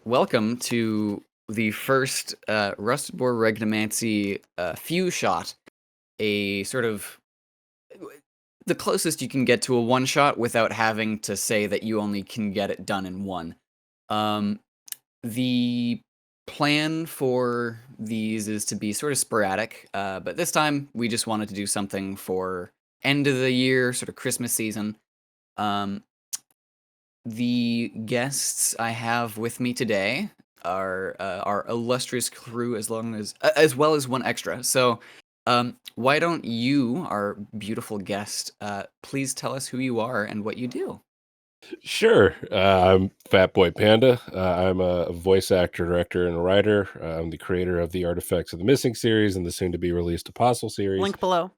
welcome to the first Rusted Boar Regnomancy few shot, a sort of the closest you can get to a one shot without having to say that you only can get it done in one. The plan for these is to be sort of sporadic, but this time we just wanted to do something for end of the year, sort of Christmas season. The guests I have with me today are our illustrious crew, as well as one extra. So, why don't you, our beautiful guest, please tell us who you are and what you do? Sure. I'm Fat Boy Panda. I'm a voice actor, director, and writer. I'm the creator of the Artifacts of the Missing series and the soon-to-be released Apostle series. Link below.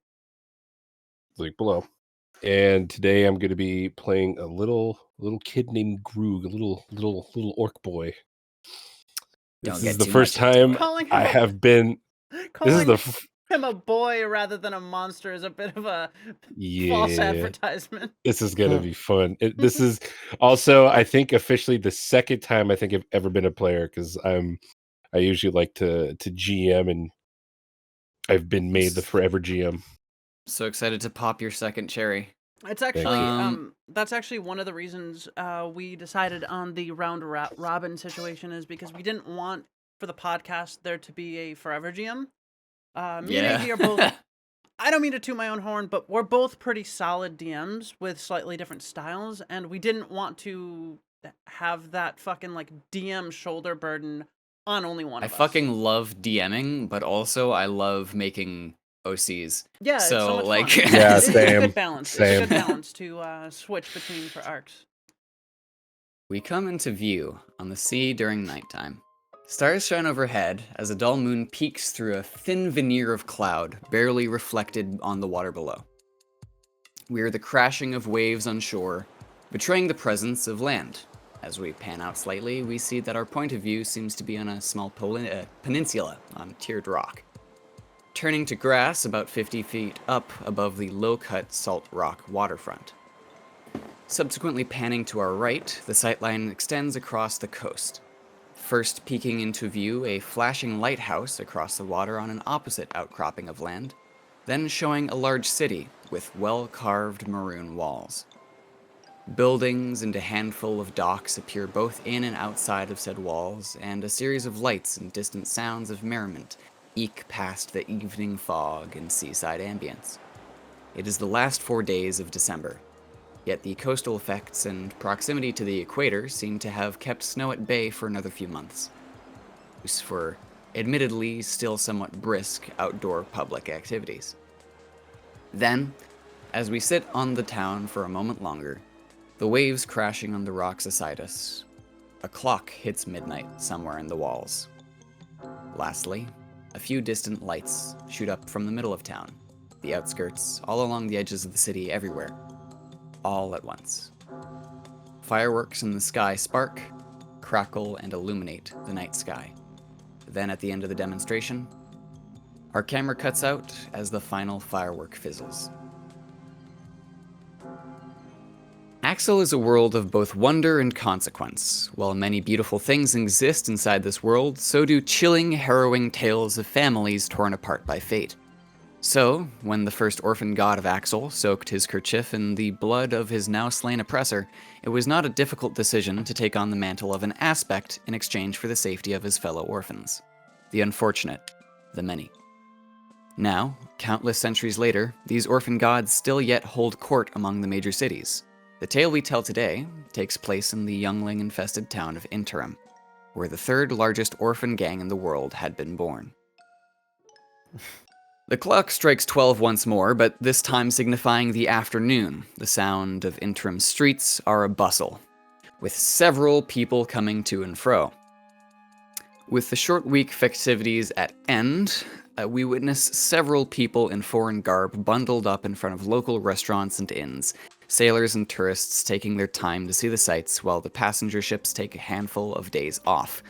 Link below. And today I'm going to be playing a little kid named Groog, a little orc boy. Don't This get is the too first much into time it. Calling him I have been. This is calling the him a boy rather than a monster is a bit of a false yeah. advertisement. This is gonna be fun. This is also, I think, officially the second time I think I've ever been a player because I usually like to GM, and I've been made the forever GM. So excited to pop your second cherry. It's actually you. that's actually one of the reasons we decided on the round robin situation is because we didn't want for the podcast there to be a forever GM. Me and AD are both. I don't mean to toot my own horn, but we're both pretty solid DMs with slightly different styles, and we didn't want to have that fucking like DM shoulder burden on only one I of us. fucking love DMing, but also I love making OCs. Yeah, it's so much like, fun. Yeah, It's a same, good balance. same. It's a good balance to switch between for arcs. We come into view on the sea during nighttime. Stars shine overhead as a dull moon peeks through a thin veneer of cloud, barely reflected on the water below. We hear the crashing of waves on shore, betraying the presence of land. As we pan out slightly, we see that our point of view seems to be on a small peninsula on tiered rock. Turning to grass about 50 feet up above the low-cut salt rock waterfront. Subsequently panning to our right, the sightline extends across the coast. First peeking into view a flashing lighthouse across the water on an opposite outcropping of land, then showing a large city with well-carved maroon walls. Buildings and a handful of docks appear both in and outside of said walls, and a series of lights and distant sounds of merriment eke past the evening fog and seaside ambience. It is the last 4 days of December, yet the coastal effects and proximity to the equator seem to have kept snow at bay for another few months. For admittedly still somewhat brisk outdoor public activities. Then, as we sit on the town for a moment longer, the waves crashing on the rocks beside us, a clock hits midnight somewhere in the walls. Lastly, a few distant lights shoot up from the middle of town, the outskirts, all along the edges of the city everywhere, all at once. Fireworks in the sky spark, crackle, and illuminate the night sky. Then at the end of the demonstration, our camera cuts out as the final firework fizzles. Axel is a world of both wonder and consequence. While many beautiful things exist inside this world, so do chilling, harrowing tales of families torn apart by fate. So, when the first orphan god of Axel soaked his kerchief in the blood of his now slain oppressor, it was not a difficult decision to take on the mantle of an aspect in exchange for the safety of his fellow orphans. The unfortunate, the many. Now, countless centuries later, these orphan gods still yet hold court among the major cities. The tale we tell today takes place in the youngling-infested town of Interim, where the third largest orphan gang in the world had been born. The clock strikes 12 once more, but this time signifying the afternoon. The sound of Interim's streets are a bustle, with several people coming to and fro. With the short week festivities at end, we witness several people in foreign garb bundled up in front of local restaurants and inns, sailors and tourists taking their time to see the sights while the passenger ships take a handful of days off.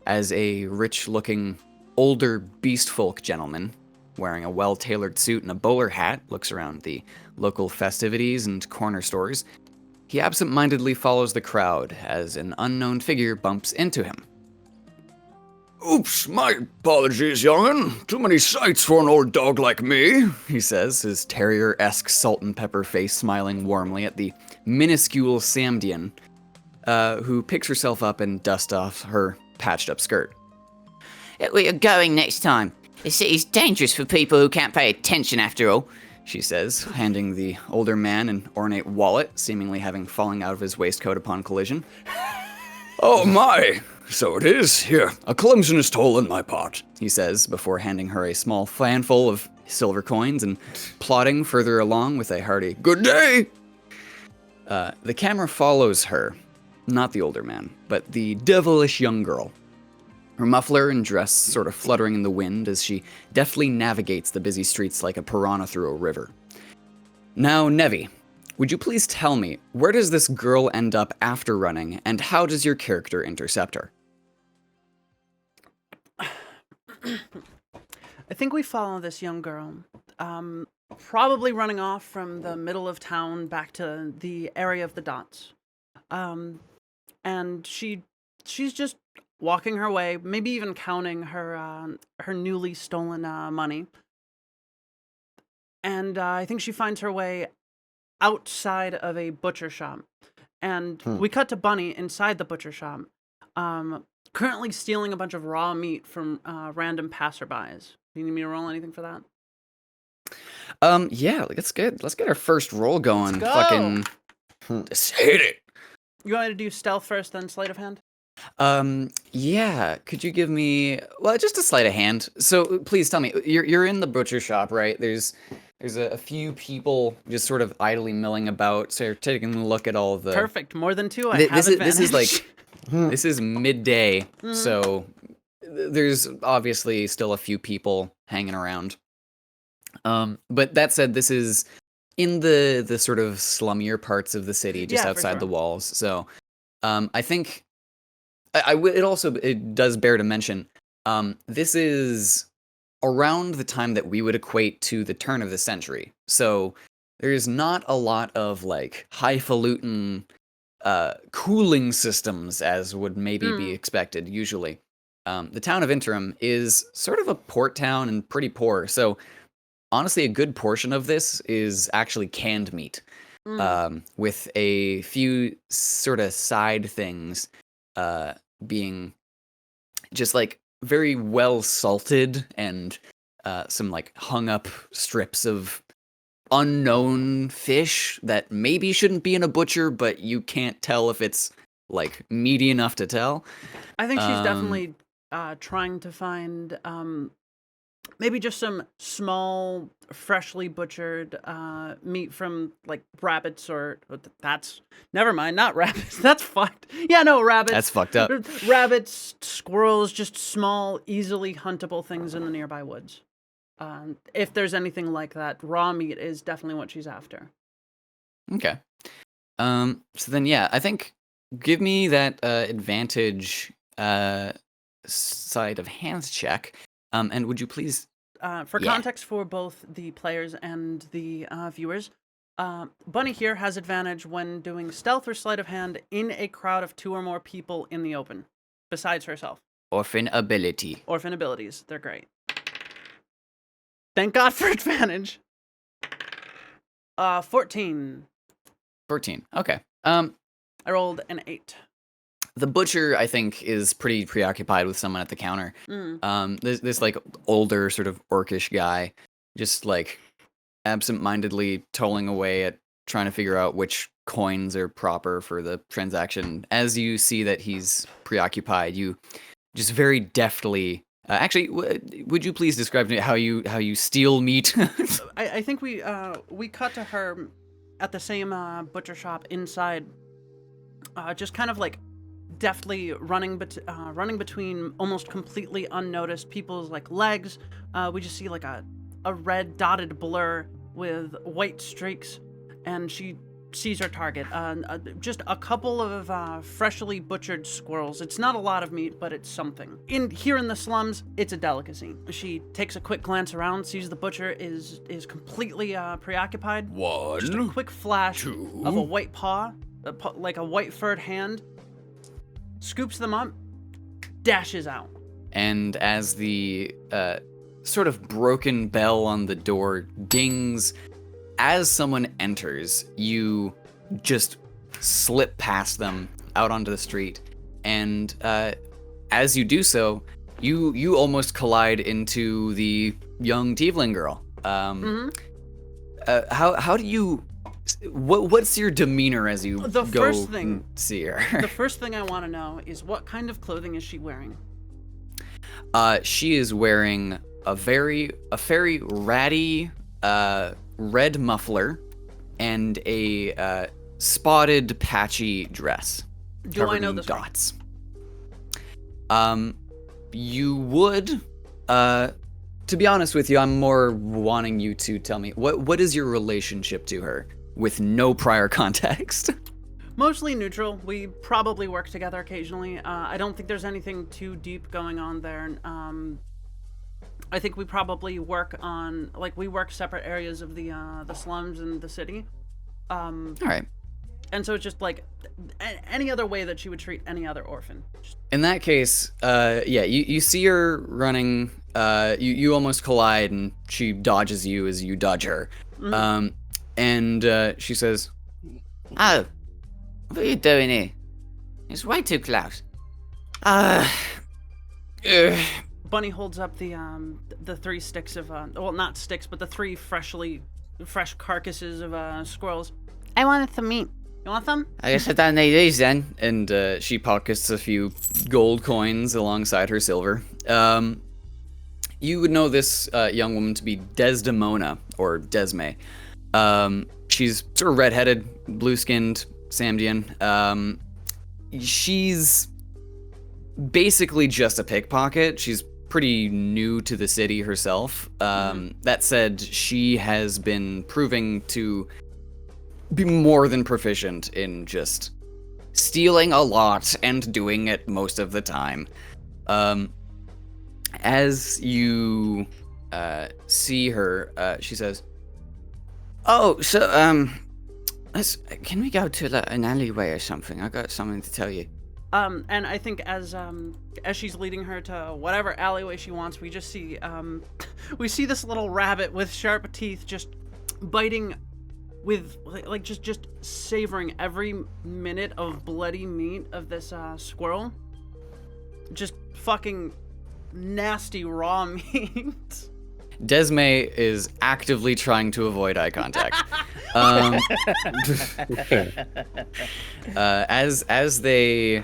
As a rich-looking, older beast folk gentleman, wearing a well-tailored suit and a bowler hat, looks around the local festivities and corner stores, he absent-mindedly follows the crowd as an unknown figure bumps into him, Oops, my apologies, young'un. Too many sights for an old dog like me, he says, his terrier-esque salt and pepper face smiling warmly at the minuscule Samdian, who picks herself up and dusts off her patched-up skirt. We are going next time. The city's dangerous for people who can't pay attention after all, she says, handing the older man an ornate wallet, seemingly having fallen out of his waistcoat upon collision. Oh my! So it is. Here, a clumsiness toll in my pot, he says, before handing her a small handful of silver coins and plodding further along with a hearty, good day! The camera follows her, not the older man, but the devilish young girl. Her muffler and dress sort of fluttering in the wind as she deftly navigates the busy streets like a piranha through a river. Now, Nevi, would you please tell me, where does this girl end up after running, and how does your character intercept her? I think we follow this young girl, probably running off from the middle of town back to the area of the dots. And she's just walking her way, maybe even counting her newly stolen money. And I think she finds her way outside of a butcher shop. And we cut to Bunny inside the butcher shop, currently stealing a bunch of raw meat from random passerbys. Do you need me to roll anything for that? Yeah, let's get our first roll going. Let's go. Fucking let's hit it. You want me to do stealth first, then sleight of hand? Yeah, could you give me, well, just a sleight of hand. So please tell me, you're in the butcher shop, right? There's a few people just sort of idly milling about, so you're taking a look at all of the... Perfect, more than two, I have advantage. This is like, this is midday, so there's obviously still a few people hanging around. But that said, this is in the sort of slummier parts of the city, just outside the walls, so I think... It does bear to mention, this is around the time that we would equate to the turn of the century. So there's not a lot of like highfalutin cooling systems as would maybe be expected usually. The town of Interim is sort of a port town and pretty poor. So honestly, a good portion of this is actually canned meat, with a few sort of side things being just like very well salted and some like hung up strips of unknown fish that maybe shouldn't be in a butcher, but you can't tell if it's like meaty enough to tell. I think she's definitely trying to find maybe just some small, freshly butchered meat from like rabbits or that's never mind, not rabbits. That's fucked. Yeah, no, rabbits. That's fucked up. Rabbits, squirrels, just small, easily huntable things in the nearby woods. If there's anything like that, raw meat is definitely what she's after. Okay. So then, yeah, I think give me that advantage side of hands check. And would you please... for context for both the players and the viewers, Bunny here has advantage when doing stealth or sleight of hand in a crowd of 2 or more people in the open, besides herself. Orphan ability. Orphan abilities, they're great. Thank God for advantage. 14. 14, okay. I rolled an 8. The butcher, I think, is pretty preoccupied with someone at the counter. This like older sort of orcish guy, just like absent-mindedly tolling away at trying to figure out which coins are proper for the transaction. As you see that he's preoccupied, you just very deftly. Actually, would you please describe to me how you steal meat? I think we cut to her at the same butcher shop inside, just kind of like deftly running between almost completely unnoticed people's like legs. We just see like a red dotted blur with white streaks, and she sees her target. Just a couple of freshly butchered squirrels. It's not a lot of meat, but it's something. Here in the slums, it's a delicacy. She takes a quick glance around, sees the butcher is completely preoccupied. Just a quick flash of a white paw, like a white furred hand, scoops them up, dashes out. and as the sort of broken bell on the door dings, as someone enters, you just slip past them out onto the street, and as you do so, you almost collide into the young tiefling girl. How do you? What's your demeanor as you The go first thing- and see her? The first thing I want to know is what kind of clothing is she wearing? She is wearing a very ratty red muffler and a spotted patchy dress. Do I covered know in this girl? dots? You would. To be honest with you, I'm more wanting you to tell me what is your relationship to her with no prior context. Mostly neutral. We probably work together occasionally. I don't think there's anything too deep going on there. I think we probably work on, like, we work separate areas of the slums and the city. All right. And so it's just like any other way that she would treat any other orphan. In that case, yeah, you see her running. You almost collide, and she dodges you as you dodge her. And she says, Oh, what are you doing here? It's way too close. Bunny holds up the 3 sticks of well, not sticks, but the 3 fresh carcasses of squirrels. I wanted some meat. You want some? I guess I don't need these then. and she pockets a few gold coins alongside her silver. You would know this young woman to be Desdemona, or Desme. She's sort of redheaded, blue-skinned, Samdian. She's basically just a pickpocket. She's pretty new to the city herself. That said, she has been proving to be more than proficient in just stealing a lot and doing it most of the time. As you see her, she says, Oh, so, can we go to an alleyway or something? I got something to tell you. And I think as she's leading her to whatever alleyway she wants, we just see we see this little rabbit with sharp teeth just biting with like just savoring every minute of bloody meat of this squirrel. Just fucking nasty raw meat. Desme is actively trying to avoid eye contact. As they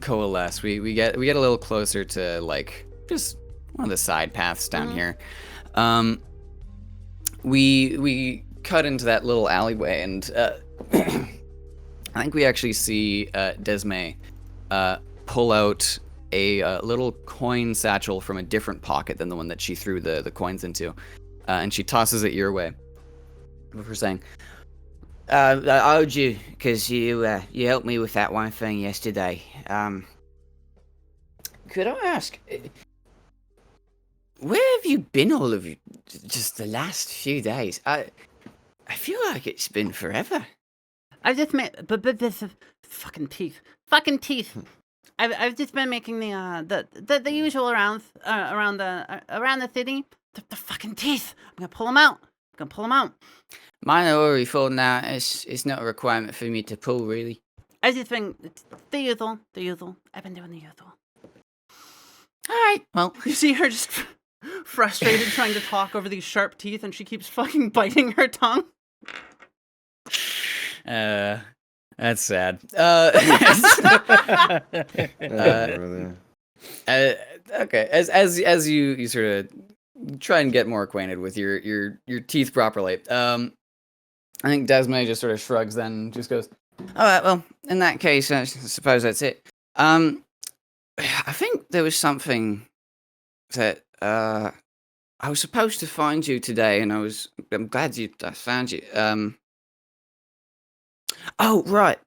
coalesce, we get a little closer to like just one of the side paths down here. We cut into that little alleyway, and I think we actually see Desme pull out a little coin satchel from a different pocket than the one that she threw the coins into, and she tosses it your way. Before saying, I owed you because you helped me with that one thing yesterday. Could I ask, where have you been all of you? Just the last few days. I feel like it's been forever. I've just made fucking teeth. I've just been making the usual around the city. The fucking teeth. I'm gonna pull them out. Mine are already falling out. It's not a requirement for me to pull, really. I just been the usual. I've been doing the usual. All right. Well, You see her just frustrated trying to talk over these sharp teeth, and she keeps fucking biting her tongue. that's sad. Okay, as you sort of try and get more acquainted with your teeth properly, I think Desme just sort of shrugs, then just goes, all right. Well, in that case, I suppose that's it. I think there was something that I was supposed to find you today, and I'm glad I found you. Oh, right.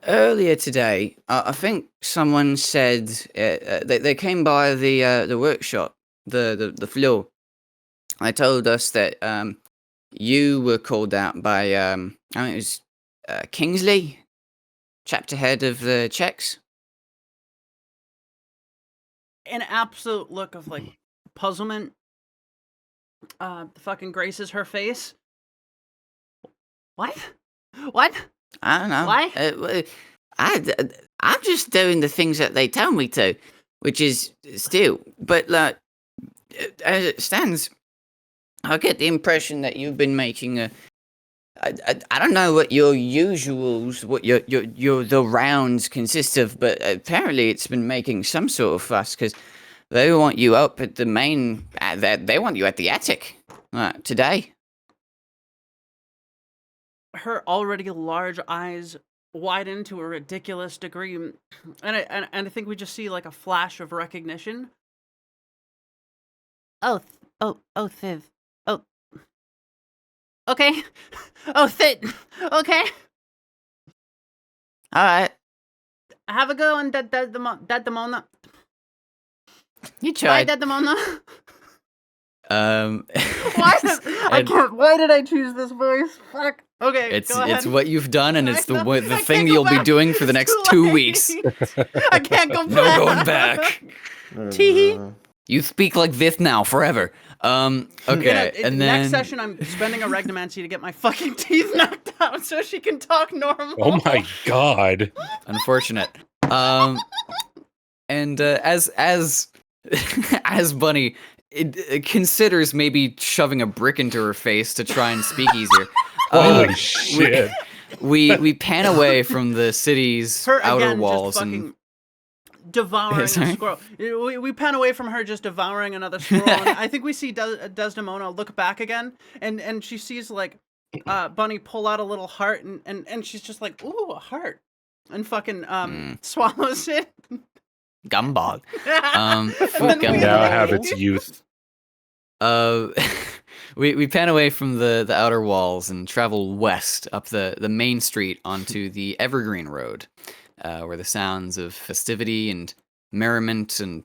Earlier today, I think someone said they came by the workshop, the floor. They told us that you were called out by I think it was Kingsley, chapter head of the checks. an absolute look of like puzzlement fucking graces her face. What? I don't know. Why? I'm just doing the things that they tell me to, which is steal. But like, as it stands, I get the impression that you've been making a. I don't know what your usuals, what your the rounds consist of, but apparently it's been making some sort of fuss because they want you up at the main. They want you at the attic today. Her already large eyes widen to a ridiculous degree, and I think we just see like a flash of recognition. Oh, Thiv. Oh, okay. Oh, Thit. Okay. All right, Have a go on that Demona. you Bye, tried. that Demona. Why? I can't. Why did I choose this voice? Fuck. Okay, It's go ahead. what you've done, and it's the I thing can't go you'll be back. doing for the It's next too 2 weeks. late. I can't go back. No going back. Tee. You speak like this now, forever. Okay, and then next session, I'm spending a regnomancy to get my fucking teeth knocked out so she can talk normal. Oh my god. unfortunate. And as as Bunny it considers maybe shoving a brick into her face to try and speak easier. Holy shit. We pan away from the city's Her outer again, walls just and fucking devouring a Sorry? squirrel. We pan away from her just devouring another squirrel. And I think we see Desdemona look back again, and she sees like Bunny pull out a little heart, and she's just like, ooh, a heart, and fucking swallows it. gumball. And Food then we Now have- have its youth. We pan away from the outer walls and travel west up the main street onto the Evergreen Road, where the sounds of festivity and merriment and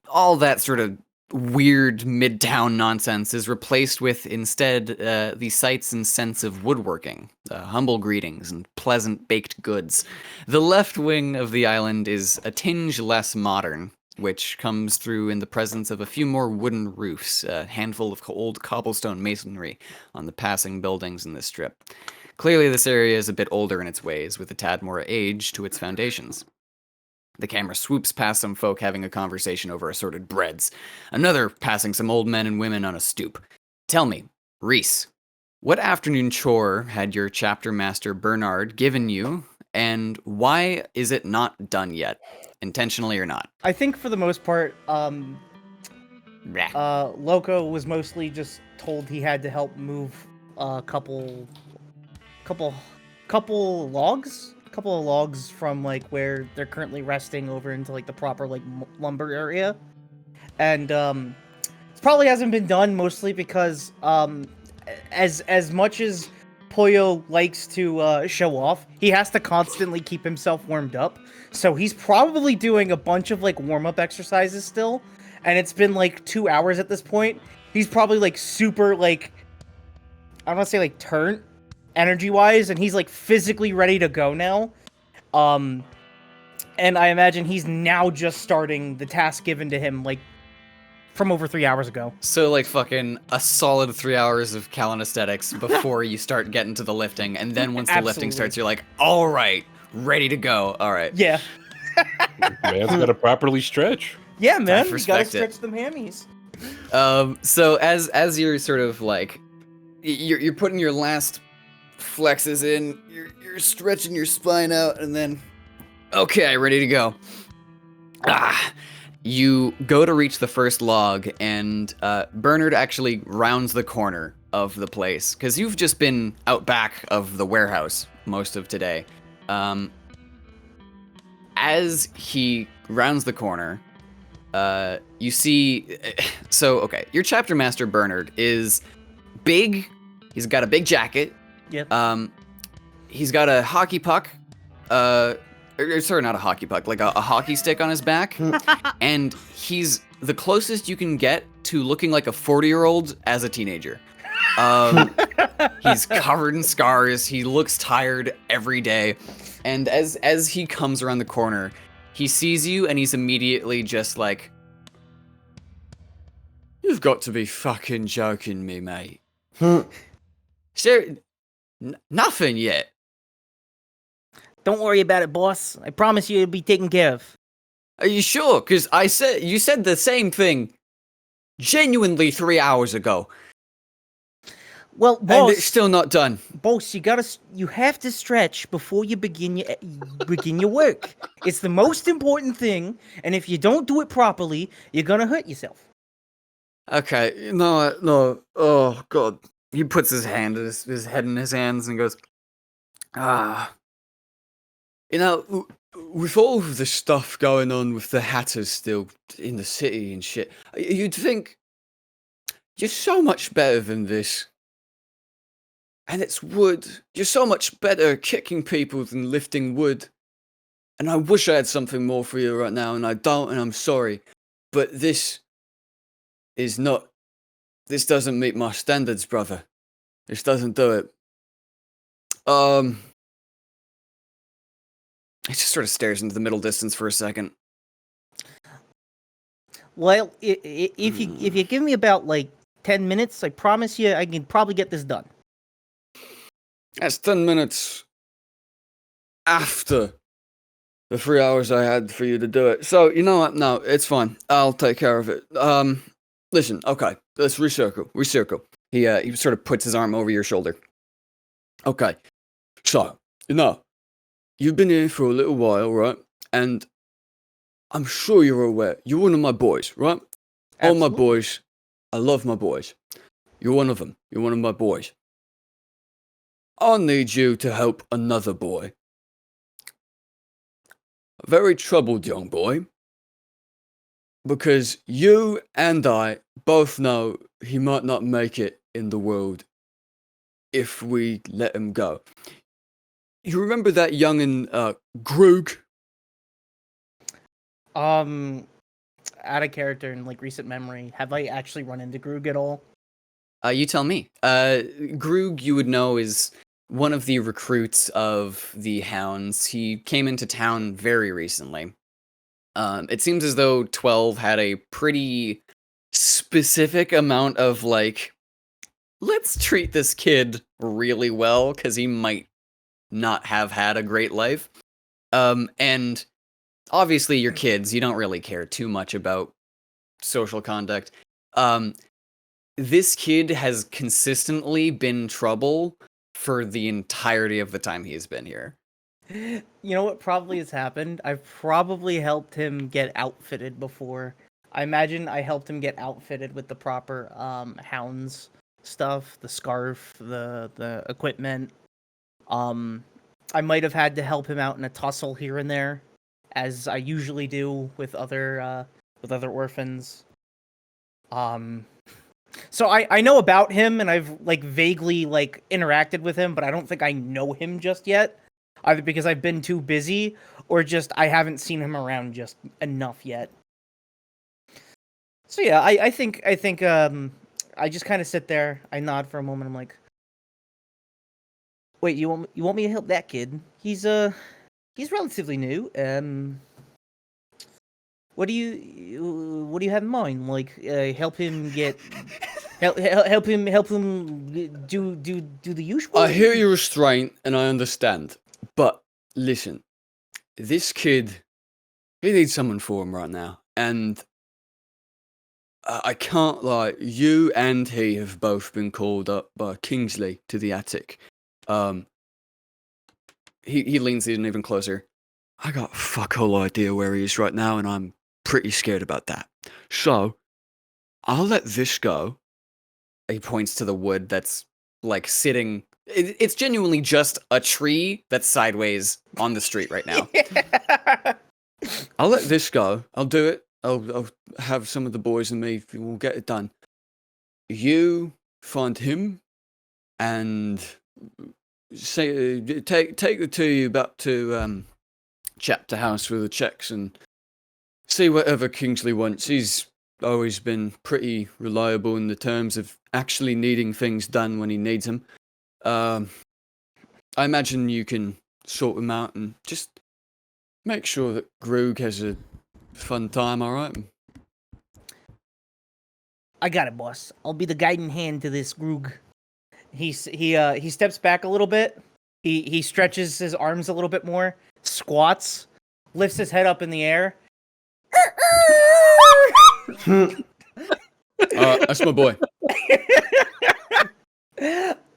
all that sort of weird midtown nonsense is replaced with instead the sights and scents of woodworking, humble greetings, and pleasant baked goods. The left wing of the island is a tinge less modern, which comes through in the presence of a few more wooden roofs, a handful of old cobblestone masonry on the passing buildings in this strip. Clearly this area is a bit older in its ways, with a tad more age to its foundations. The camera swoops past some folk having a conversation over assorted breads, another passing some old men and women on a stoop. Tell me, Reese, what afternoon chore had your chapter master Bernard given you, and why is it not done yet, intentionally or not? I think for the most part, Loco was mostly just told he had to help move a couple of logs from like where they're currently resting over into like the proper like lumber area, and it probably hasn't been done mostly because as much as Pollo likes to show off, he has to constantly keep himself warmed up. So he's probably doing a bunch of like warm-up exercises still, and it's been like 2 hours at this point. He's probably like super like, I don't want to say like turnt energy-wise, and he's like physically ready to go now. And I imagine he's now just starting the task given to him like from over 3 hours ago. So like fucking a solid 3 hours of calisthenics before you start getting to the lifting, and then once the lifting Absolutely. starts, you're like, all right, ready to go. All right. Yeah. Man's got to properly stretch. Yeah, man. You gotta respect it. stretch them hammies. So as you're sort of like, you're putting your last flexes in, you're stretching your spine out, and then, okay, ready to go. You go to reach the first log, and Bernard actually rounds the corner of the place, because you've just been out back of the warehouse most of today. As he rounds the corner, you see... So, okay, your chapter master, Bernard, is big. He's got a big jacket. Yep. He's got a hockey puck. Sorry, not a hockey puck, like a hockey stick on his back. And he's the closest you can get to looking like a 40-year-old as a teenager. He's covered in scars. He looks tired every day. And as he comes around the corner, He sees you and he's immediately just like, "You've got to be fucking joking me, mate." Nothing yet. Don't worry about it, boss. I promise you it'll be taken care of. Are you sure? Because you said the same thing genuinely 3 hours ago. Well, boss, and it's still not done. Boss, you have to stretch before you begin your work. It's the most important thing, and if you don't do it properly, you're gonna hurt yourself. Okay, no. Oh God. He puts his head in his hands and goes, with all of the stuff going on with the Hatters still in the city and shit, you'd think you're so much better than this. And it's wood. You're so much better at kicking people than lifting wood. And I wish I had something more for you right now, and I don't, and I'm sorry. But this doesn't meet my standards, brother. This doesn't do it. He just sort of stares into the middle distance for a second. Well, if you give me about like 10 minutes, I promise you I can probably get this done. That's 10 minutes after the 3 hours I had for you to do it. So, you know what? No, it's fine. I'll take care of it. Listen, okay, let's recircle. He sort of puts his arm over your shoulder. Okay, so, you've been here for a little while, right? And I'm sure you're aware, you're one of my boys, right? Absolutely. All my boys, I love my boys. You're one of them. You're one of my boys. I need you to help another boy. A very troubled young boy. Because you and I both know he might not make it in the world if we let him go. You remember that youngin', Groog? Out of character in like recent memory, have I actually run into Groog at all? You tell me. Groog, you would know, is one of the recruits of the Hounds. He came into town very recently. It seems as though 12 had a pretty specific amount of, like, let's treat this kid really well, because he might not have had a great life. And obviously you're kids, you don't really care too much about social conduct. This kid has consistently been trouble for the entirety of the time he's been here. You know what probably has happened? I've probably helped him get outfitted before. I imagine I helped him get outfitted with the proper hounds stuff, the scarf, the equipment. I might have had to help him out in a tussle here and there, as I usually do with other orphans. So I know about him, and I've like vaguely like interacted with him, but I don't think I know him just yet. Either because I've been too busy, or just I haven't seen him around just enough yet. So yeah, I think I just kind of sit there, I nod for a moment, I'm like, wait, you want me to help that kid? He's relatively new. What do you have in mind? Like, help him get help him do the usual. I hear your restraint, and I understand. But listen, this kid, he needs someone for him right now, and I can't lie. You and he have both been called up by Kingsley to the attic. He leans in even closer. I got fuck all idea where he is right now, and I'm pretty scared about that. So, I'll let this go. He points to the wood that's, like, sitting... It's genuinely just a tree that's sideways on the street right now. I'll let this go. I'll do it. I'll have some of the boys and me. We'll get it done. You find him and say take the two of you back to Chapter House for the checks and see whatever Kingsley wants. He's always been pretty reliable in the terms of actually needing things done when he needs them. I imagine you can sort him out and just Make sure that Groog has a fun time, alright? I got it, boss. I'll be the guiding hand to this Groog. He steps back a little bit. He stretches his arms a little bit more, squats, lifts his head up in the air. That's my boy.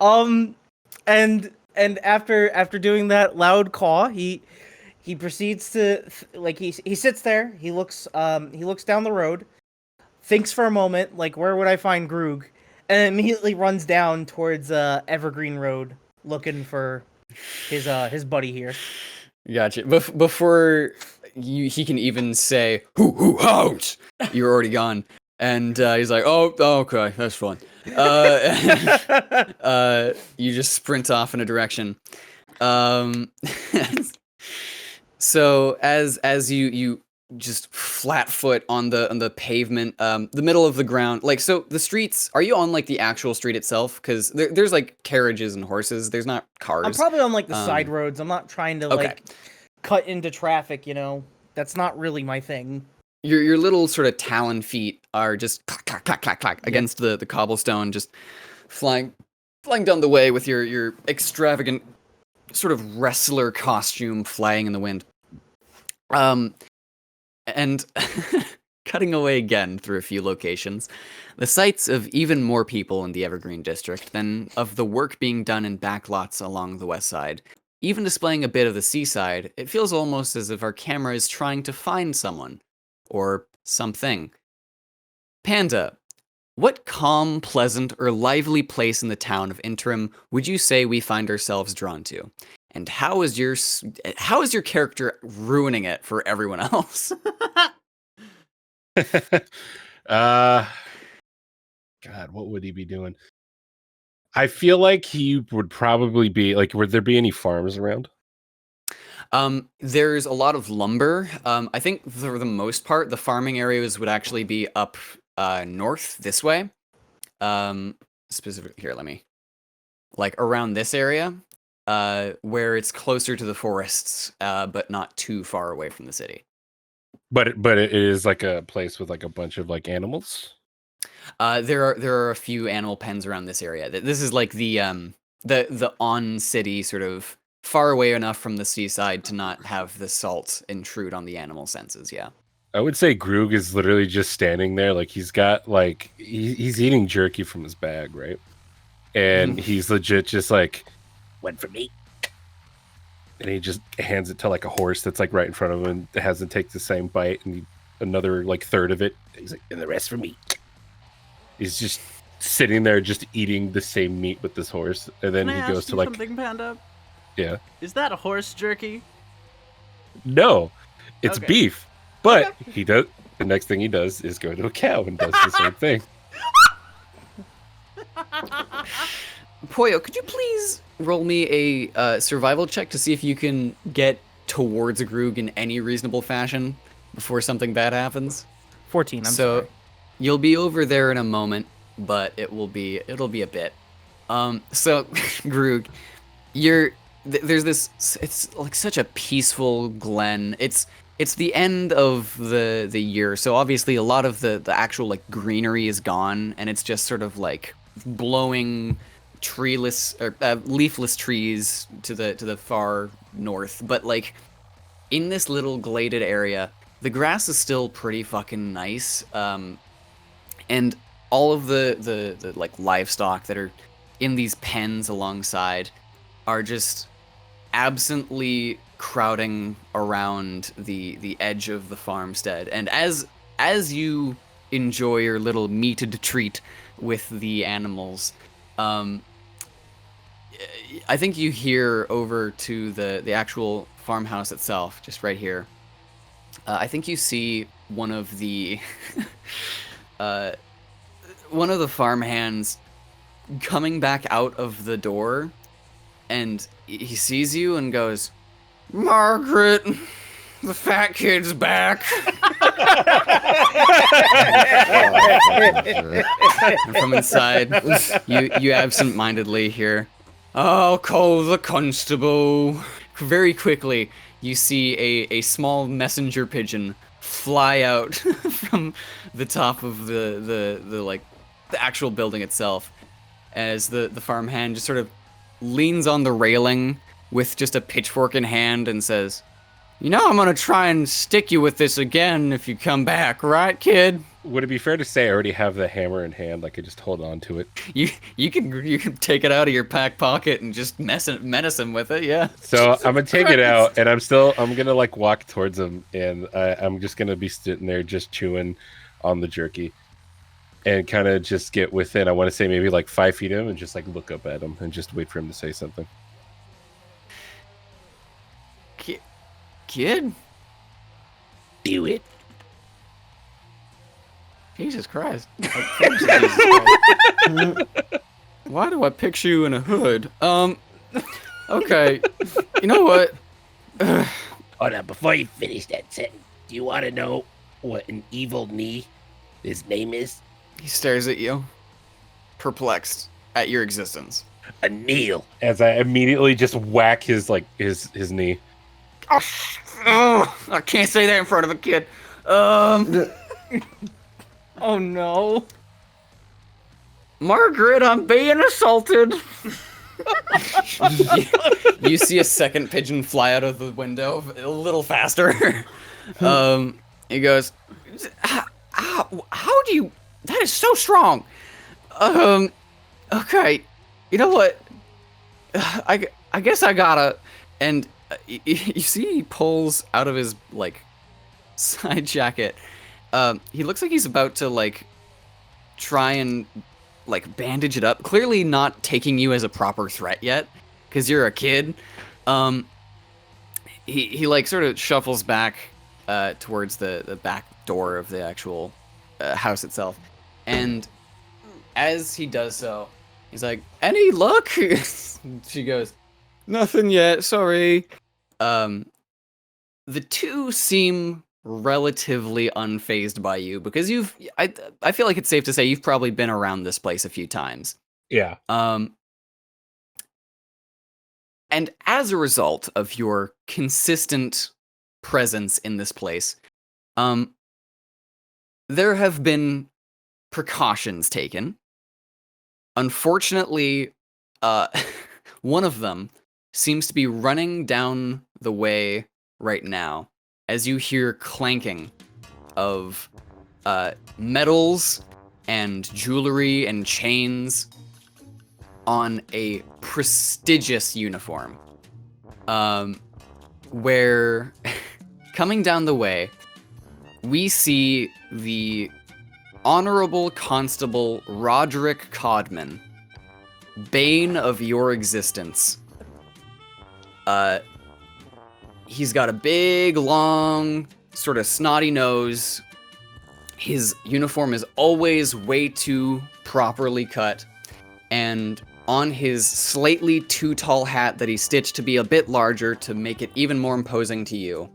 And after doing that loud caw, he proceeds to he sits there. He looks down the road, thinks for a moment, like, where would I find Groog, and immediately runs down towards Evergreen Road, looking for his buddy here. Gotcha. Before he can even say "hoo hout," you're already gone, and he's like, "Oh, okay, that's fine." You just sprint off in a direction. So as you just flat foot on the pavement, the middle of the ground, like, so the streets, are you on like the actual street itself? Because there's like carriages and horses, there's not cars. I'm probably on like the side roads. I'm not trying to like cut into traffic, you know. That's not really my thing. Your little sort of talon feet are just clack clack clack clack clack against the cobblestone, just flying down the way with your extravagant sort of wrestler costume flying in the wind. And cutting away again through a few locations, the sights of even more people in the Evergreen District than of the work being done in backlots along the west side. Even displaying a bit of the seaside, it feels almost as if our camera is trying to find someone. Or something. Panda, what calm, pleasant, or lively place in the town of Interim would you say we find ourselves drawn to? And how is your character ruining it for everyone else? God, what would he be doing? I feel like he would probably be like, would there be any farms around? There's a lot of lumber. I think for the most part, the farming areas would actually be up north this way. Specifically, here, let me, like, around this area, where it's closer to the forests, but not too far away from the city. But it is like a place with like a bunch of like animals. There are a few animal pens around this area. This is like the on city, sort of far away enough from the seaside to not have the salt intrude on the animal senses. Yeah. I would say Groog is literally just standing there, like he's got like he's eating jerky from his bag, right? And he's legit just like, "One for me," and he just hands it to like a horse that's like right in front of him and has to take the same bite and another like third of it. He's like, "And the rest for me." He's just sitting there, just eating the same meat with this horse, and then he goes to like something, Panda. Yeah. Is that a horse jerky? No, it's Okay. beef. But he does. The next thing he does is go to a cow and does the same thing. Poyo, could you please roll me a survival check to see if you can get towards a Groog in any reasonable fashion before something bad happens? 14. I'm so sorry. You'll be over there in a moment, but it'll be a bit. So Groog, there's this. It's like such a peaceful glen. It's the end of the year, so obviously a lot of the actual like greenery is gone, and it's just sort of like blowing treeless or leafless trees to the far north. But like in this little gladed area, the grass is still pretty fucking nice. And all of the like livestock that are in these pens alongside are just absently crowding around the edge of the farmstead. And as you enjoy your little meated treat with the animals, I think you hear over to the actual farmhouse itself, just right here. I think you see one of the farm hands coming back out of the door, and he sees you and goes, "Margaret, the fat kid's back." And from inside, you absent-mindedly hear, "I'll call the constable." Very quickly, you see a small messenger pigeon fly out from the top of the actual building itself, as the farmhand just sort of leans on the railing with just a pitchfork in hand and says, "You know I'm gonna try and stick you with this again if you come back, right, kid?" Would it be fair to say I already have the hammer in hand? I could just hold on to it. You can take it out of your back pocket and just menace him with it, yeah. So I'm gonna take it out, and I'm gonna like walk towards him, and I'm just gonna be sitting there just chewing on the jerky, and kind of just get within. I want to say maybe like 5 feet of him, and just like look up at him and just wait for him to say something. Kid? Do it. Jesus Christ. Jesus Christ. Why do I picture you in a hood? Okay. You know what? Hold on, before you finish that sentence, do you want to know what an evil knee his name is? He stares at you, perplexed at your existence. A kneel. As I immediately just whack his knee. Oh, I can't say that in front of a kid. Oh no. Margaret, I'm being assaulted. You see a second pigeon fly out of the window a little faster. He goes, how do you... That is so strong. Okay. You know what? I guess I gotta... And you see he pulls out of his, like, side jacket. He looks like he's about to, like, try and, like, bandage it up. Clearly not taking you as a proper threat yet, because you're a kid. He like, sort of shuffles back towards the back door of the actual house itself. And as he does so, he's like, "Any luck?" She goes, "Nothing yet, sorry." The two seem relatively unfazed by you because I feel like it's safe to say you've probably been around this place a few times. Yeah. And as a result of your consistent presence in this place, there have been precautions taken. Unfortunately, one of them seems to be running down the way right now as you hear clanking of metals and jewelry and chains on a prestigious uniform. Where, coming down the way, we see the Honorable Constable Roderick Codman, bane of your existence. He's got a big, long, sort of snotty nose. His uniform is always way too properly cut. And on his slightly too tall hat that he stitched to be a bit larger to make it even more imposing to you,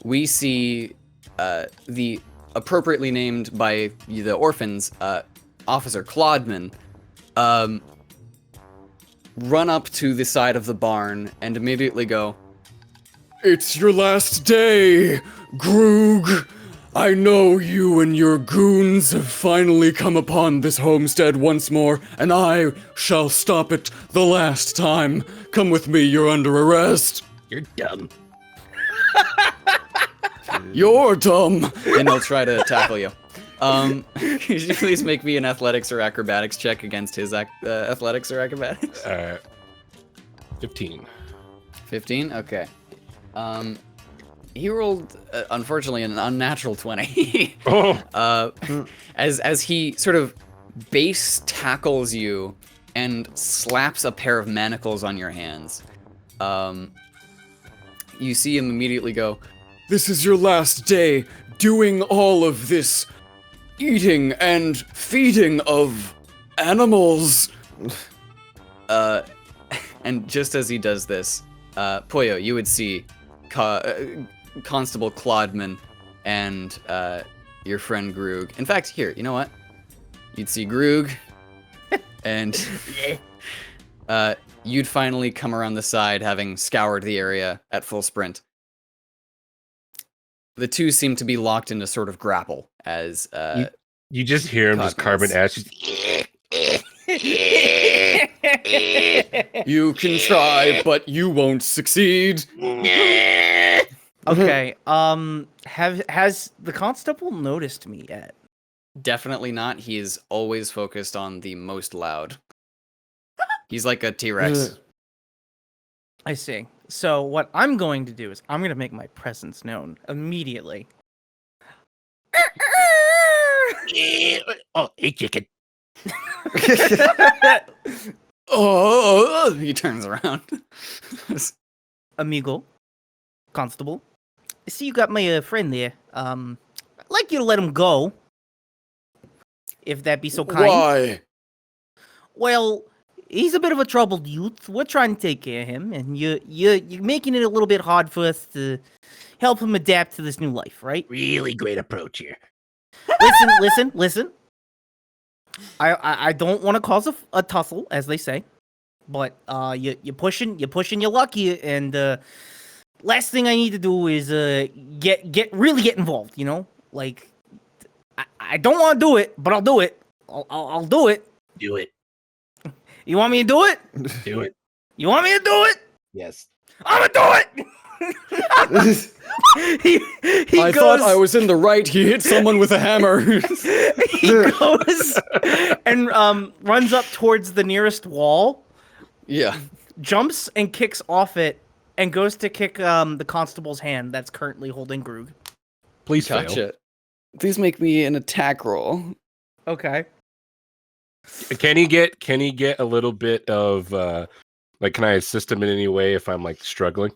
we see the appropriately named by the Orphans, Officer Claudeman, run up to the side of the barn and immediately go, "It's your last day, Groog. I know you and your goons have finally come upon this homestead once more, and I shall stop it the last time. Come with me, you're under arrest." You're dumb. "You're dumb!" And they'll try to tackle you. Could you please make me an athletics or acrobatics check against his athletics or acrobatics? 15. 15? Okay. He rolled, unfortunately, an unnatural 20. As he sort of base tackles you and slaps a pair of manacles on your hands. You see him immediately go, "This is your last day doing all of this eating and feeding of animals." And just as he does this, Poyo, you would see Constable Claudeman and your friend Groog. In fact, here, you know what? You'd see Groog, and you'd finally come around the side, having scoured the area at full sprint. The two seem to be locked in a sort of grapple as You just hear him just carbon Cognates. ash. you can try, but you won't succeed. Okay. Has the constable noticed me yet? Definitely not. He is always focused on the most loud. He's like a T-Rex. I see. So what I'm going to do is I'm going to make my presence known immediately. Oh, hey, chicken. Oh, he turns around. Amigo, constable. I see you got my friend there. I'd like you to let him go. If that be so kind. Why? Well, he's a bit of a troubled youth. We're trying to take care of him, and you're making it a little bit hard for us to help him adapt to this new life, right? Really great approach here. Listen. I don't want to cause a tussle, as they say, but you're pushing your luck here, and last thing I need to do is really get involved. You know, like I don't want to do it, but I'll do it. I'll do it. Do it. You want me to do it? Do it. You want me to do it? Yes. I'm gonna do it. he I goes, thought I was in the right. He hit someone with a hammer. He goes and runs up towards the nearest wall, Yeah. jumps and kicks off it, and goes to kick the constable's hand that's currently holding Groog. Please fail. Gotcha. Please make me an attack roll. Okay. Can he get a little bit of like, can I assist him in any way if I'm like struggling?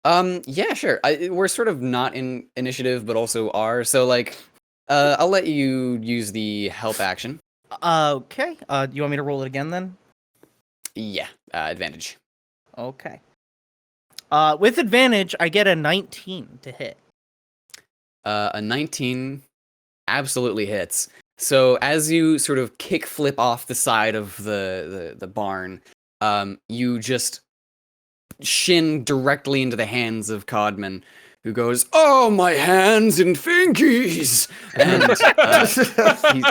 Yeah, sure. We're sort of not in initiative, but also are. So like, I'll let you use the help action. Okay. Do you want me to roll it again then? Yeah, advantage. Okay. With advantage, I get a 19 to hit. A 19 absolutely hits. So as you sort of kick flip off the side of the barn, you just shin directly into the hands of Codman, who goes, "Oh, my hands and fingies!" And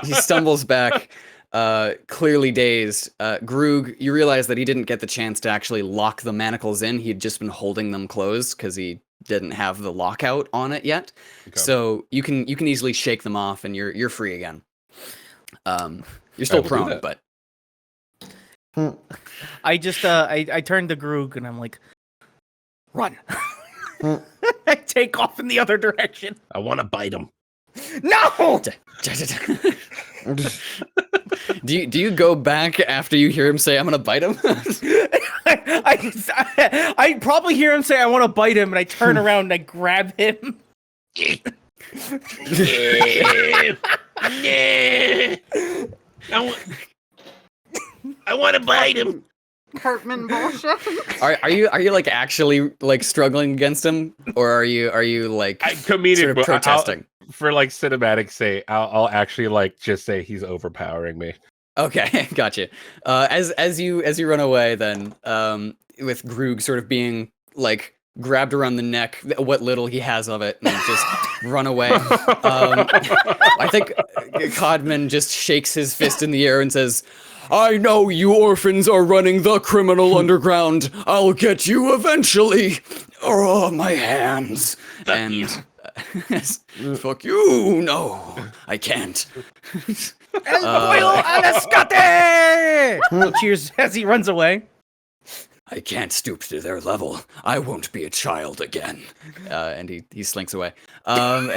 he stumbles back, clearly dazed. Groog, you realize that he didn't get the chance to actually lock the manacles in. He'd just been holding them closed because he didn't have the lockout on it yet. Okay. So you can easily shake them off, and you're free again. You're still prone, but I just I turn to Groog and I'm like, run. I take off in the other direction. I want to bite him. No. Do you go back after you hear him say, "I'm gonna bite him"? I probably hear him say, "I want to bite him," and I turn around and I grab him. I want to bite him. Cartman bullshit. Are you like actually like struggling against him, or are you like comedic, sort of protesting? For like cinematic sake, I'll actually like just say he's overpowering me. Okay, gotcha. As you run away, then with Groog sort of being like grabbed around the neck, what little he has of it, and just run away. I think Codman just shakes his fist in the air and says, "I know you orphans are running the criminal underground. I'll get you eventually. Oh, my hands." Fuck you. No, I can't. El pollo a la scate! Cheers as he runs away. I can't stoop to their level. I won't be a child again. And he slinks away. And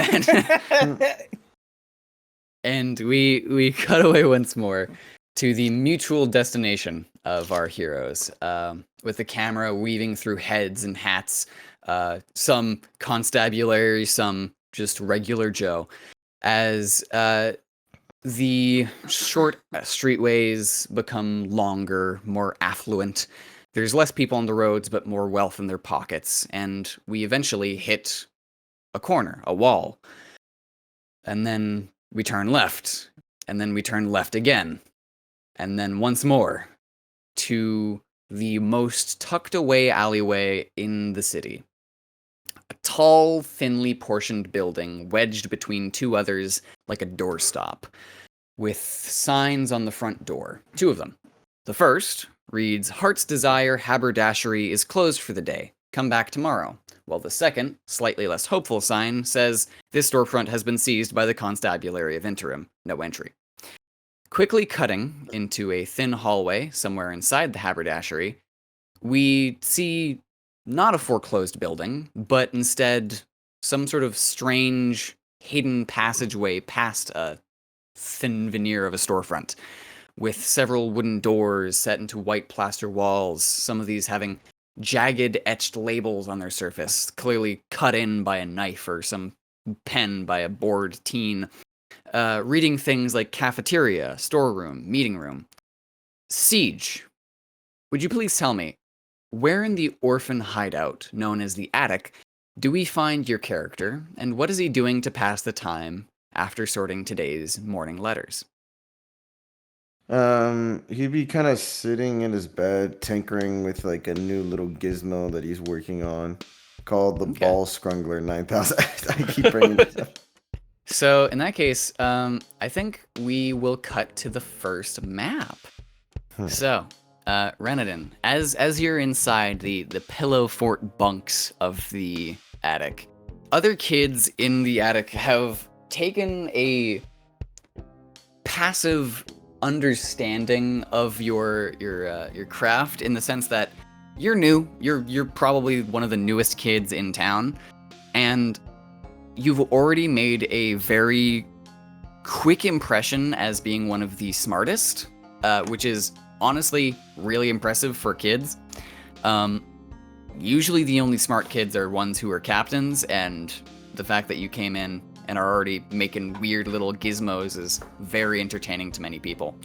we cut away once more to the mutual destination of our heroes, with the camera weaving through heads and hats, some constabulary, some just regular Joe, as the short streetways become longer, more affluent. There's less people on the roads, but more wealth in their pockets, and we eventually hit a corner, a wall. And then we turn left, and then we turn left again, and then once more to the most tucked away alleyway in the city. a tall, thinly portioned building wedged between two others like a doorstop, with signs on the front door, 2 of them. The first reads, Heart's Desire Haberdashery is closed for the day. Come back tomorrow. While the second, slightly less hopeful sign says, this storefront has been seized by the Constabulary of Interim. No entry. Quickly cutting into a thin hallway somewhere inside the haberdashery, we see not a foreclosed building, but instead some sort of strange hidden passageway past a thin veneer of a storefront, with several wooden doors set into white plaster walls, some of these having jagged etched labels on their surface, clearly cut in by a knife or some pen by a bored teen, reading things like cafeteria, storeroom, meeting room. Siege, would you please tell me, where in the orphan hideout, known as the attic, do we find your character, and what is he doing to pass the time after sorting today's morning letters? He'd be kind of sitting in his bed, tinkering with like a new little gizmo that he's working on, called the Ball Scrungler 9000. I keep bringing this up. So in that case, I think we will cut to the first map. So, Reinadon, as you're inside the pillow fort bunks of the attic, other kids in the attic have taken a passive understanding of your craft, in the sense that you're new, you're probably one of the newest kids in town, and you've already made a very quick impression as being one of the smartest, which is honestly really impressive for kids. Usually the only smart kids are ones who are captains, and the fact that you came in and are already making weird little gizmos is very entertaining to many people.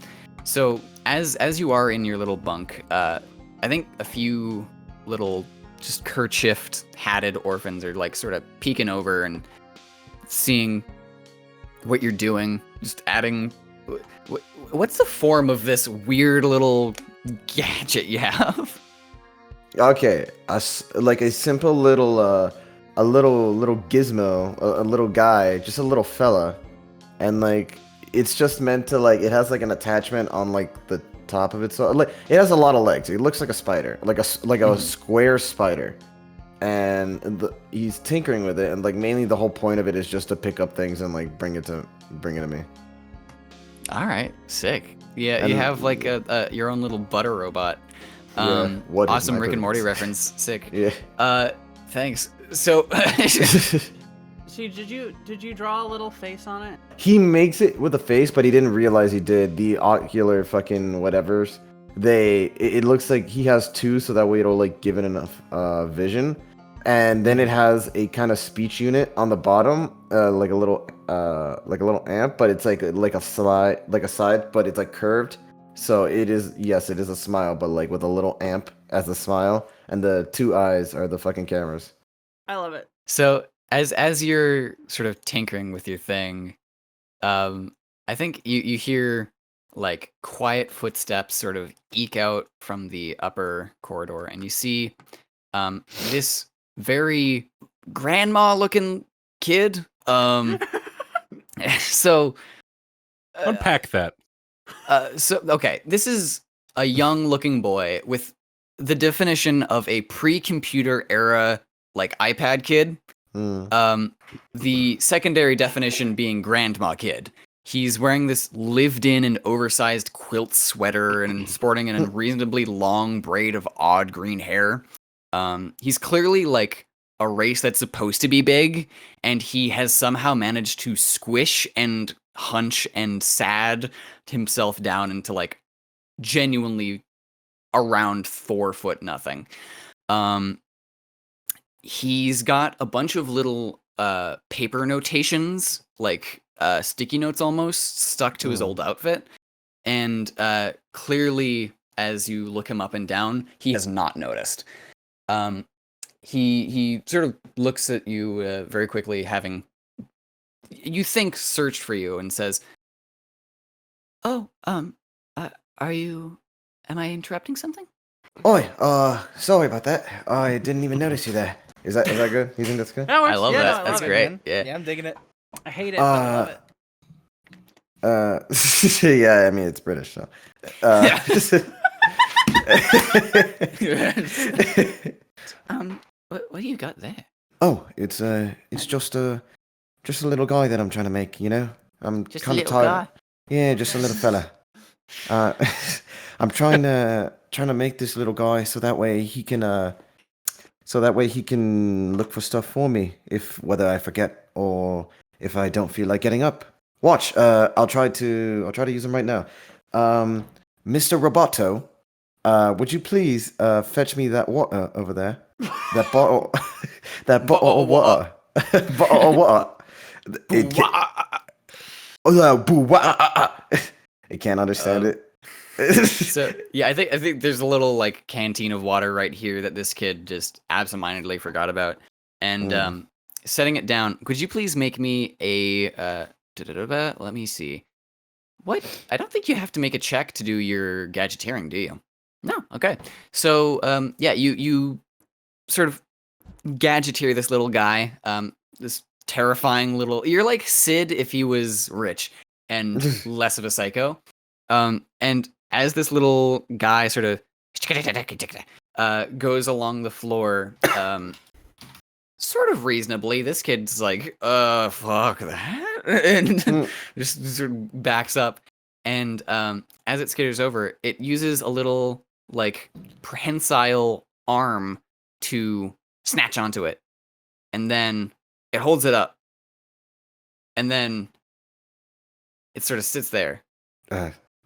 So as you are in your little bunk, I think a few little just kerchiefed, hatted orphans are like sort of peeking over and seeing what you're doing, just adding. What's the form of this weird little gadget you have? Okay, like a simple little, a little gizmo, a little guy, just a little fella, and like it's just meant to like it has like an attachment on like the top of it, so like it has a lot of legs. It looks like a spider, like a square spider, and he's tinkering with it, and like mainly the whole point of it is just to pick up things and like bring it to me. All right, sick. Yeah, you have like a your own little butter robot. What is awesome my Rick and Morty purpose? reference. Sick. Yeah. Thanks. So, See, did you draw a little face on it? He makes it with a face, but he didn't realize he did. The ocular fucking whatevers. It looks like he has 2, so that way it'll like give it enough vision. And then it has a kind of speech unit on the bottom, like a little amp, but it's like a side, but it's like curved. So it is a smile, but like with a little amp as a smile, and the 2 eyes are the fucking cameras. I love it. so as you're sort of tinkering with your thing, I think you hear like quiet footsteps sort of eke out from the upper corridor, and you see this very grandma-looking kid. So Unpack that. okay, this is a young-looking boy with the definition of a pre-computer era like iPad kid. The secondary definition being grandma kid. He's wearing this lived-in and oversized quilt sweater and sporting an unreasonably long braid of odd green hair. He's clearly like a race that's supposed to be big, and he has somehow managed to squish and hunch and sad himself down into like genuinely around 4 foot nothing. He's got a bunch of little paper notations, like sticky notes almost, stuck to his old outfit. And clearly, as you look him up and down, he has not noticed. He sort of looks at you very quickly, having, you think, searched for you, and says, "Oh, am I interrupting something?" Oi, sorry about that. I didn't even notice you there. Is that good? You think that's good? That works. I love yeah, that. No, I That's love it. great. man. Yeah. Yeah, I'm digging it. I hate it, but I love it. Yeah, I mean it's British, so. What do you got there? Oh, it's just a little guy that I'm trying to make. You know, I'm Just a kind of little tired. guy. Yeah, just a little fella. I'm trying to make this little guy so that way he can look for stuff for me if whether I forget or if I don't feel like getting up. Watch. I'll try to use him right now. Mr. Roboto, would you please fetch me that water over there? That bottle. That bottle of water. Bottle of water. It can't understand it. So yeah, I think there's a little like canteen of water right here that this kid just absentmindedly forgot about, and setting it down. Could you please make me a let me see. What? I don't think you have to make a check to do your gadgeteering, do you? No. Okay. So yeah, you sort of gadgeteer this little guy. This terrifying little. You're like Sid if he was rich and less of a psycho. And as this little guy sort of goes along the floor, sort of reasonably, this kid's like, fuck that, and just sort of backs up. And as it skitters over, it uses a little like prehensile arm to snatch onto it, and then it holds it up, and then it sort of sits there.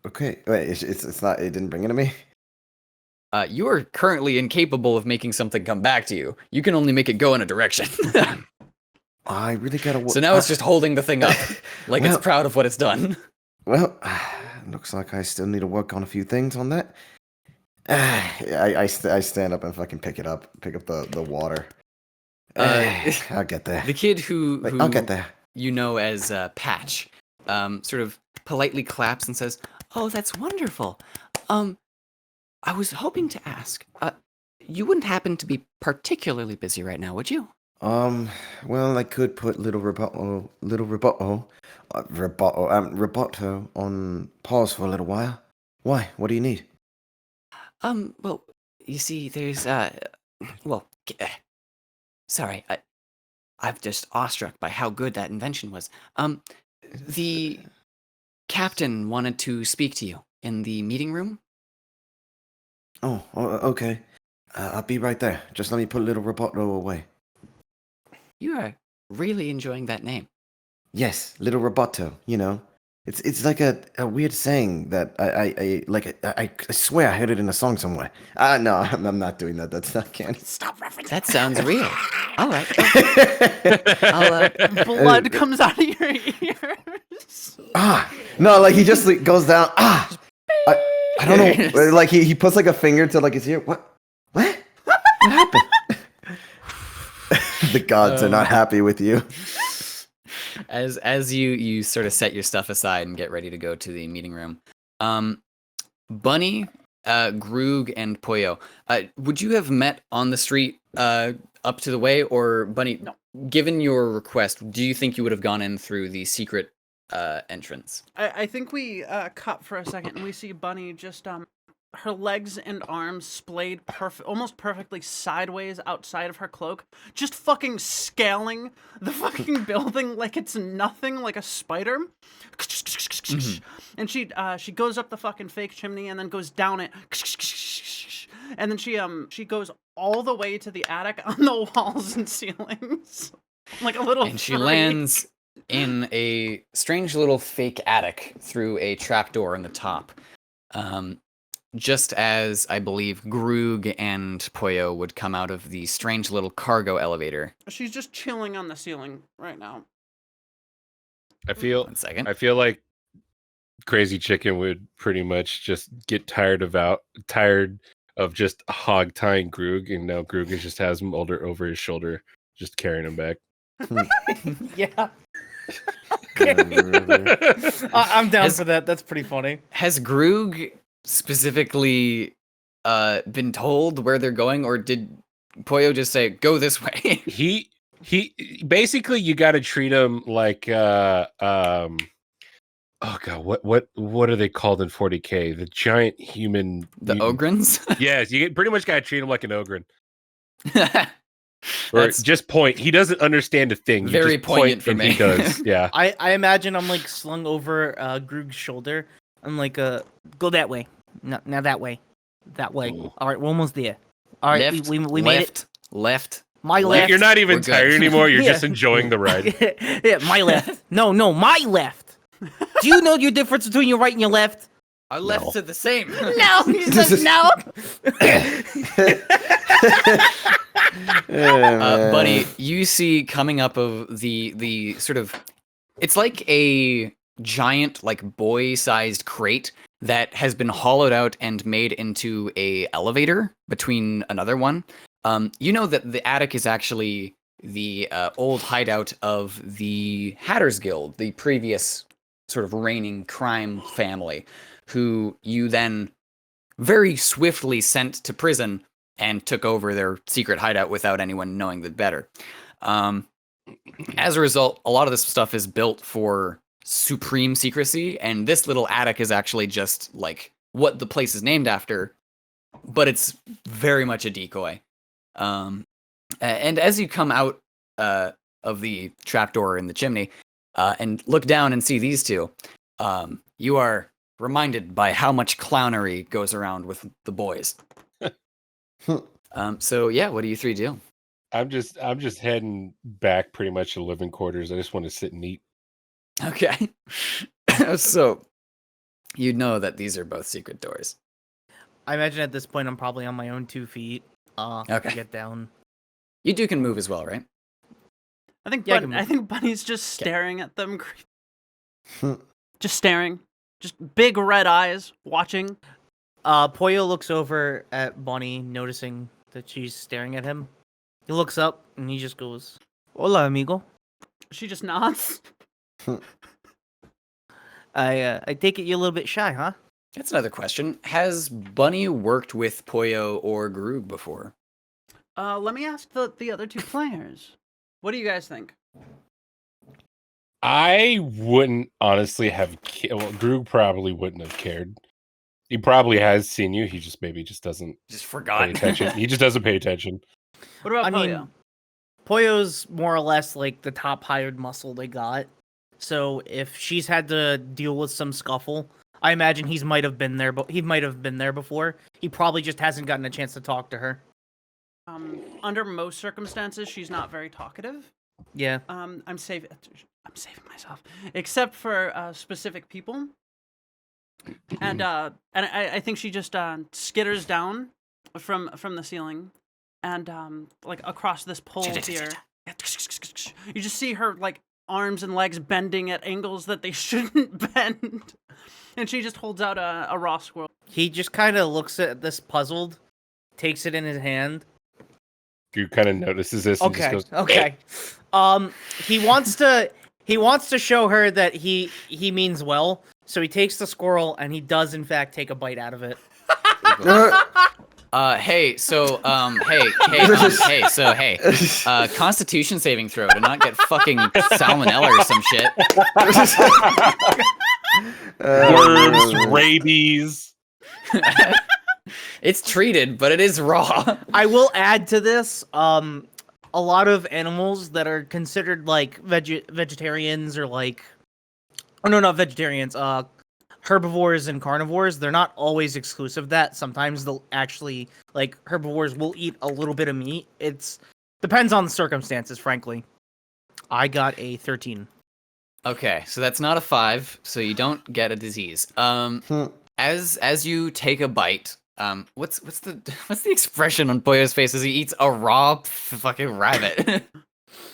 Okay, wait, it's not. It didn't bring it to me. You are currently incapable of making something come back to you. You can only make it go in a direction. I really gotta. So now it's just holding the thing up, like it's proud of what it's done. Well, looks like I still need to work on a few things on that. I stand up and fucking pick up the water. I'll get there. The kid who I'll get there. you know as Patch, sort of politely claps and says, "Oh, that's wonderful. I was hoping to ask, you wouldn't happen to be particularly busy right now, would you?" Well, I could put little Roboto on pause for a little while. Why? What do you need? Well, you see, there's, sorry, I'm just awestruck by how good that invention was. The captain wanted to speak to you in the meeting room. Oh, okay. I'll be right there. Just let me put little Roboto away. You are really enjoying that name. Yes, little Roboto. You know, it's like a weird saying that I swear I heard it in a song somewhere. No, I'm not doing that. That's not canon. Stop referencing. That sounds real. All right. Blood comes out of your ears. No, like he just like, goes down. I don't know. Like he puts like a finger to like his ear. What happened? The gods are not happy with you. As you sort of set your stuff aside and get ready to go to the meeting room, Bunny, Groog, and Poyo, would you have met on the street up to the way, or Bunny? No. Given your request, do you think you would have gone in through the secret entrance? I think we cut for a second and we see Bunny just her legs and arms splayed almost perfectly sideways outside of her cloak, just fucking scaling the fucking building like it's nothing, like a spider. And she goes up the fucking fake chimney and then goes down it. And then she goes all the way to the attic on the walls and ceilings. Like a little And she freak. lands in a strange little fake attic through a trapdoor in the top. Just as I believe Groog and Poyo would come out of the strange little cargo elevator. She's just chilling on the ceiling right now. I feel 1 second. I feel like Crazy Chicken would pretty much just get tired of just hog tying Groog, and now Groog just has him over his shoulder, just carrying him back. Yeah. I'm down for that. That's pretty funny. Has Groog specifically been told where they're going, or did Poyo just say, "Go this way"? He basically, you got to treat him like oh god, what are they called in 40K? The giant human The mutant. Ogrins? Yes, you pretty much got to treat him like an ogre. Or That's just point. He doesn't understand a thing. You very just poignant point for and me. He does. Yeah. I imagine I'm like slung over Groog's shoulder. I'm like, go that way. No, now that way. That way. Ooh. All right, we're almost there. All right, left, we made it. left. My left. left. You're not even We're good. tired anymore. You're Yeah. just enjoying the ride. Yeah, my left. No, my left. Do you know your difference between your right and your left? Our lefts are the same. No, he says no. Buddy, you see coming up of the sort of, it's like a giant, like boy-sized crate that has been hollowed out and made into a elevator between another one. You know that the attic is actually the old hideout of the Hatters Guild, the previous sort of reigning crime family, who you then very swiftly sent to prison and took over their secret hideout without anyone knowing the better. As a result, a lot of this stuff is built for supreme secrecy, and this little attic is actually just like what the place is named after, but it's very much a decoy. And as you come out of the trapdoor in the chimney and look down and see these two, you are reminded by how much clownery goes around with the boys. So yeah, what do you three do? I'm just heading back pretty much to the living quarters. I just want to sit and eat. Okay. So you know that these are both secret doors. I imagine at this point I'm probably on my own 2 feet. Okay. To get down. You two can move as well, right? I think Yeah, I Bun- can I think Bunny's just staring at them. Just staring. Just big red eyes watching. Poyo looks over at Bunny, noticing that she's staring at him. He looks up and he just goes, "Hola, amigo." She just nods. I take it you're a little bit shy, huh? That's another question. Has Bunny worked with Poyo or Groog before? Let me ask the other 2 players. What do you guys think? I wouldn't honestly have. Well, Groog probably wouldn't have cared. He probably has seen you. He just doesn't Just pay forgot. attention. He just doesn't pay attention. What about I Poyo? mean, Poyo's more or less like the top hired muscle they got. So if she's had to deal with some scuffle, I imagine he might have been there, but he might have been there before. He probably just hasn't gotten a chance to talk to her. Under most circumstances, she's not very talkative. Yeah. I'm saving myself, except for specific people. And I think she just skitters down from the ceiling, and like across this pole here. You just see her like arms and legs bending at angles that they shouldn't bend, and she just holds out a raw squirrel. He just kind of looks at this puzzled, takes it in his hand. Groog kind of notices this and Okay. just goes, Okay. He wants to show her that he means well. So he takes the squirrel and he does in fact take a bite out of it. Hey, Constitution saving throw to not get fucking salmonella or some shit. worms, rabies. It's treated, but it is raw. I will add to this, a lot of animals that are considered like vegetarians or like, oh no, not vegetarians, herbivores and carnivores, they're not always exclusive of that. Sometimes they'll actually, like, herbivores will eat a little bit of meat. It's depends on the circumstances, frankly. I got a 13. Okay, so that's not a 5, so you don't get a disease. As you take a bite, what's the expression on Poyo's face as he eats a raw fucking rabbit?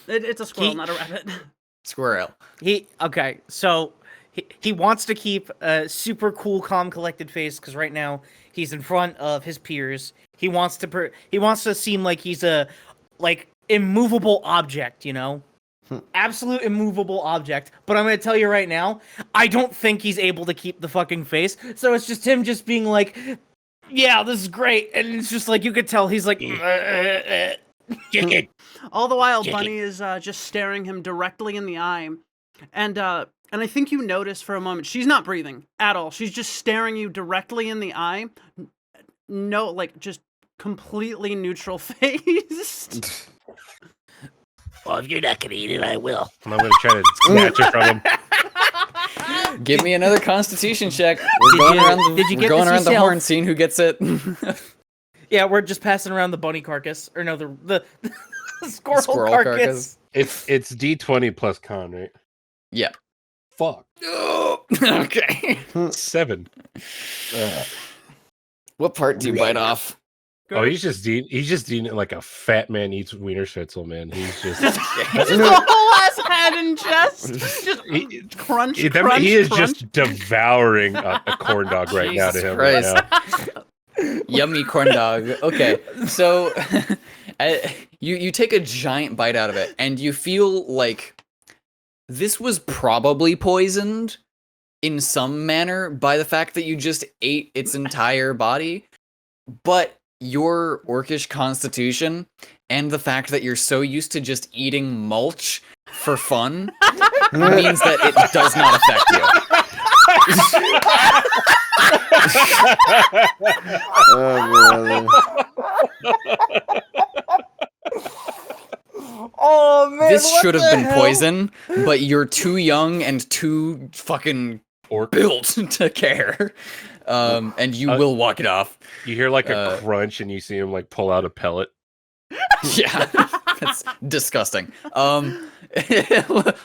It's a squirrel, not a rabbit. Squirrel. So he wants to keep a super cool, calm, collected face because right now he's in front of his peers. He wants to seem like he's a immovable object, you know, absolute immovable object. But I'm gonna tell you right now, I don't think he's able to keep the fucking face. So it's just him just being like, Yeah, this is great. And it's just like you could tell he's like Chicken. All the while, Chicken. Bunny is just staring him directly in the eye, and I think you notice for a moment she's not breathing at all. She's just staring you directly in the eye. No, like just completely neutral face. Well, if you're not gonna eat it, I will. And I'm gonna try to snatch it from him. Give me another Constitution check. We're going around the, did you we're get going this around the yourself? horn, seeing who gets it. Yeah, we're just passing around the bunny carcass. Or no, the squirrel, Squirrel carcass. It's D20 plus con, right? Yeah. Fuck. Okay. 7. What part do you bite off? Oh, he's just eating it like a fat man eats wiener schnitzel, man. He's just Just the whole ass head and chest. Just crunch, he crunch, is crunch. just devouring a corn dog right now to Jesus him right Christ. now. Yummy corn dog. Okay, so you take a giant bite out of it, and you feel like this was probably poisoned in some manner by the fact that you just ate its entire body, but your orcish constitution and the fact that you're so used to just eating mulch for fun means that it does not affect you. Oh, Oh man, This what should have the been hell? poison, but you're too young and too fucking built to care. And you will walk it off. You hear like a crunch, and you see him like pull out a pellet. Yeah, that's disgusting.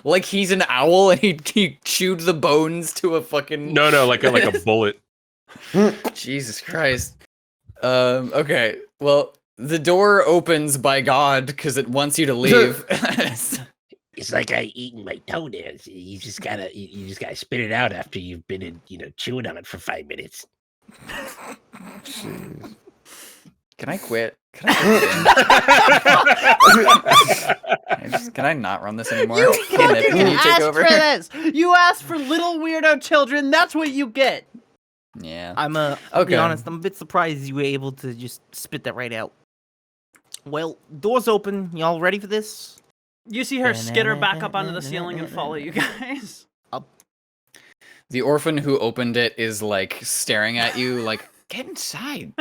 Like he's an owl and he chewed the bones to a fucking No, like a bullet. Jesus Christ. Okay, well, the door opens by God because it wants you to leave. It's like I eating my toenails. You just gotta spit it out after you've been chewing on it for 5 minutes. jeez. Can I quit? Can I not run this anymore? You Can you take asked over? for this. You asked for little weirdo children. That's what you get. Yeah. I'll Okay. be honest, I'm a bit surprised you were able to just spit that right out. Well, doors open. Y'all ready for this? You see her skitter back up onto the ceiling and follow you guys. The orphan who opened it is like staring at you like, get inside.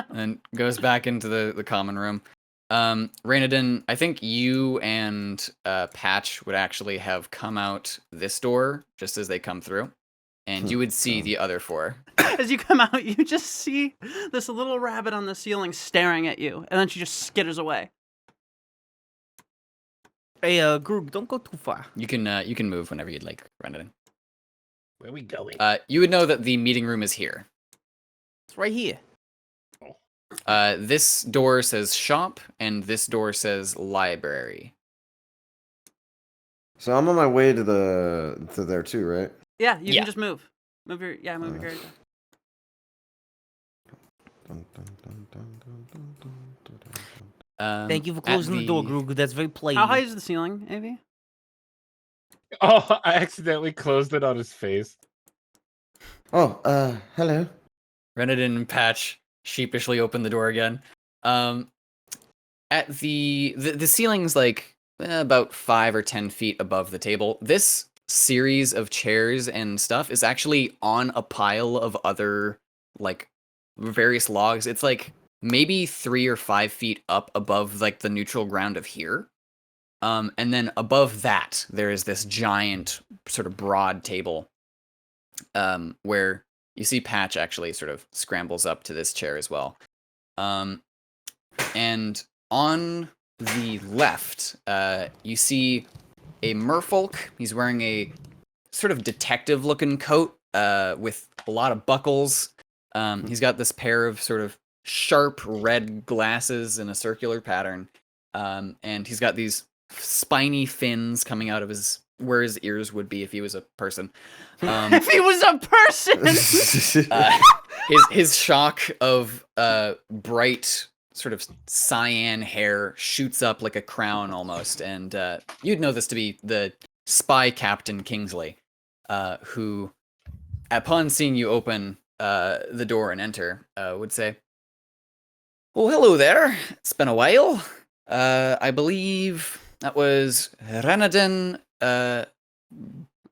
And goes back into the common room. Reinadon, I think you and Patch would actually have come out this door just as they come through. And you would see the other 4. As you come out, you just see this little rabbit on the ceiling staring at you, and then she just skitters away. Hey, Groog, don't go too far. You can move whenever you'd like, Reinadon. Where are we going? You would know that the meeting room is here. It's right here. This door says shop, and this door says library. So I'm on my way to there too, right? Yeah, you Yeah. can just move. Move your character. Dun, dun, dun, dun, dun, dun, dun, dun, dun. Thank you for at closing the door, Groog. That's very plain. How high is the ceiling, Avi? Oh, I accidentally closed it on his face. Oh, hello. Reinadon and Patch sheepishly open the door again. At the ceiling's like about 5 or 10 feet above the table. This series of chairs and stuff is actually on a pile of other like various logs. It's like maybe 3 or 5 feet up above like the neutral ground of here. And then above that, there is this giant sort of broad table where you see Patch actually sort of scrambles up to this chair as well. And on the left, you see a merfolk. He's wearing a sort of detective-looking coat with a lot of buckles. He's got this pair of sort of sharp red glasses in a circular pattern. And he's got these spiny fins coming out of where his ears would be if he was a person. If he was a person! His shock of bright sort of cyan hair shoots up like a crown almost, and you'd know this to be the spy captain Kingsley, who, upon seeing you open the door and enter, would say, "Oh, hello there. It's been a while. I believe that was Reinadon,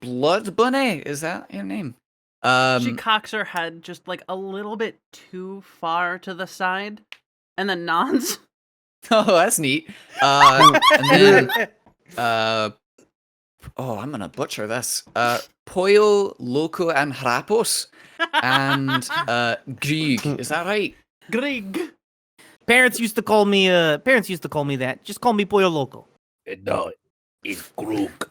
Blood Bunny. Is that your name?" She cocks her head just like a little bit too far to the side, and then nods. Oh, that's neat. And then, oh, I'm gonna butcher this. Pollo, Loco, and Hrapos, and Grieg. Is that right? Greg. Parents used to call me that. Just call me Pollo Loco. No, it's Grook.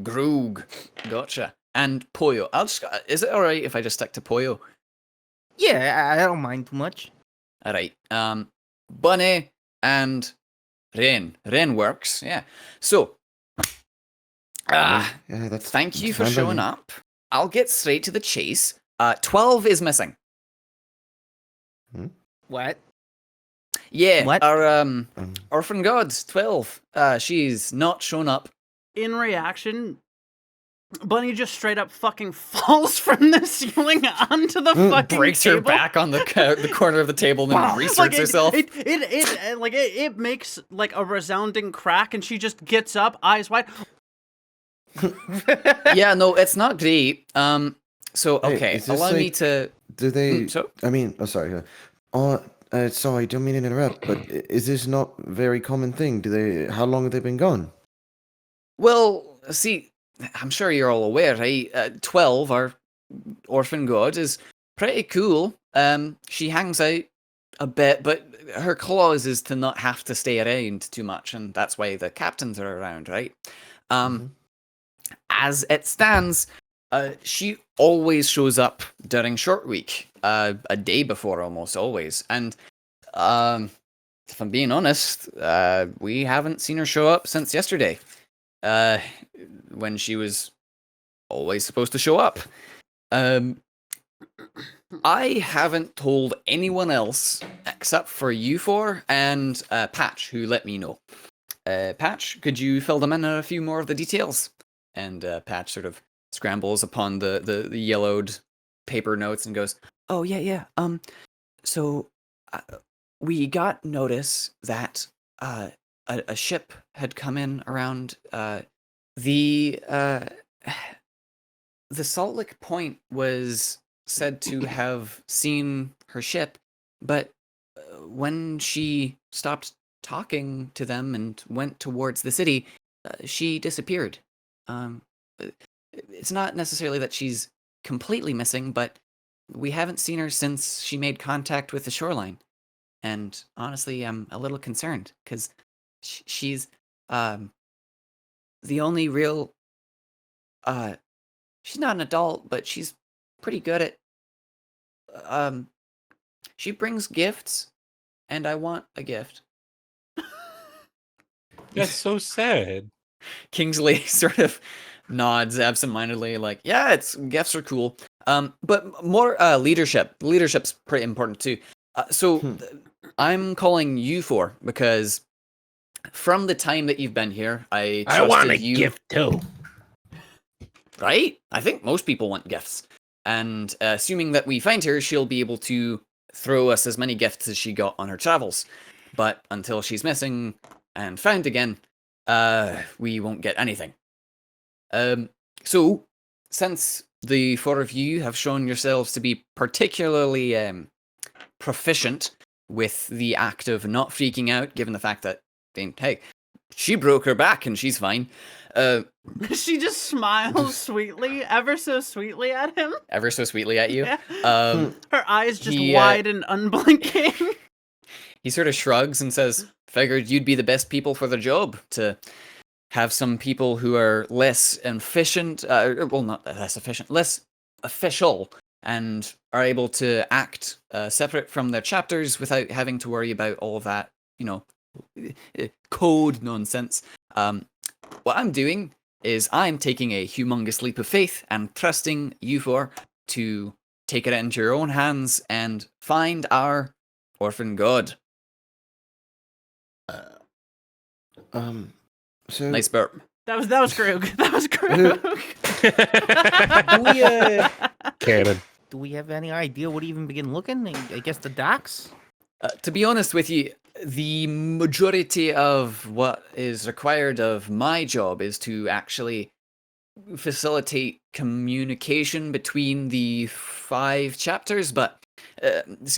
Groog. Gotcha. And Pollo. Is it alright if I just stick to Pollo? Yeah, I don't mind too much. Alright. Bunny and Rain. Rain works, yeah. So, Yeah, that's thank you for fine by showing me. up. I'll get straight to the chase. 12 is missing. What? Yeah, What? our orphan god, 12. She's not shown up. In reaction, Bunny just straight up fucking falls from the ceiling onto the fucking Breaks table. her back on the corner of the table and then researches herself. It makes like a resounding crack, and she just gets up, eyes wide. Yeah, no, it's not great. So Hey, okay, is this allow me like- to. Do they? So I mean, oh, sorry. Sorry, don't mean to interrupt, but is this not a very common thing? Do they? How long have they been gone? well, see, I'm sure you're all aware, right? 12, our orphan god, is pretty cool. She hangs out a bit, but her clause is to not have to stay around too much, and that's why the captains are around, right? As it stands, she always shows up during short week, a day before almost always. And if I'm being honest, we haven't seen her show up since yesterday, when she was always supposed to show up. I haven't told anyone else except for you four and Patch, who let me know. Patch, could you fill them in on a few more of the details? And Patch sort of scrambles upon the yellowed paper notes and goes, "Oh, yeah. So we got notice that a ship had come in around the Salt Lick Point was said to have seen her ship, but when she stopped talking to them and went towards the city, she disappeared. It's not necessarily that she's completely missing, but we haven't seen her since she made contact with the shoreline. And honestly, I'm a little concerned because she's the only real. She's not an adult, but she's pretty good at. She brings gifts, and I want a gift. That's so sad. Kingsley sort of nods absentmindedly, like, "Yeah, gifts are cool." But more leadership. Leadership's pretty important too. I'm calling you four because from the time that you've been here, I want a trusted you. gift too. Right? I think most people want gifts. And assuming that we find her, she'll be able to throw us as many gifts as she got on her travels. But until she's missing and found again, we won't get anything. So, since the four of you have shown yourselves to be particularly proficient with the act of not freaking out, given the fact that, hey, she broke her back and she's fine. She just smiles sweetly, ever so sweetly at him. Ever so sweetly at you. Yeah. Her eyes just wide and unblinking. He sort of shrugs and says, "Figured you'd be the best people for the job, to have some people who are less efficient, not less efficient, less official, and are able to act separate from their chapters without having to worry about all of that, code nonsense. What I'm doing is I'm taking a humongous leap of faith and trusting you four to take it into your own hands and find our orphan god." So Nice burp. That was Krug. That was Krug. Do do we have any idea where to even begin looking? I guess the docks? To be honest with you, the majority of what is required of my job is to actually facilitate communication between the 5 chapters, but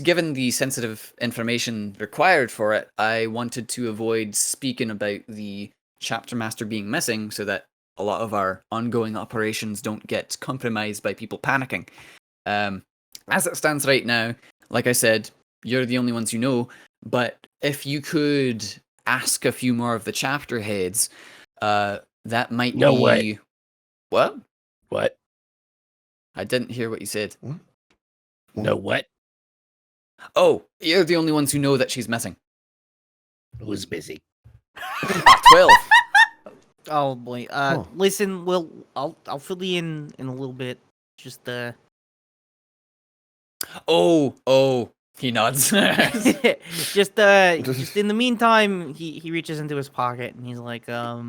given the sensitive information required for it, I wanted to avoid speaking about the chapter master being missing so that a lot of our ongoing operations don't get compromised by people panicking. As it stands right now, like I said, you're the only ones who know, but if you could ask a few more of the chapter heads, that might No be... way. What? What? I didn't hear what you said. No, what? Oh, you're the only ones who know that she's missing. Who's busy? 12. Oh boy. Listen, I'll fill you in a little bit. Just Oh, he nods. just in the meantime, he reaches into his pocket and he's like, I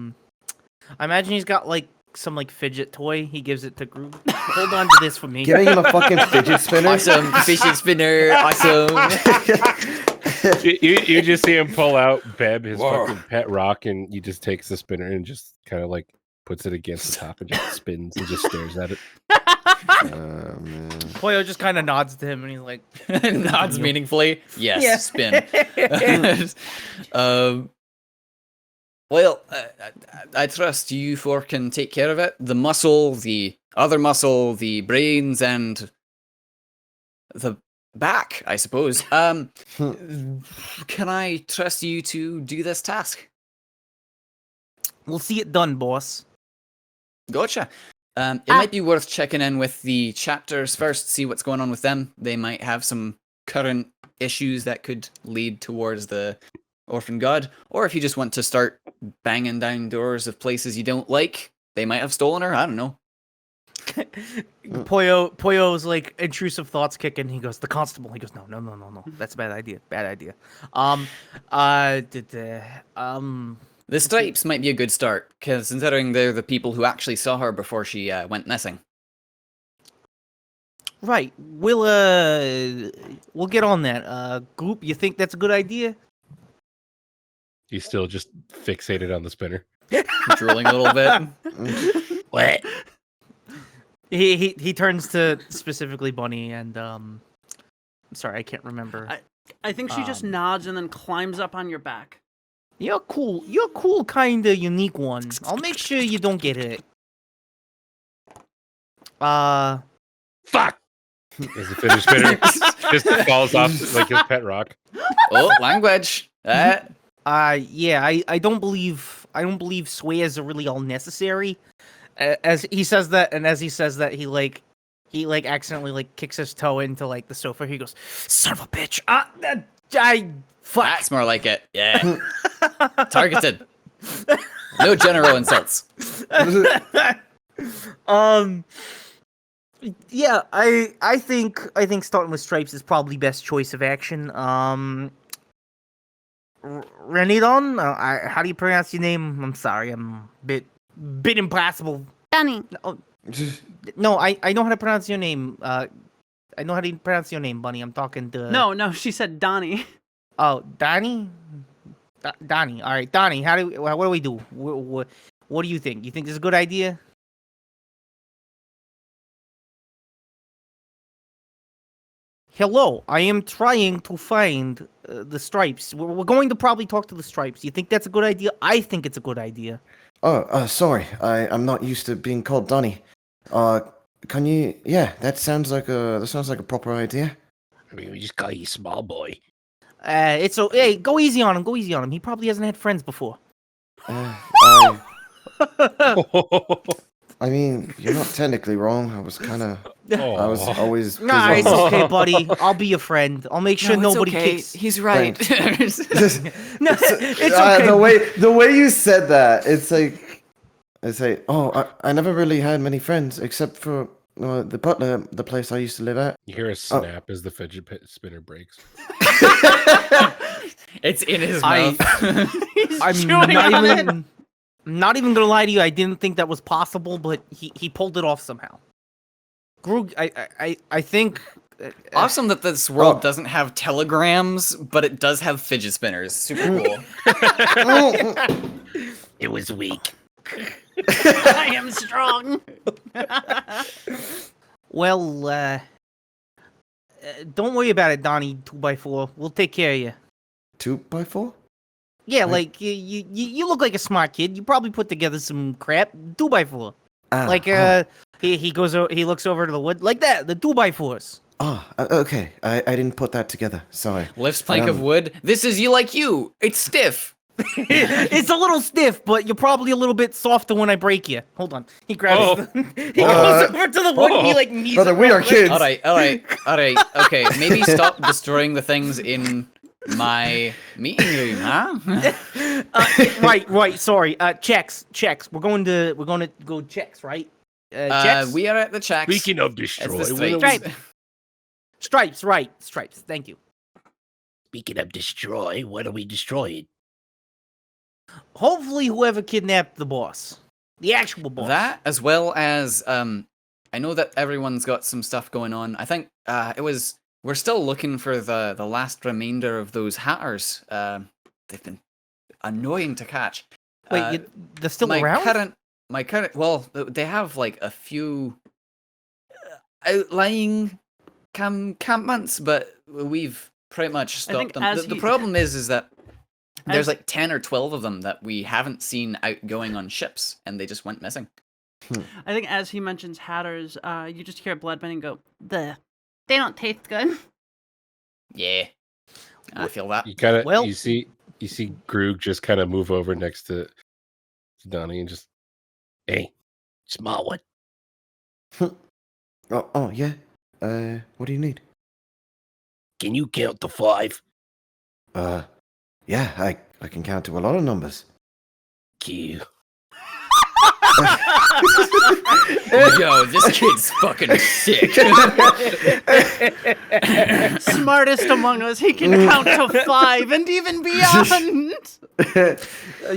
imagine he's got like some like fidget toy. He gives it to Groot. Hold on to this for me. Giving him a fucking fidget spinner. Awesome, fidget spinner, awesome. You just see him pull out Beb, his fucking pet rock, and he just takes the spinner and just kind of like puts it against the top and just spins and just stares at it. Man. Poyo just kind of nods to him and he's like, Nods meaningfully. Yes, Yeah. spin. Well, I trust you 4 can take care of it. The muscle, the other muscle, the brains, and the back, I suppose. Can I trust you to do this task? we'll see it done, boss. Gotcha. It might be worth checking in with the chapters first, see what's going on with them. They might have some current issues that could lead towards the orphan god. Or if you just want to start banging down doors of places you don't like, they might have stolen her. I don't know. Poyo's like intrusive thoughts kick in. He goes, the constable. He goes, no. That's a bad idea. The stripes might be a good start, because considering they're the people who actually saw her before she went missing. Right. We'll get on that. Group, you think that's a good idea? He's still just fixated on the spinner. Drooling a little bit. What? He turns to specifically Bunny and I'm sorry, I can't remember. I think she just nods and then climbs up on your back. You're cool. You're a cool, kind of unique one. I'll make sure you don't get hit. Fuck! As the fidget spinner just falls off like his pet rock. Oh, language. Yeah, I don't believe swears are really all necessary. As he says that, he accidentally like kicks his toe into like the sofa. He goes, "Son of a bitch! Fuck." That's more like it. Yeah. Targeted. No general insults. Yeah, I think starting with stripes is probably best choice of action. Reinadon, how do you pronounce your name? I'm sorry, I'm a bit impossible. Danny. No, I know how to pronounce your name. I know how to pronounce your name, Bunny. I'm talking to. No, she said Donnie. Oh, Donnie. Donnie. All right, Donnie. What do we do? What do you think? You think this is a good idea? Hello, I am trying to find the stripes. We're going to probably talk to the stripes. You think that's a good idea? I think it's a good idea. Oh, sorry. I'm not used to being called Donnie. Can you? Yeah, that sounds like a proper idea. I mean, we just call you small boy. Hey, go easy on him. Go easy on him. He probably hasn't had friends before. I mean, you're not technically wrong. I was always. Nah, it's okay, buddy. I'll be your friend. I'll make sure nobody kicks. He's right. It's okay. The way you said that, it's like, I never really had many friends except for the place I used to live at. You hear a snap as the fidget spinner breaks. It's in his mouth. I'm not even gonna lie to you. I didn't think that was possible, but he pulled it off somehow. Grug, I think. Awesome that this world doesn't have telegrams, but it does have fidget spinners. Super cool. It was weak. I am strong. Well, don't worry about it, Donnie. 2x4. We'll take care of you. 2x4? Yeah, Right. like you look like a smart kid. You probably put together some crap. 2x4. Like he looks over to the wood like that. The 2x4s. Okay. I didn't put that together. Sorry. Lifts plank of wood. This is you like you. It's stiff. It's a little stiff, but you're probably a little bit softer when I break you. Hold on. He grabs. He goes over to the wood. And he like knees. Brother, we are kids. All right. Okay, maybe stop destroying the things in my meeting room, huh? Right. Sorry. Checks. We're going to go checks, right? Checks. We are at the checks. Speaking of It's destroy, the what are stripes. we- Stripes. Right. Stripes. Thank you. speaking of destroy, what are we destroying? Hopefully, whoever kidnapped the boss, the actual boss. That, as well as I know that everyone's got some stuff going on. I think we're still looking for the last remainder of those hatters. They've been annoying to catch. Wait, they're still around? My current, well, they have like a few outlying campments, but we've pretty much stopped them. The problem is that there's like 10 or 12 of them that we haven't seen out going on ships, and they just went missing. I think as he mentions hatters, you just hear Bloodbending go, "They don't taste good." Yeah, I feel that. You kind of Well- you see Groog just kind of move over next to Donnie and just Hey, small one. Oh yeah. What do you need? Can you count to 5? Yeah, I can count to a lot of numbers. Q. Yo, this kid's fucking sick. Smartest among us, he can count to 5 and even beyond.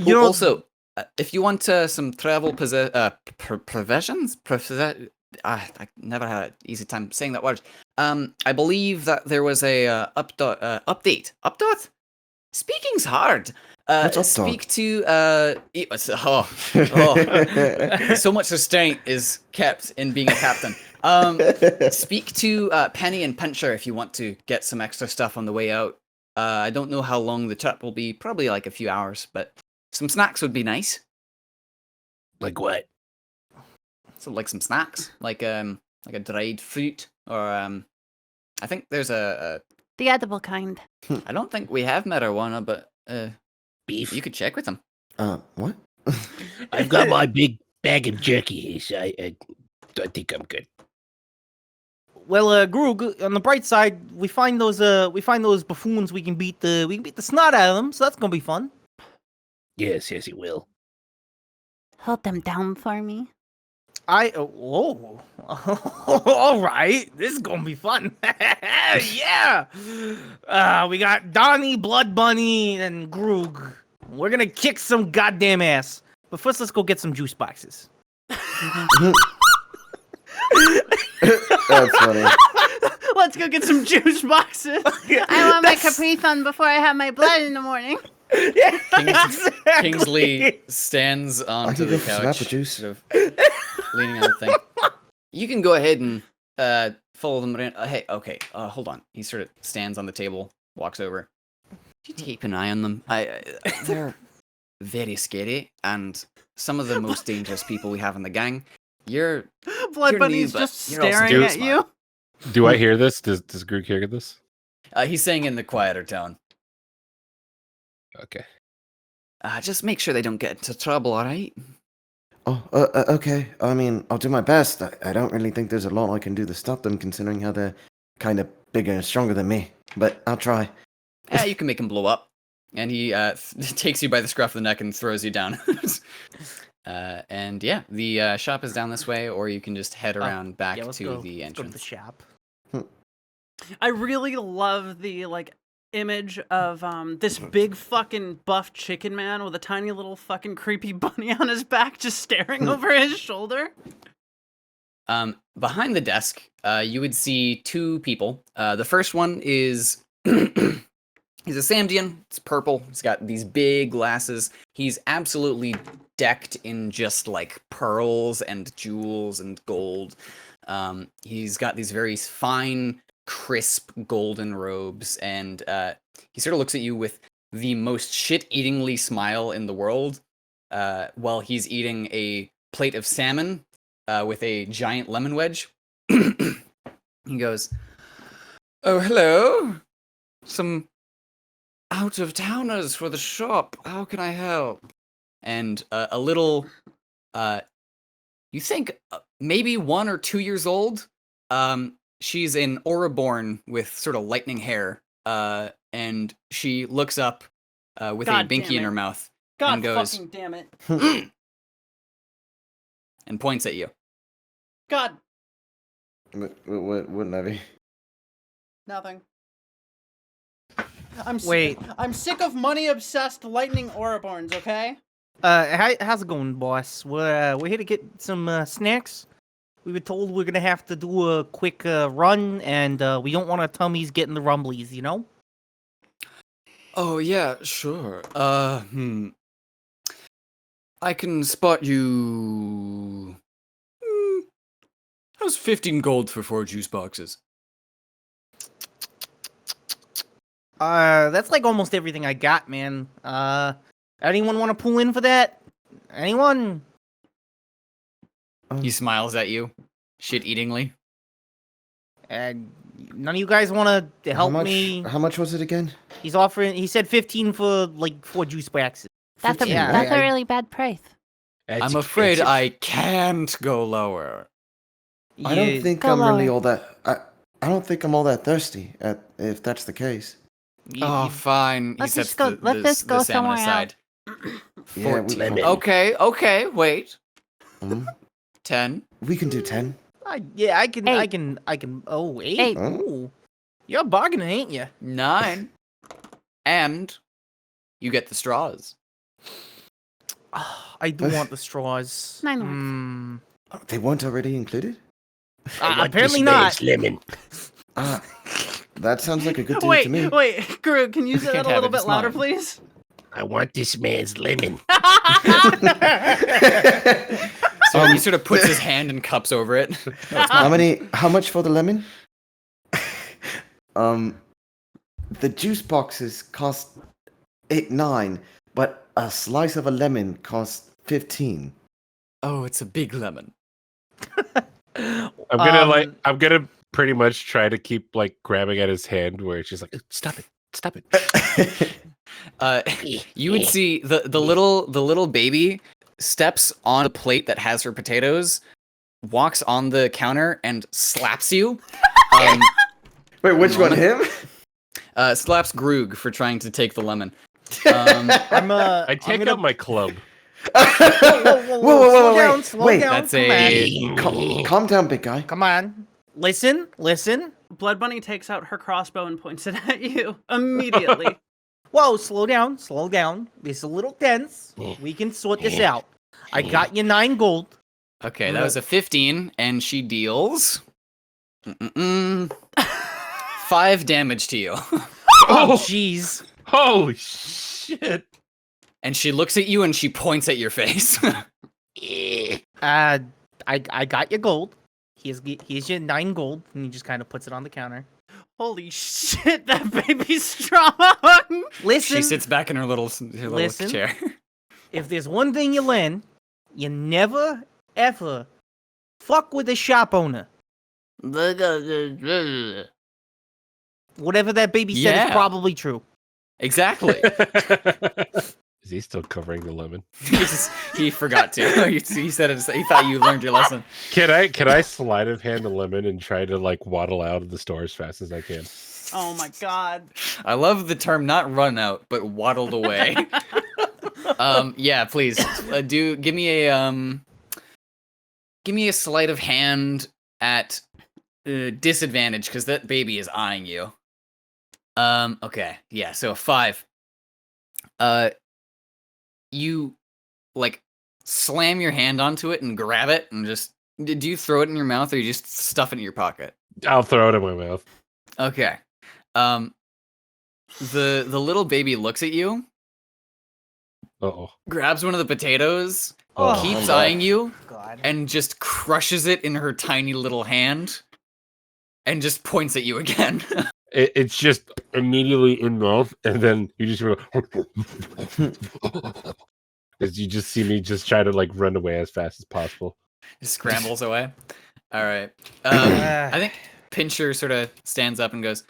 You know, Also, if you want some travel provisions, I never had an easy time saying that word. I believe that there was a update. Update? Speaking's hard. What's update? Speak to so much restraint is kept in being a captain. Speak to Penny and Pincher if you want to get some extra stuff on the way out. I don't know how long the trip will be. Probably like a few hours, but some snacks would be nice. Like what? So like some snacks, like a dried fruit, or I think there's a. The edible kind. I don't think we have marijuana, but Beef? you could check with them. What? I've got my big bag of jerky here, so I think I'm good. well, Groog, on the bright side, we find those buffoons. We can beat the snot out of them, so that's gonna be fun. Yes, it will. Hold them down for me. All right, this is gonna be fun. Yeah. We got Donnie, Blood Bunny, and Groog. We're gonna kick some goddamn ass. But first, let's go get some juice boxes. That's funny. Let's go get some juice boxes. I want my Capri Sun before I have my blood in the morning. Kingsley stands onto can the go for some couch, apple juice. sort of leaning on the thing. You can go ahead and follow them around. Hey, okay, hold on. He sort of stands on the table, walks over. You keep an eye on them. They're very scary, and some of the most dangerous people we have in the gang. You're Blood new, Bunny's but just you're also staring very at you. smart. Do I hear this? Does Groog hear this? He's saying in the quieter tone. Okay. Just make sure they don't get into trouble, all right? Oh, okay. I mean, I'll do my best. I don't really think there's a lot I can do to stop them, considering how they're kind of bigger and stronger than me. But I'll try. Yeah, you can make him blow up. And he takes you by the scruff of the neck and throws you down. And yeah, the shop is down this way, or you can just head around back Yeah, let's to go. the Let's go to the entrance. shop. I really love the image of this big fucking buff chicken man with a tiny little fucking creepy bunny on his back just staring over his shoulder. Behind the desk, you would see two people. The first one is he's a Samdian. It's purple. He's got these big glasses. He's absolutely decked in just like pearls and jewels and gold. He's got these very fine, crisp golden robes, and he sort of looks at you with the most shit-eatingly smile in the world, while he's eating a plate of salmon with a giant lemon wedge. He goes, "Oh, hello. Some out-of-towners for the shop. How can I help?" And a little, you think maybe 1 or 2 years old. She's an Ouroborn with sort of lightning hair, and she looks up with God a binky damn in her it. mouth God and goes, fucking damn it. and points at you. God, What wouldn't that be? nothing. Wait. I'm sick of money-obsessed lightning Ouroborns, okay? How's it going, boss? We're here to get some snacks. We were told we're gonna have to do a quick run, and we don't want our tummies getting the rumblies, you know? Oh, yeah, sure. I can spot you. How's 15 gold for 4 juice boxes? That's like almost everything I got, man. Anyone want to pull in for that? Anyone? He smiles at you, shit-eatingly. And none of you guys want to help me? How much was it again? He's offering. He said 15 for like 4 juice boxes. That's a Yeah, that's I- a really bad price. That's I'm afraid expensive. I can't go lower. I don't think Go I'm really lower. all that. I don't think I'm all that thirsty. If that's the case. Oh, fine. Let's he just sets go- the, let the, this the go salmon somewhere aside. Yeah, we, 14. Okay, wait. Mhm. 10. We can do 10. I can. Eight. I can. Oh, 8. Eight. Ooh. You're bargaining, ain't you? 9. And you get the straws. I do want the straws. 9 works. Hmm. They weren't already included. I want Apparently this not. man's lemon. That sounds like a good deal Wait, to me. wait, Guru, can you say Can't that a have little it, bit it's louder, mine. please? I want this man's lemon. So he sort of puts his hand in cups over it. How much for the lemon? The juice boxes cost 9, but a slice of a lemon costs 15. Oh, it's a big lemon. I'm gonna pretty much try to keep like grabbing at his hand where she's like, stop it. You would see the little baby steps on a plate that has her potatoes, walks on the counter and slaps you. Wait, which one? Him? Slaps Groog for trying to take the lemon. I take out my club. Whoa, Slow wait. down. That's come a- on. Calm down, big guy. Come on. Listen. Blood Bunny takes out her crossbow and points it at you immediately. Whoa, slow down. This is a little tense. We can sort this out. I got you 9 gold. Okay, that was a 15, and she deals 5 damage to you. Oh, jeez. Holy shit. And she looks at you and she points at your face. I got your gold. Here's your 9 gold, and he just kind of puts it on the counter. Holy shit, that baby's strong! Listen, She sits back in her little Listen. chair. if there's one thing you learn, you never, ever fuck with a shop owner. Whatever that baby said Yeah. is probably true. Exactly. Is he still covering the lemon? He forgot to. He said it. He thought you learned your lesson. Can I sleight of hand the lemon and try to like waddle out of the store as fast as I can? Oh my god. I love the term not run out, but waddled away. Yeah, please give me a sleight of hand at disadvantage because that baby is eyeing you. Okay, yeah, so a 5. You like slam your hand onto it and grab it and just Do you throw it in your mouth or you just stuff it in your pocket? I'll throw it in my mouth. Okay. The little baby looks at you, Uh-oh. grabs one of the potatoes, Oh, keeps God. eyeing you, God. and just crushes it in her tiny little hand, and just points at you again. It's just immediately in mouth, and then you just go, as you just see me just try to like run away as fast as possible. Just scrambles away. All right. I think Pincher sort of stands up and goes,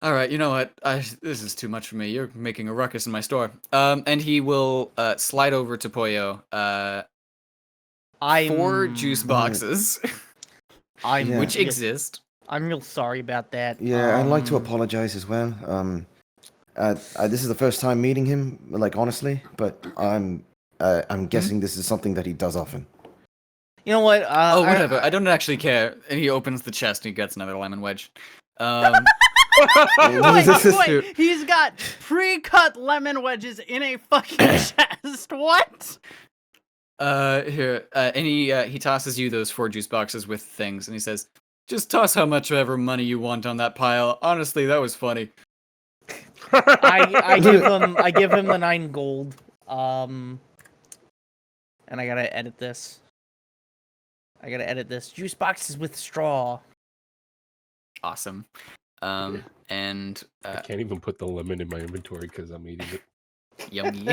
"All right, you know what? This is too much for me. You're making a ruckus in my store." And he will slide over to Pollo. 4 juice boxes, I'm which exist. I'm real sorry about that. Yeah, I'd like to apologize as well. This is the first time meeting him, like honestly, but I'm guessing this is something that he does often. You know what? Oh, whatever. I don't actually care. And he opens the chest and he gets another lemon wedge. Wait, he's got pre-cut lemon wedges in a fucking chest. What? Here, and he tosses you those 4 juice boxes with things, and he says, "Just toss how much ever money you want on that pile. Honestly, that was funny." I give him the 9 gold. And I gotta edit this. Juice boxes with straw. Awesome. And I can't even put the lemon in my inventory because I'm eating it. yummy.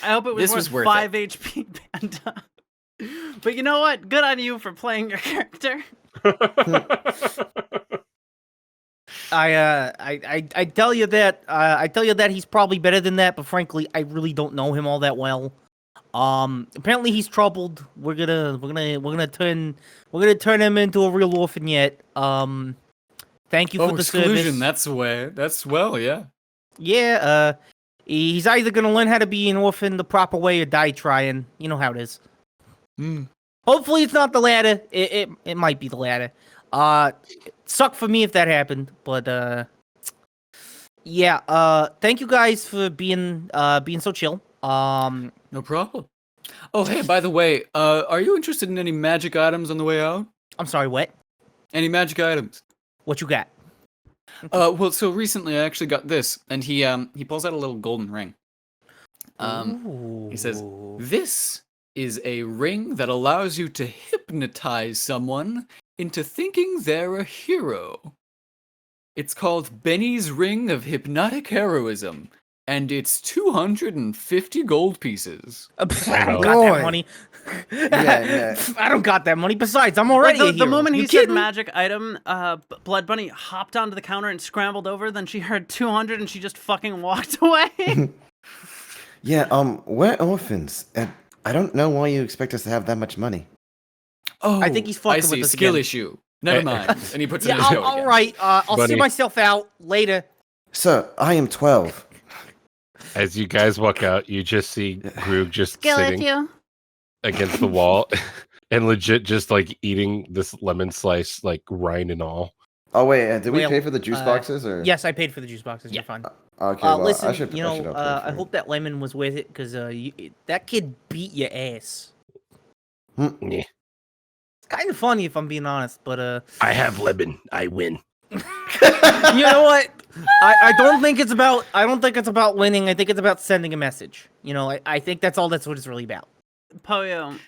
I hope it was, This was worth 5 HP Panda. But you know what? Good on you for playing your character. I tell you that he's probably better than that, but frankly, I really don't know him all that well. Apparently he's troubled. We're gonna turn him into a real orphan yet. Thank you for the exclusion. service. That's well, yeah. Yeah, he's either gonna learn how to be an orphan the proper way or die trying. You know how it is. Hopefully it's not the latter. It might be the latter. Suck for me if that happened, but yeah. Thank you guys for being so chill. No problem. Oh, hey, by the way, are you interested in any magic items on the way out? I'm sorry, what? Any magic items? What you got? Well, so recently I actually got this, and he pulls out a little golden ring. He says, "This is a ring that allows you to hypnotize someone into thinking they're a hero. It's called Benny's Ring of Hypnotic Heroism, and it's 250 gold pieces." I don't got that money. Yeah. I don't got that money. Besides, I'm already a the hero. moment You he said kidding? magic item, Blood Bunny hopped onto the counter and scrambled over. Then she heard 200 and she just fucking walked away. Yeah, we're orphans, and I don't know why you expect us to have that much money. Oh, I think he's fucking I see. with us Skill again. issue. Never mind. And he puts it Yeah, in his note all again. right. I'll see Bunny. myself out later. Sir, I am 12. As you guys walk out, you just see Groog just Skill sitting issue. against the wall and legit just like eating this lemon slice, like rind and all. Oh wait, did we Well, pay for the juice boxes or? Yes, I paid for the juice boxes. You're fine. Okay, well, Listen, I should. you I should know, have paid for I it. hope that lemon was worth it because that kid beat your ass. Yeah. It's kind of funny if I'm being honest, but I have lemon. I win. you know what? I don't think it's about winning. I think it's about sending a message. You know, I think that's what it's really about. Poyo,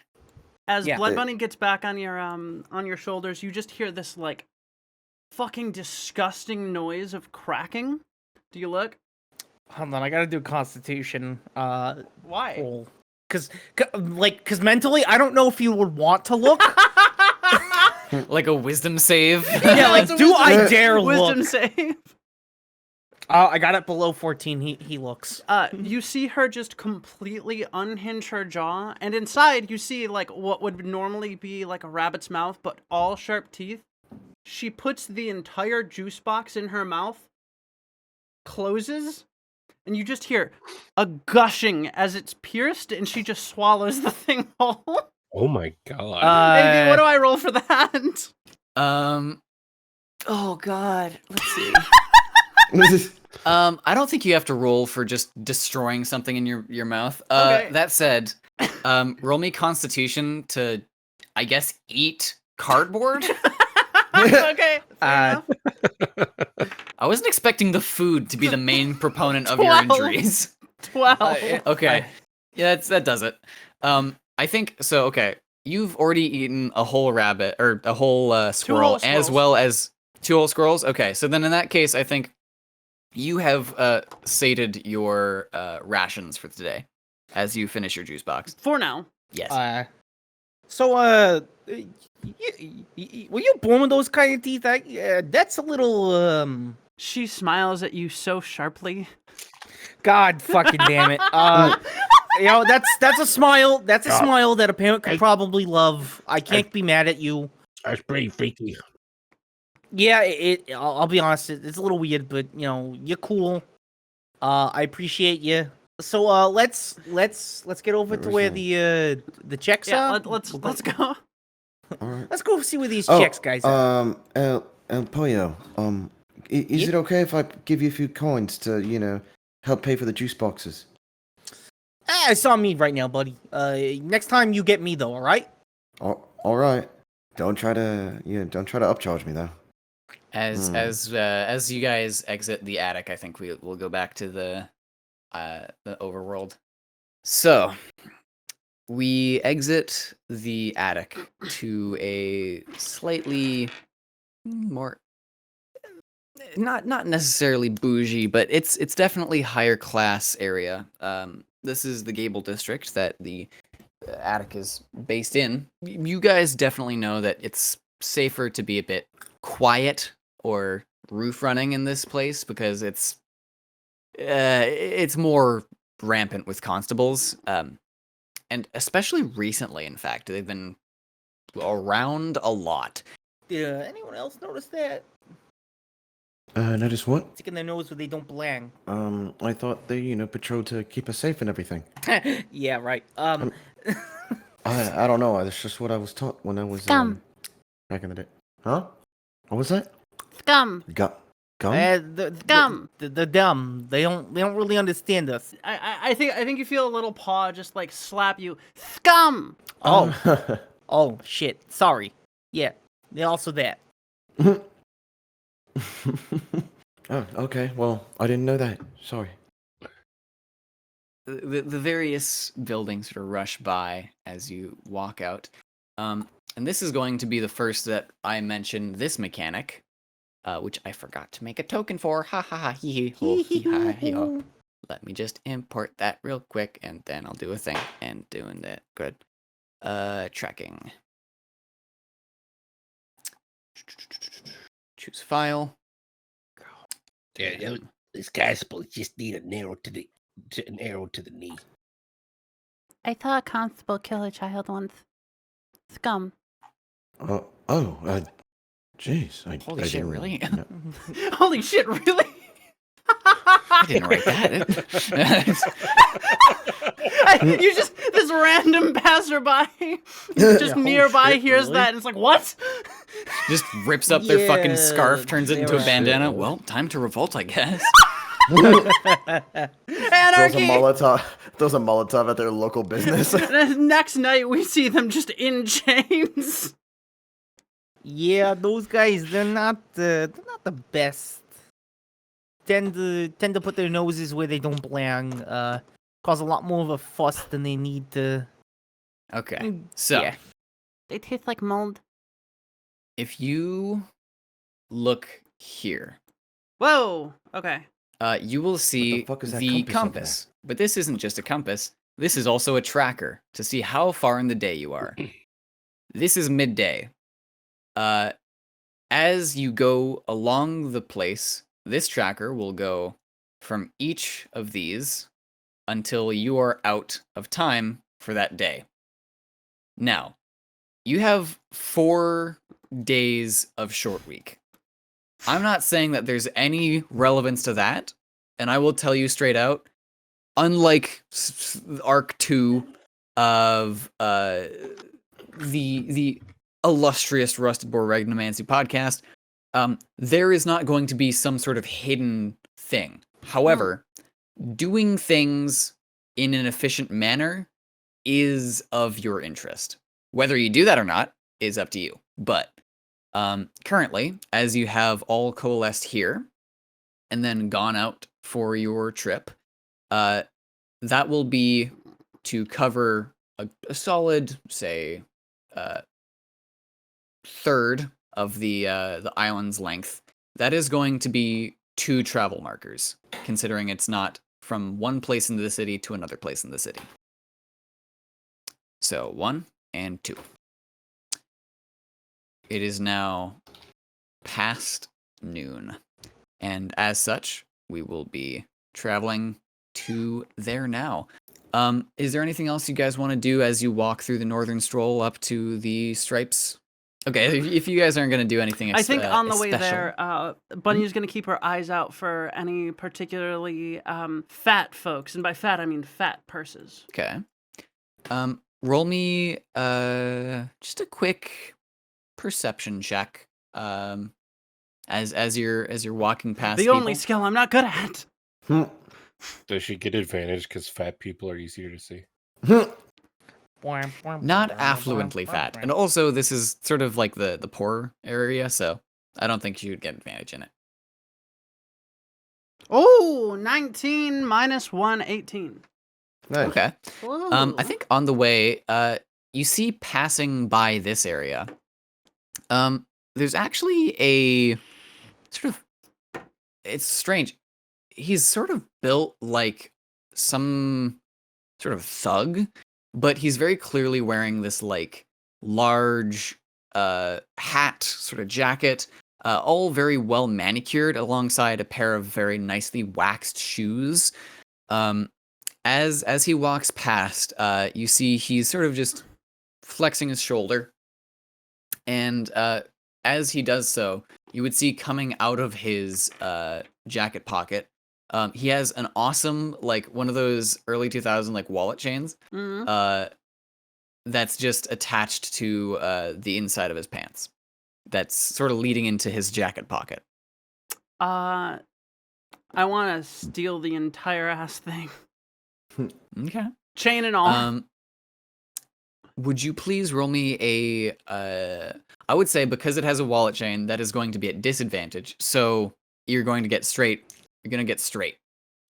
as Yeah. Blood Bunny gets back on your shoulders, you just hear this like fucking disgusting noise of cracking. Do you look? Hold on, I gotta do Constitution. Why? Roll. Cause mentally, I don't know if you would want to look. Like a wisdom save. Yeah, like, do I dare Wisdom look? save. I got it below 14. He looks. You see her just completely unhinge her jaw, and inside you see like what would normally be like a rabbit's mouth, but all sharp teeth. She puts the entire juice box in her mouth, closes, and you just hear a gushing as it's pierced, and she just swallows the thing whole. Oh my god. Maybe, what do I roll for that? Oh god. Let's see. I don't think you have to roll for just destroying something in your mouth. Okay. That said, Roll me Constitution to, I guess, eat cardboard. Okay. fair enough. I wasn't expecting the food to be the main proponent of your 12. injuries. 12. Okay, yeah, that does it. I think so. Okay, you've already eaten a whole rabbit or a whole squirrel, whole as squirrels. well as 2 whole squirrels. Okay, so then in that case, I think you have sated your rations for today as you finish your juice box. For now. Yes. Were you born with those kind of teeth? That's a little She smiles at you so sharply. God fucking damn it. That's a smile. That's a smile that a parent could probably love. I can't be mad at you. That's pretty freaky. Yeah, I'll be honest. It's a little weird, but you're cool. I appreciate you. So let's get over to where the checks Yeah, are. let's go. All right. Let's go see where these checks guys are. El Pollo, is it okay if I give you a few coins to, help pay for the juice boxes? It's on me right now, buddy. Next time you get me though, all right? All right. Don't try to upcharge me though. As you guys exit the attic, I think we'll go back to the overworld. So we exit the attic to a slightly more not necessarily bougie, but it's definitely higher class area. This is the Gable district that the attic is based in. You guys definitely know that it's safer to be a bit quiet or roof running in this place because it's more rampant with constables, and especially recently. In fact, they've been around a lot. Anyone else notice that? Notice what? Sticking their nose where they don't belong. I thought they, patrolled to keep us safe and everything. Yeah, right. I don't know. That's just what I was taught when I was Scum. back in the day. Huh? What was that? Scum. Gum? Scum. The dumb. They don't really understand us. I think you feel a little paw just like slap you. Scum. Oh. Oh shit. Sorry. Yeah. They're also that. Oh, okay. Well, I didn't know that. Sorry. The various buildings sort of rush by as you walk out. And this is going to be the first that I mention this mechanic, which I forgot to make a token for. Ha ha ha hee hee ho hee ha hee ho. Let me just import that real quick, and then I'll do a thing. And doing that. Good. Tracking. Choose file. Yeah, this guy's supposed to just need an arrow to the knee. I saw a constable kill a child once. Scum. Jeez. Holy I shit, didn't really? know. Holy shit, really? I didn't write that. You just this random passerby just nearby shit, hears really? that and it's like, what? Just rips up their fucking scarf, turns it into a they're- bandana. Well, time to revolt, I guess. Throws Anarchy! Throws a Molotov at their local business. Next night we see them just in chains. Yeah, those guys, they're not the best. Tend to put their noses where they don't belong. Cause a lot more of a fuss than they need to. Okay, so Yeah. They taste like mold. if you look here, Whoa. Okay. you will see fuck is that the compass up compass. But this isn't just a compass. This is also a tracker to see how far in the day you are. This is midday. As you go along the place, this tracker will go from each of these until you are out of time for that day. Now, you have 4 days of short week. I'm not saying that there's any relevance to that, and I will tell you straight out, unlike Arc 2 of the illustrious Rusted Boar Regnomancy podcast, there is not going to be some sort of hidden thing. However, doing things in an efficient manner is of your interest. Whether you do that or not is up to you. But currently, as you have all coalesced here and then gone out for your trip, that will be to cover a solid, say, third of the island's length. That is going to be 2 travel markers, considering it's not from one place in the city to another place in the city. So 1 and 2. It is now past noon, and as such, we will be traveling to there now. Is there anything else you guys want to do as you walk through the northern stroll up to the stripes? Okay, if you guys aren't going to do anything I think on the way special. there, Bunny's going to keep her eyes out for any particularly fat folks. And by fat, I mean fat purses. Okay. Roll me just a quick perception check. As you're walking past The people. only skill I'm not good at. Does she get advantage because fat people are easier to see? Not affluently fat. And also, this is sort of like the poor area, so I don't think you would get advantage in it. Oh, 19 minus 1, 18. Nice. Okay. I think on the way, you see passing by this area, there's actually a sort of, it's strange. He's sort of built like some sort of thug, but he's very clearly wearing this like large hat, sort of jacket, all very well manicured alongside a pair of very nicely waxed shoes. As he walks past, you see he's sort of just flexing his shoulder, and as he does so, you would see coming out of his jacket pocket, he has an awesome, like, one of those early 2000 like wallet chains that's just attached to the inside of his pants. That's sort of leading into his jacket pocket. I want to steal the entire ass thing. Okay. Chain and all. Would you please roll me a, I would say because it has a wallet chain, that is going to be at disadvantage. So you're going to get straight. You're going to get straight.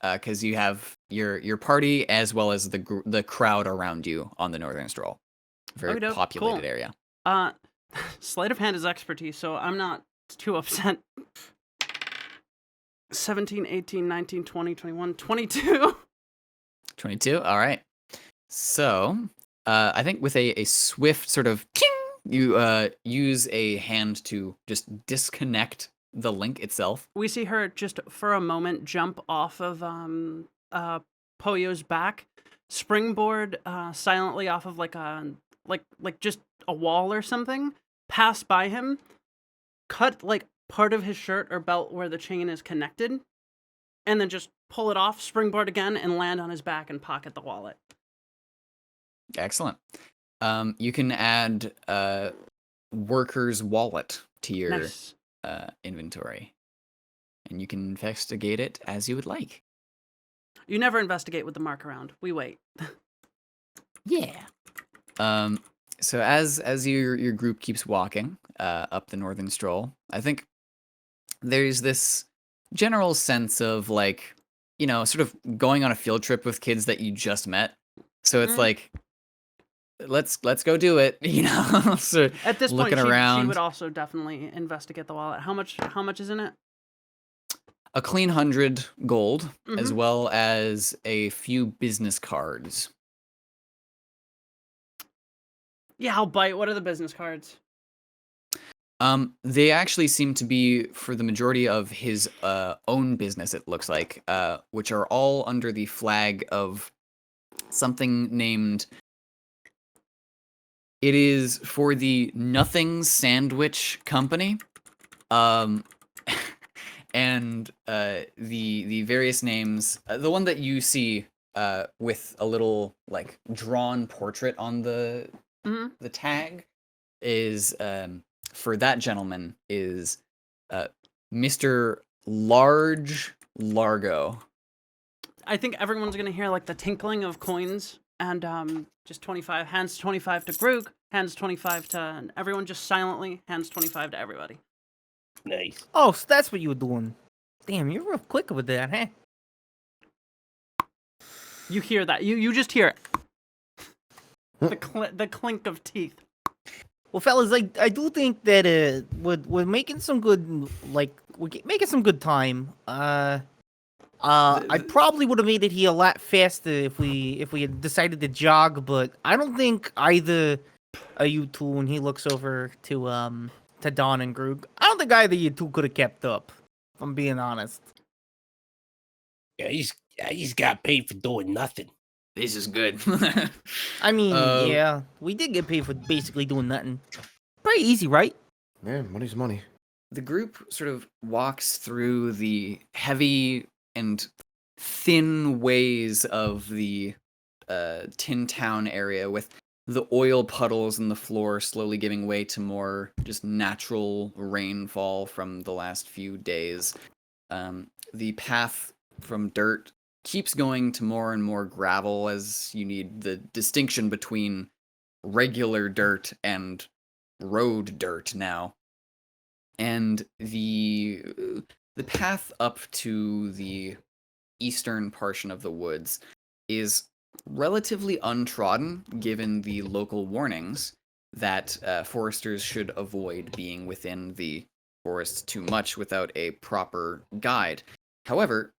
Because you have your party as well as the crowd around you on the Northern Stroll. Very Okey-doke, populated cool. area. Sleight of hand is expertise, so I'm not too upset. 17, 18, 19, 20, 21, 22. 22? All right. So, I think with a swift sort of ting, you use a hand to just disconnect the link itself. We see her just for a moment jump off of Poyo's back, springboard silently off of like just a wall or something, pass by him, cut like part of his shirt or belt where the chain is connected, and then just pull it off, springboard again, and land on his back and pocket the wallet. Excellent. You can add worker's wallet to your Nice. inventory, and you can investigate it as you would like. You never investigate with the mark around. We wait. Yeah. So as your group keeps walking up the Northern Stroll, I think there's this general sense of like, you know, sort of going on a field trip with kids that you just met. So it's like, let's go do it, you know. So At this looking point, around, she would also definitely investigate the wallet. How much is in it? a clean 100 gold, as well as a few business cards. Yeah, I'll bite. What are the business cards? They actually seem to be for the majority of his own business, it looks like, which are all under the flag of something named. It is for the Nothing Sandwich Company, and the various names. The one that you see with a little like drawn portrait on the tag is for that gentleman is Mr. Large Largo. I think everyone's gonna hear like the tinkling of coins And just 25, hands 25 to Groog, hands 25 to everyone, just silently, hands 25 to everybody. Nice. Oh, so that's what you were doing. Damn, you're real quick with that, huh? You hear that. You just hear it. The clink of teeth. Well, fellas, I do think that we're making some good making some good time. I probably would have made it here a lot faster if we had decided to jog, but I don't think either of you two, when he looks over to Don and Groog, I don't think either of you two could have kept up. If I'm being honest. Yeah, he's got paid for doing nothing. This is good. I mean, yeah, we did get paid for basically doing nothing. Pretty easy, right? Yeah, money's money. The group sort of walks through the heavy and thin ways of the Tin Town area, with the oil puddles in the floor slowly giving way to more just natural rainfall from the last few days. The path from dirt keeps going to more and more gravel, as you need the distinction between regular dirt and road dirt now. And the path up to the eastern portion of the woods is relatively untrodden, given the local warnings that foresters should avoid being within the forest too much without a proper guide. However,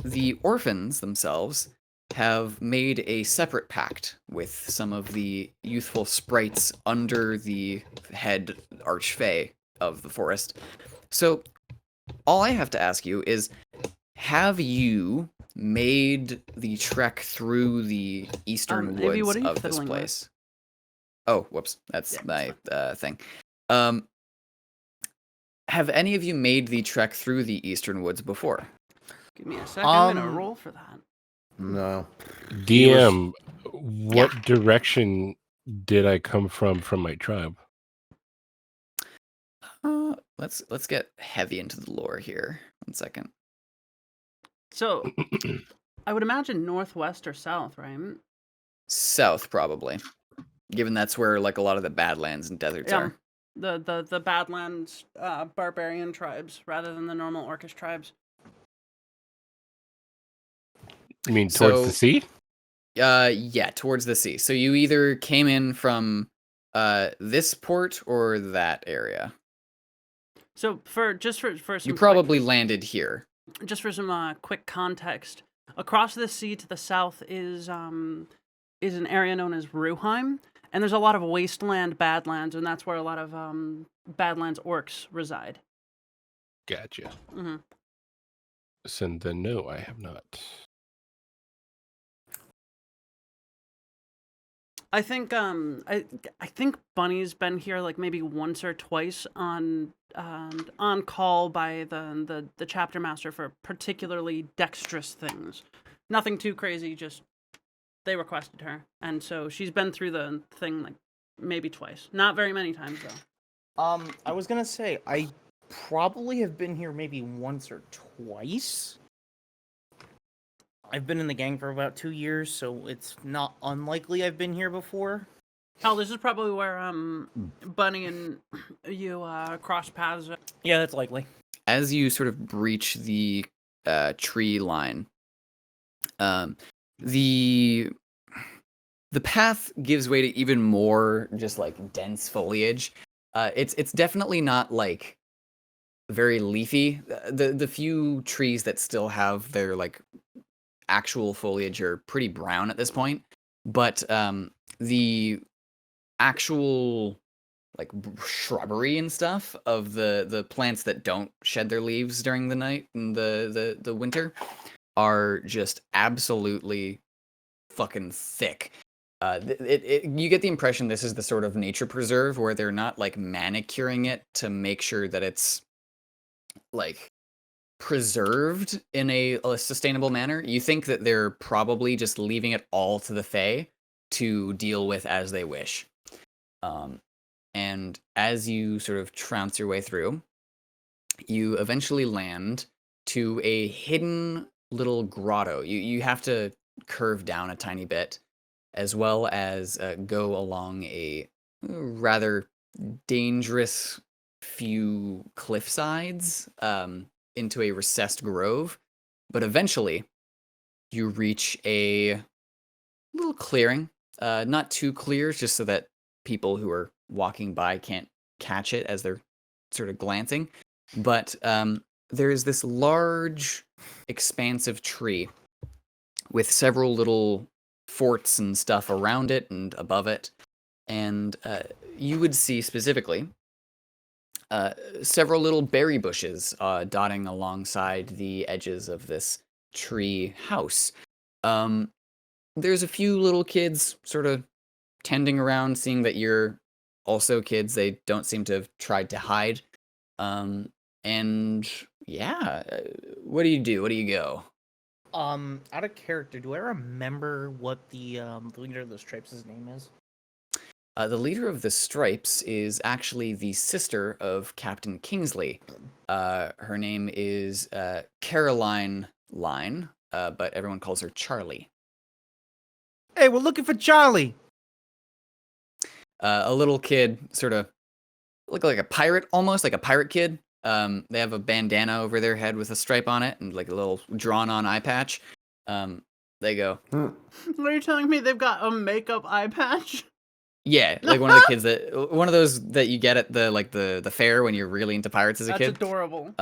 the orphans themselves have made a separate pact with some of the youthful sprites under the head archfey of the forest. So, all I have to ask you is, have you made the trek through the eastern Maybe, woods what are you of this fiddling with? place? Oh, whoops. That's Yeah, my thing. Have any of you made the trek through the eastern woods before? Give me a second. I'm gonna roll for that. No. DM, what direction did I come from my tribe? Let's get heavy into the lore here. 1 second. So, I would imagine northwest or south, right? South, probably, given that's where like a lot of the Badlands and deserts are. The Badlands barbarian tribes rather than the normal Orcish tribes. You mean towards the So- sea? Yeah, towards the sea. So you either came in from this port or that area. So for some You probably landed here. just for some quick context, across the sea to the south is an area known as Ruheim, and there's a lot of wasteland badlands, and that's where a lot of badlands orcs reside. Gotcha. Hmm. So then, no, I have not. I think I think Bunny's been here like maybe once or twice on call by the chapter master for particularly dexterous things. Nothing too crazy, just they requested her, and so she's been through the thing like maybe twice. Not very many times though. I was gonna say I probably have been here maybe once or twice. I've been in the gang for about 2 years, so it's not unlikely I've been here before. Hell, this is probably where Bunny and you cross paths. Yeah, that's likely. As you sort of breach the tree line, the path gives way to even more just like dense foliage. It's definitely not like very leafy. The few trees that still have their like actual foliage are pretty brown at this point, but the actual like shrubbery and stuff of the plants that don't shed their leaves during the night and the winter are just absolutely fucking thick. You get the impression this is the sort of nature preserve where they're not like manicuring it to make sure that it's like preserved in a sustainable manner. You think that they're probably just leaving it all to the Fae to deal with as they wish. And as you sort of trounce your way through, you eventually land to a hidden little grotto. You have to curve down a tiny bit as well as go along a rather dangerous few cliff sides into a recessed grove. But eventually, you reach a little clearing. Not too clear, just so that people who are walking by can't catch it as they're sort of glancing. But there's this large, expansive tree with several little forts and stuff around it and above it. And you would see specifically several little berry bushes dotting alongside the edges of this tree house. There's a few little kids sort of tending around, seeing that you're also kids. They don't seem to have tried to hide. And yeah, what do you do? What do you go? Out of character, do I remember what the leader of the Stripes' name is? The leader of the Stripes is actually the sister of Captain Kingsley. Her name is Caroline Line, but everyone calls her Charlie. Hey, we're looking for Charlie. A little kid, sort of look like a pirate, almost like a pirate kid. They have a bandana over their head with a stripe on it and like a little drawn-on eye patch. They go, Are you telling me they've got a makeup eye patch? yeah, like one of the kids one of those that you get at the fair when you're really into pirates as a That's kid. adorable.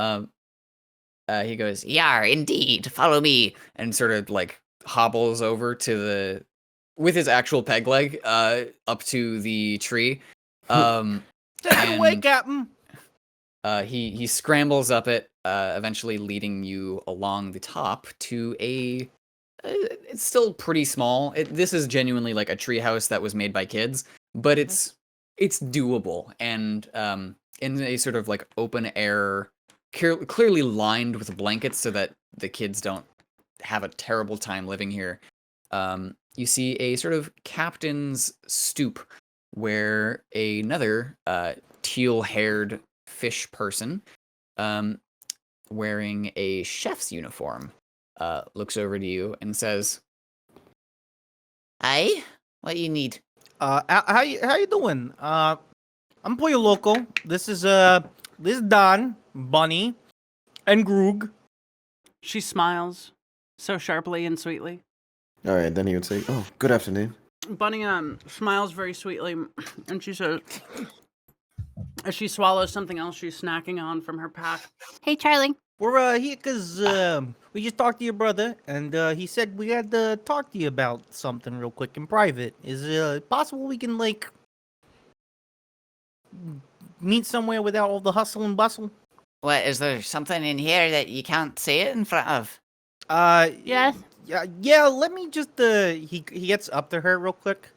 He goes, "Yar, indeed, follow me," and sort of like hobbles over to with his actual peg leg, up to the tree. Take it away, and, Captain. he scrambles up it, eventually leading you along the top to a. It's still pretty small. This is genuinely like a treehouse that was made by kids, but it's doable and in a sort of like open air, clearly lined with blankets so that the kids don't have a terrible time living here. You see a sort of captain's stoop where another teal-haired fish person, wearing a chef's uniform, looks over to you and says, "Aye, what do you need?" How you doing? I'm Pollo Loco. This is Don, Bunny, and Groog. She smiles so sharply and sweetly. All right, then he would say, "Oh, good afternoon." Bunny smiles very sweetly, and she says, as she swallows something else she's snacking on from her pack, Hey, Charlie. We're here because we just talked to your brother, and he said we had to talk to you about something real quick in private. Is it possible we can like meet somewhere without all the hustle and bustle? What, is there something in here that you can't say it in front of? Yes. Yeah. Let me just he gets up to her real quick,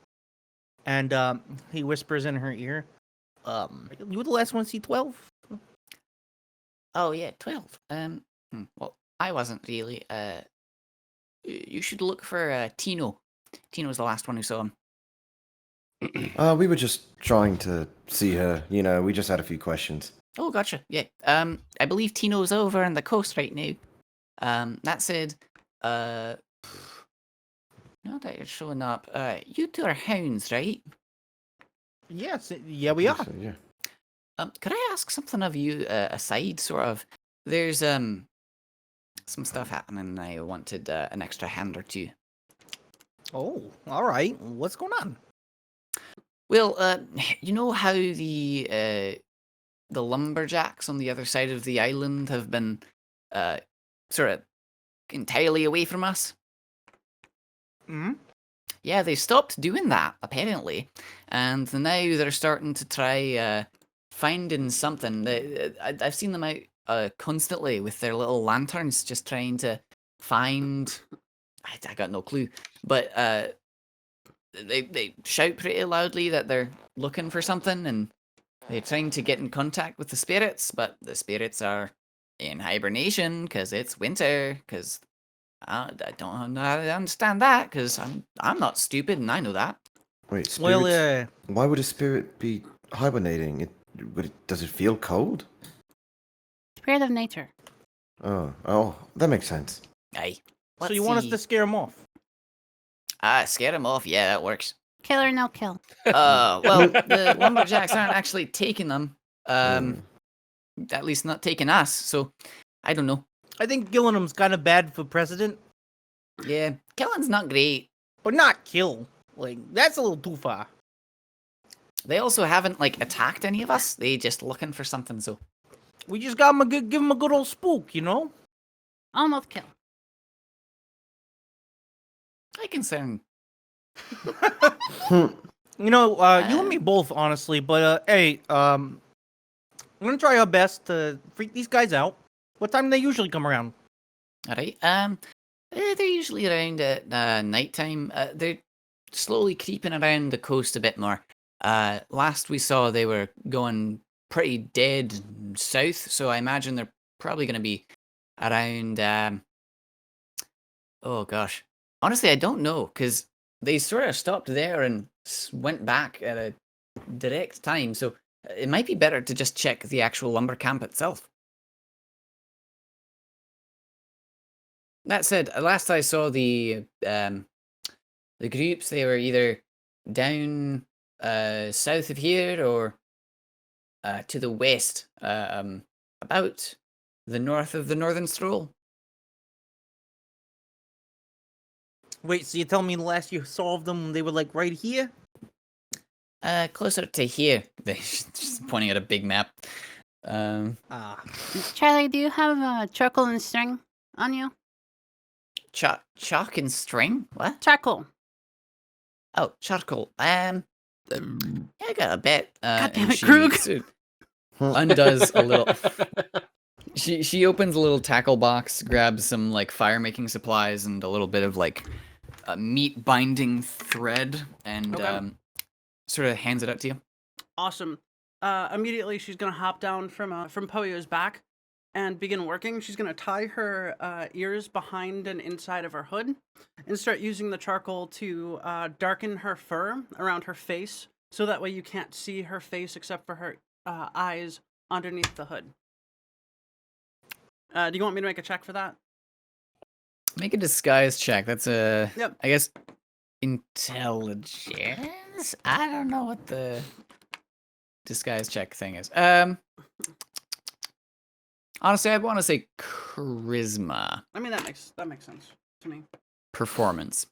and he whispers in her ear, "You were the last one to see 12." Oh yeah, 12. Well, I wasn't really. You should look for Tino. Tino was the last one who saw him. We were just trying to see her. You know, we just had a few questions. Oh, gotcha. Yeah. I believe Tino's over on the coast right now. That said, now that you're showing up, you two are hounds, right? Yes, yeah, we are. So, yeah. Could I ask something of you aside, sort of? There's some stuff happening, and I wanted an extra hand or two. Oh, all right. What's going on? Well, you know how the lumberjacks on the other side of the island have been sort of entirely away from us? Hmm? Yeah, they stopped doing that, apparently. And now they're starting to try finding something. I've seen them out constantly with their little lanterns, just trying to find... I got no clue. But they shout pretty loudly that they're looking for something, and they're trying to get in contact with the spirits, but the spirits are in hibernation because it's winter, because... I don't understand that, because I'm not stupid, and I know that. Wait, spirits? Well, Why would a spirit be hibernating? Does it feel cold? Spirit of nature. Oh, that makes sense. Aye. so you want us to scare them off? Scare them off. Yeah, that works. Kill or no kill? Well, the lumberjacks aren't actually taking them. Hmm. At least not taking us. So, I don't know. I think killing them's kind of bad for precedent, Yeah, killing's not great. but not kill. Like, that's a little too far. They also haven't like attacked any of us. They just looking for something. So, We just got give them a good old spook, you know? Almost kill. I concern. Hmm. You know, you and me both, honestly. But hey, I'm gonna try our best to freak these guys out. What time do they usually come around? All right. They're usually around at nighttime. They're slowly creeping around the coast a bit more. Last we saw, they were going pretty dead south, so I imagine they're probably going to be around. Oh gosh, honestly, I don't know because they sort of stopped there and went back at a direct time. So it might be better to just check the actual lumber camp itself. That said, last I saw the groups, they were either down south of here or to the west, about the north of the Northern Stroll. Wait, so you tell me the last you saw of them, they were like right here? Closer to here. They just pointing at a big map. Ah, Charlie, do you have charcoal and string on you? Chalk and string? What? Charcoal. Oh, charcoal. Yeah, I got a bit. God damn and it, Krug. she undoes a little. She opens a little tackle box, grabs some like fire making supplies and a little bit of like meat binding thread, and Okay. sort of hands it out to you. Awesome. Immediately, she's gonna hop down from Poyo's back and begin working. She's gonna tie her ears behind and inside of her hood, and start using the charcoal to darken her fur around her face, so that way you can't see her face except for her eyes underneath the hood. Do you want me to make a check for that? Make a disguise check. That's a, Yep. I guess, intelligence? I don't know what the disguise check thing is. Honestly, I want to say charisma. I mean, that makes sense to me. Performance.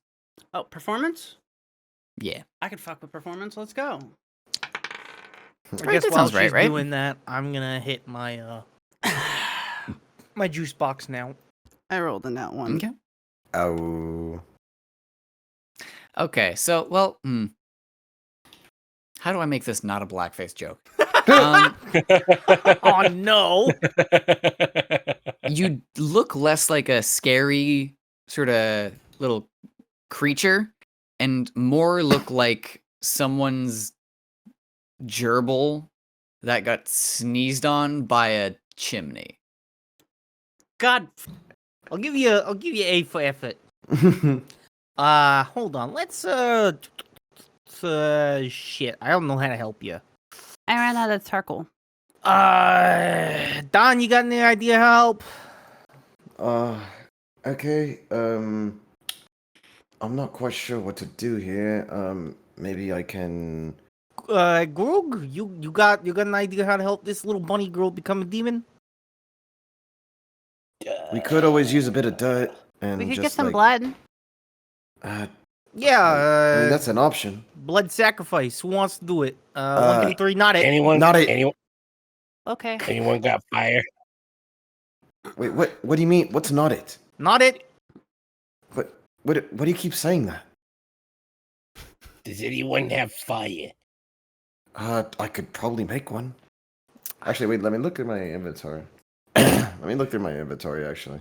Oh, performance? Yeah. I could fuck with performance. Let's go. I Right, guess that while sounds right, she's right? doing that, I'm gonna hit my my juice box now. I rolled in that one. Okay. Oh. Okay, so, well, how do I make this not a blackface joke? Um, Oh no! you look less like a scary sort of little creature and more look like someone's gerbil that got sneezed on by a chimney. God, I'll give you A for effort. Hold on. Let's shit. I don't know how to help you. I ran out of charcoal. Don, you got any idea how to help? Okay. I'm not quite sure what to do here. Maybe I can. Grug, you got an idea how to help this little bunny girl become a demon? We could always use a bit of dirt and We could just get some like, blood. Yeah, I mean, that's an option. blood sacrifice. Who wants to do it? 1, 2, 3, not it. Anyone? Not it. Okay. Anyone got fire? Wait, what? What do you mean? What's not it? Not it. What do you keep saying that? Does anyone have fire? I could probably make one. Actually, wait. Let me look at my inventory. Let me look through my inventory. Actually.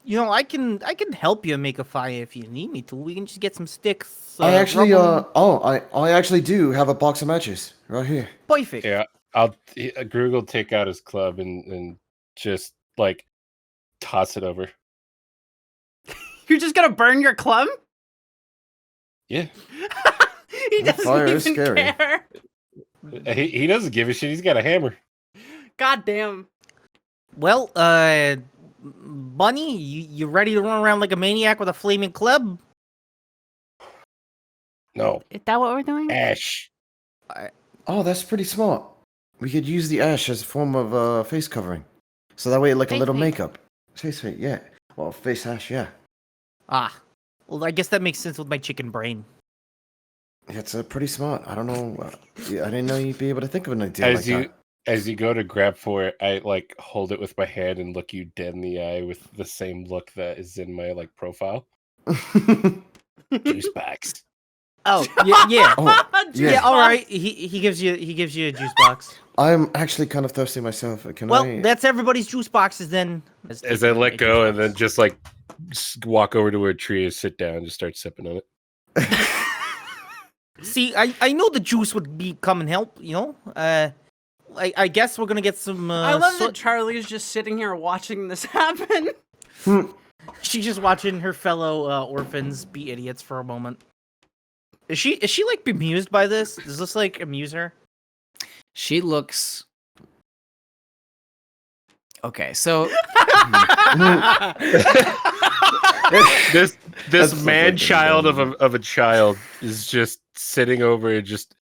You know, I can help you make a fire if you need me to. We can just get some sticks. I actually, rub 'em. I actually do have a box of matches right here. Perfect. Yeah, Grug will take out his club and just like toss it over. you're just gonna burn your club? Yeah, He The doesn't fire even is scary. care. he doesn't give a shit. He's got a hammer. God damn. Well, Bunny, you ready to run around like a maniac with a flaming club? No, Is that what we're doing? ash. Oh, that's pretty smart. We could use the ash as a form of face covering, so that way it like a Face little paint. makeup. Face paint, yeah. Well, face ash, yeah. Ah. Well, I guess that makes sense with my chicken brain. It's pretty smart. I don't know. Yeah, I didn't know you'd be able to think of an idea like As you go to grab for it, I like hold it with my hand and look you dead in the eye with the same look that is in my like profile. that. Juice box. Oh, yeah, yeah. Oh, Yeah, yeah. all right. He gives you a juice box. I'm actually kind of thirsty myself. Can Well, I? that's everybody's juice boxes then. As I let go and then just like walk over to a tree and sit down and just start sipping on it. See, I know the juice would come and help. You know, I guess we're gonna get some. I love that Charlie's just sitting here watching this happen. She's just watching her fellow orphans be idiots for a moment. Is she like bemused by this? Does this like amuse her? She looks. Okay, so this That's man fucking child dumb. of a child is just sitting over and just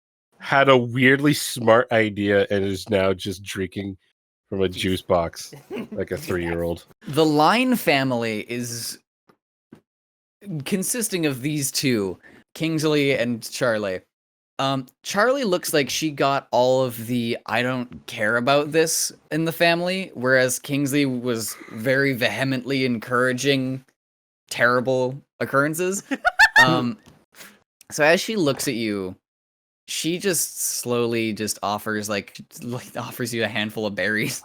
had a weirdly smart idea and is now just drinking from a juice box like a 3-year-old. the Line family is consisting of these two, Kingsley and Charlie. Charlie looks like she got all of the I don't care about this in the family, whereas Kingsley was very vehemently encouraging terrible occurrences. So as she looks at you, she just slowly just offers offers you a handful of berries.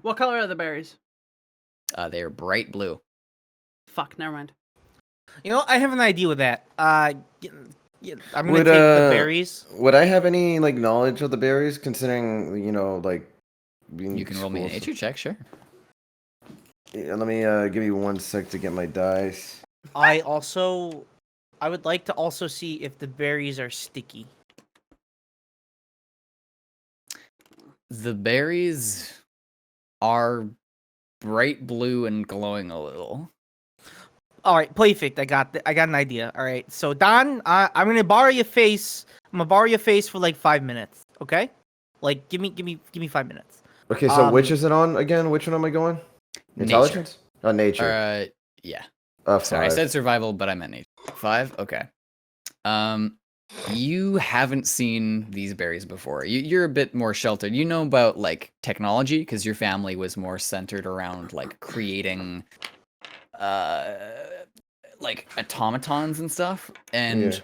What color are the berries? They are bright blue. Fuck, never mind. You know, I have an idea with that. Yeah, I'm gonna Would, take the berries. Would I have any like knowledge of the berries, considering like being You can roll me a exposed- nature check, sure. Yeah, let me give me 1 sec to get my dice. I would like to also see if the berries are sticky. The berries are bright blue and glowing a little. All right, perfect. I got an idea. All right, so Don, I'm gonna borrow your face. I'm gonna borrow your face for like 5 minutes. Okay, like give me 5 minutes. Okay, so which is it on again? Which one am I going? Intelligence? Oh, nature. Yeah. 5. Sorry, I said survival, but I meant nature. 5? Okay. You haven't seen these berries before. You're a bit more sheltered. You know about like technology because your family was more centered around like creating like automatons and stuff, and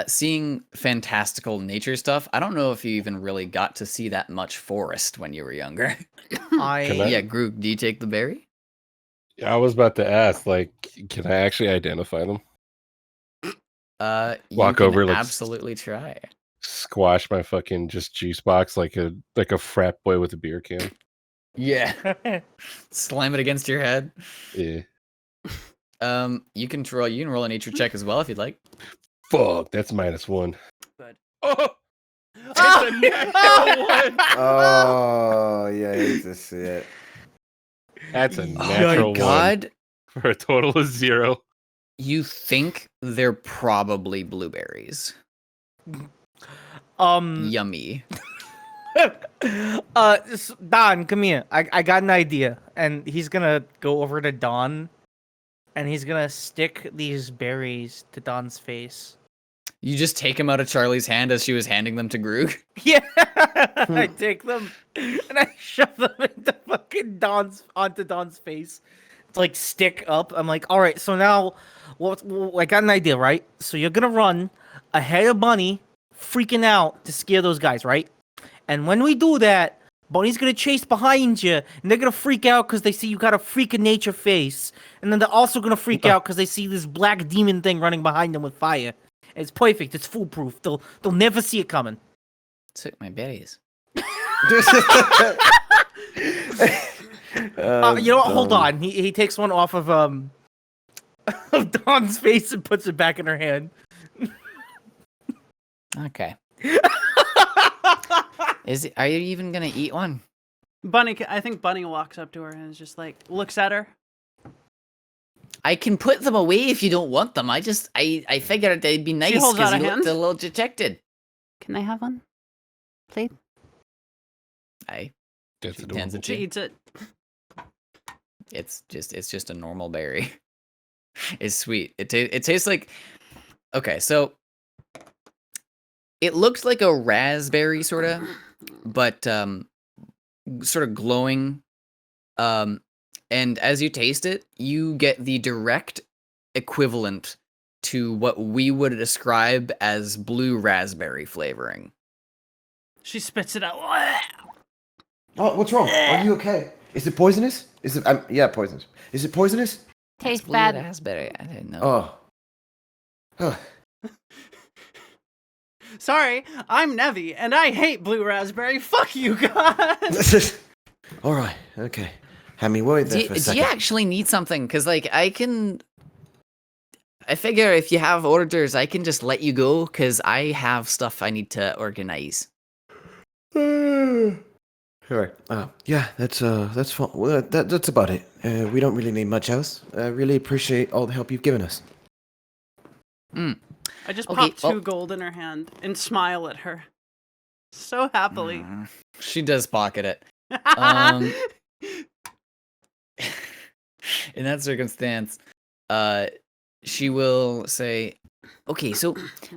seeing fantastical nature stuff. I don't know if you even really got to see that much forest when you were younger. Yeah, Groog, do you take the berry? I was about to ask, like, can I actually identify them? You can over, like, absolutely try. Squash my fucking just juice box like a frat boy with a beer can. Yeah. Slam it against your head. Yeah. You can roll a nature check as well if you'd like. Fuck, that's -1. Good. Oh, it's a natural one. Oh, yeah, I hate to see it. That's a Oh natural my one god. for a total of 0. You think they're probably blueberries. Yummy. Don, come here. I got an idea, and he's gonna go over to Don, and he's gonna stick these berries to Don's face. You just take them out of Charlie's hand as she was handing them to Groog. Yeah, I take them and I shove them into onto Don's face to like stick up. I'm like, all right, so now, I got an idea, right? So you're gonna run ahead of Bunny, freaking out to scare those guys, right? And when we do that, Bunny's gonna chase behind you, and they're gonna freak out because they see you got a freak of nature face, and then they're also gonna freak out because they see this black demon thing running behind them with fire. It's perfect. It's foolproof. They'll never see it coming. Took my berries. You know what? Hold on. He takes one off of Dawn's face and puts it back in her hand. Okay. Are you even gonna eat one? Bunny, I think Bunny walks up to her and is just like, looks at her. I can put them away if you don't want them. I figured they'd be nice holds because out you a looked a hand. little dejected. Can I have one? Please? That's She tends adorable. it She to. eats it. It's just a normal berry. It's sweet. It tastes like. Okay, so it looks like a raspberry sorta, but sort of glowing. And as you taste it, you get the direct equivalent to what we would describe as blue raspberry flavoring. She spits it out. Oh, what's wrong? Are you okay? Is it poisonous? Is it? Yeah, poisonous. Is it poisonous? Tastes Blue bad. raspberry. I didn't know. Oh. Huh. Sorry, I'm Nevi, and I hate blue raspberry. Fuck you, guys. All right. Okay. Had me worried there for a Do second. you actually need something? Because, like, I figure if you have orders, I can just let you go, because I have stuff I need to organize. Sure. Yeah, that's fine. Well, that's about it. We don't really need much else. I really appreciate all the help you've given us. I just Okay, pop 2 gold in her hand and smile at her. So happily. She does pocket it. Um, In that circumstance, she will say, Okay, so,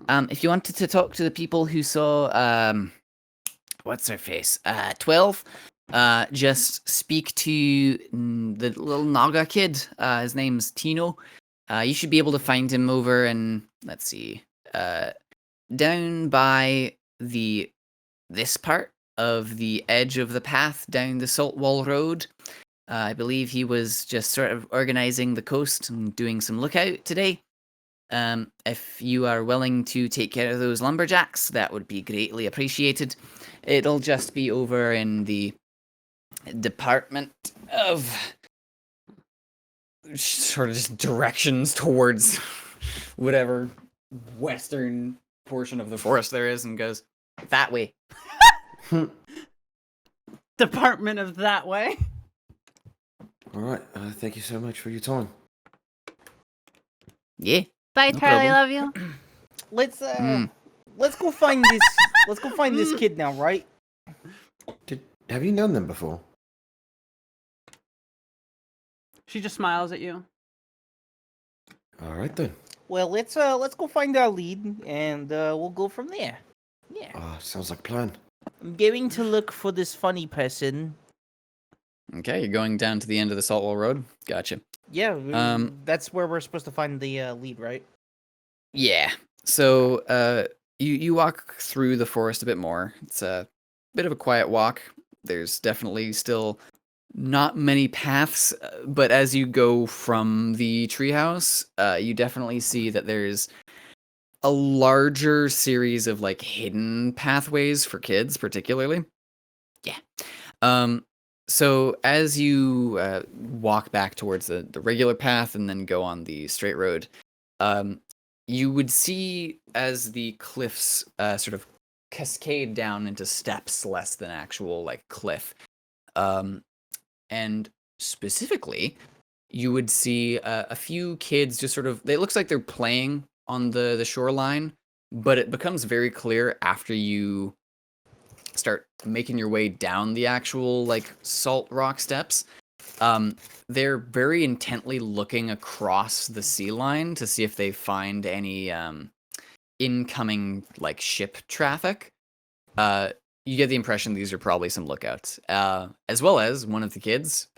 if you wanted to talk to the people who saw, what's her face? 12, just speak to the little Naga kid. His name's Tino. You should be able to find him over in, let's see, down by this part of the edge of the path down the Saltwall Road. I believe he was just sort of organizing the coast and doing some lookout today. If you are willing to take care of those lumberjacks, that would be greatly appreciated. It'll just be over in the department of sort of just directions towards whatever western portion of the forest there is, and goes, that way. Department of that way. All right. Thank you so much for your time. Yeah. Bye, No Charlie. problem. Love you. Let's go find this. Let's go find this kid now, right? Have you known them before? She just smiles at you. All right then. Well, let's go find our lead, and we'll go from there. Yeah. Sounds like a plan. I'm going to look for this funny person. okay, you're going down to the end of the Saltwall Road. Gotcha. Yeah. Um, That's where we're supposed to find the lead, right? Yeah. So, you walk through the forest a bit more. It's a bit of a quiet walk. There's definitely still not many paths, but as you go from the treehouse, you definitely see that there's a larger series of like hidden pathways for kids, particularly. Yeah. So as you walk back towards the regular path and then go on the straight road, you would see as the cliffs sort of cascade down into steps less than actual like cliff. And specifically, you would see a few kids just sort of, it looks like they're playing on the shoreline, but it becomes very clear after you start making your way down the actual like salt rock steps. They're very intently looking across the sea line to see if they find any incoming like ship traffic. You get the impression these are probably some lookouts, as well as one of the kids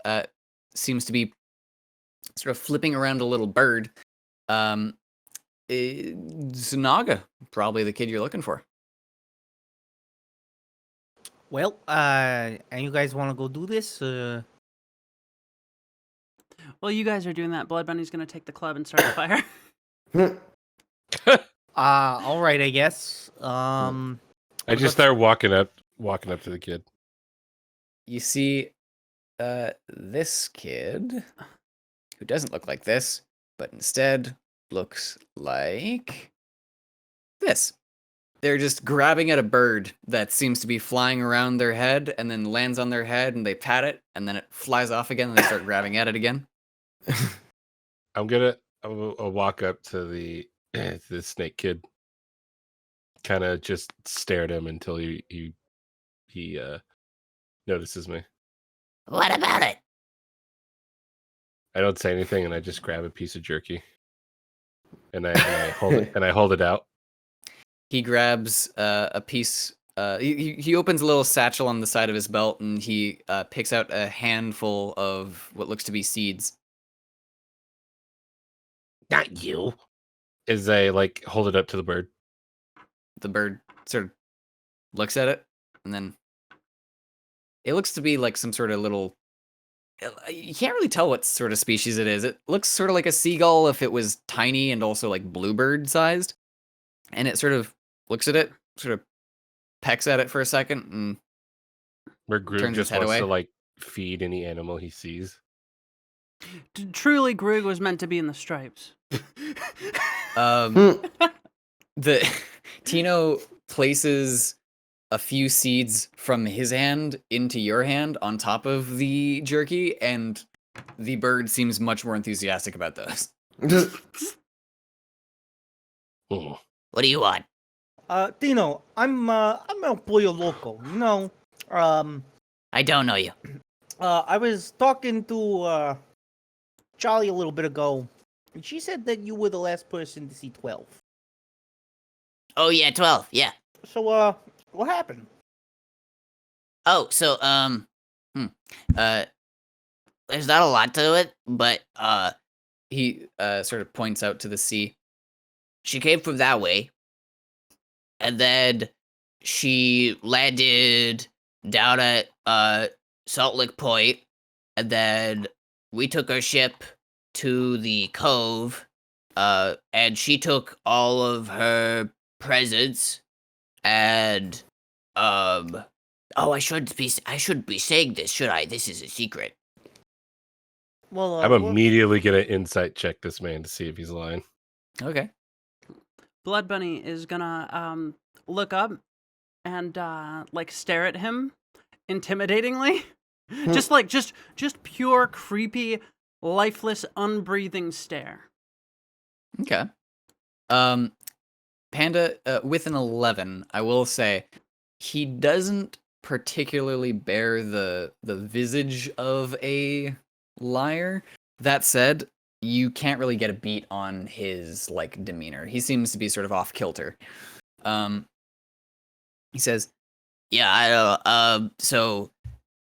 seems to be sort of flipping around a little bird. Zanaga, probably the kid you're looking for. Well, and you guys want to go do this? Well, you guys are doing that. Blood Bunny's gonna take the club and start a fire. All right, I guess. I just start walking up to the kid. You see this kid who doesn't look like this, but instead looks like this. They're just grabbing at a bird that seems to be flying around their head and then lands on their head and they pat it and then it flies off again and they start grabbing at it again. I'll walk up to the snake kid, kind of just stare at him until he notices me. What about it? I don't say anything, and I just grab a piece of jerky, and I hold it, and I hold it out. He grabs a piece. He opens a little satchel on the side of his belt, and he picks out a handful of what looks to be seeds. Not you. As I like hold it up to the bird. The bird sort of looks at it, and then it looks to be like some sort of little. You can't really tell what sort of species it is. It looks sort of like a seagull if it was tiny and also like bluebird sized. And it sort of looks at it, sort of pecks at it for a second, and Where Groove turns his just head wants away. to like feed any animal he sees. Truly, Grug was meant to be in the stripes. The Tino places a few seeds from his hand into your hand on top of the jerky, and the bird seems much more enthusiastic about those. Oh. What do you want? Dino, I'm El Pollo Loco. You know, I don't know you. I was talking to Charlie a little bit ago, and she said that you were the last person to see 12. Oh yeah, 12. Yeah. So what happened? Oh, so there's not a lot to it, but He sort of points out to the sea. she came from that way, and then she landed down at Salt Lick Point, and then we took her ship to the cove, and she took all of her presents, and oh, I shouldn't be saying this, should I? This is a secret. Well, I'm immediately gonna insight check this man to see if he's lying. Okay. Blood Bunny is gonna look up and like stare at him intimidatingly. just pure creepy, lifeless, unbreathing stare. Okay. Panda, with an 11, I will say, he doesn't particularly bear the visage of a liar. That said, you can't really get a beat on his like demeanor. He seems to be sort of off kilter. He says, Yeah, I know. So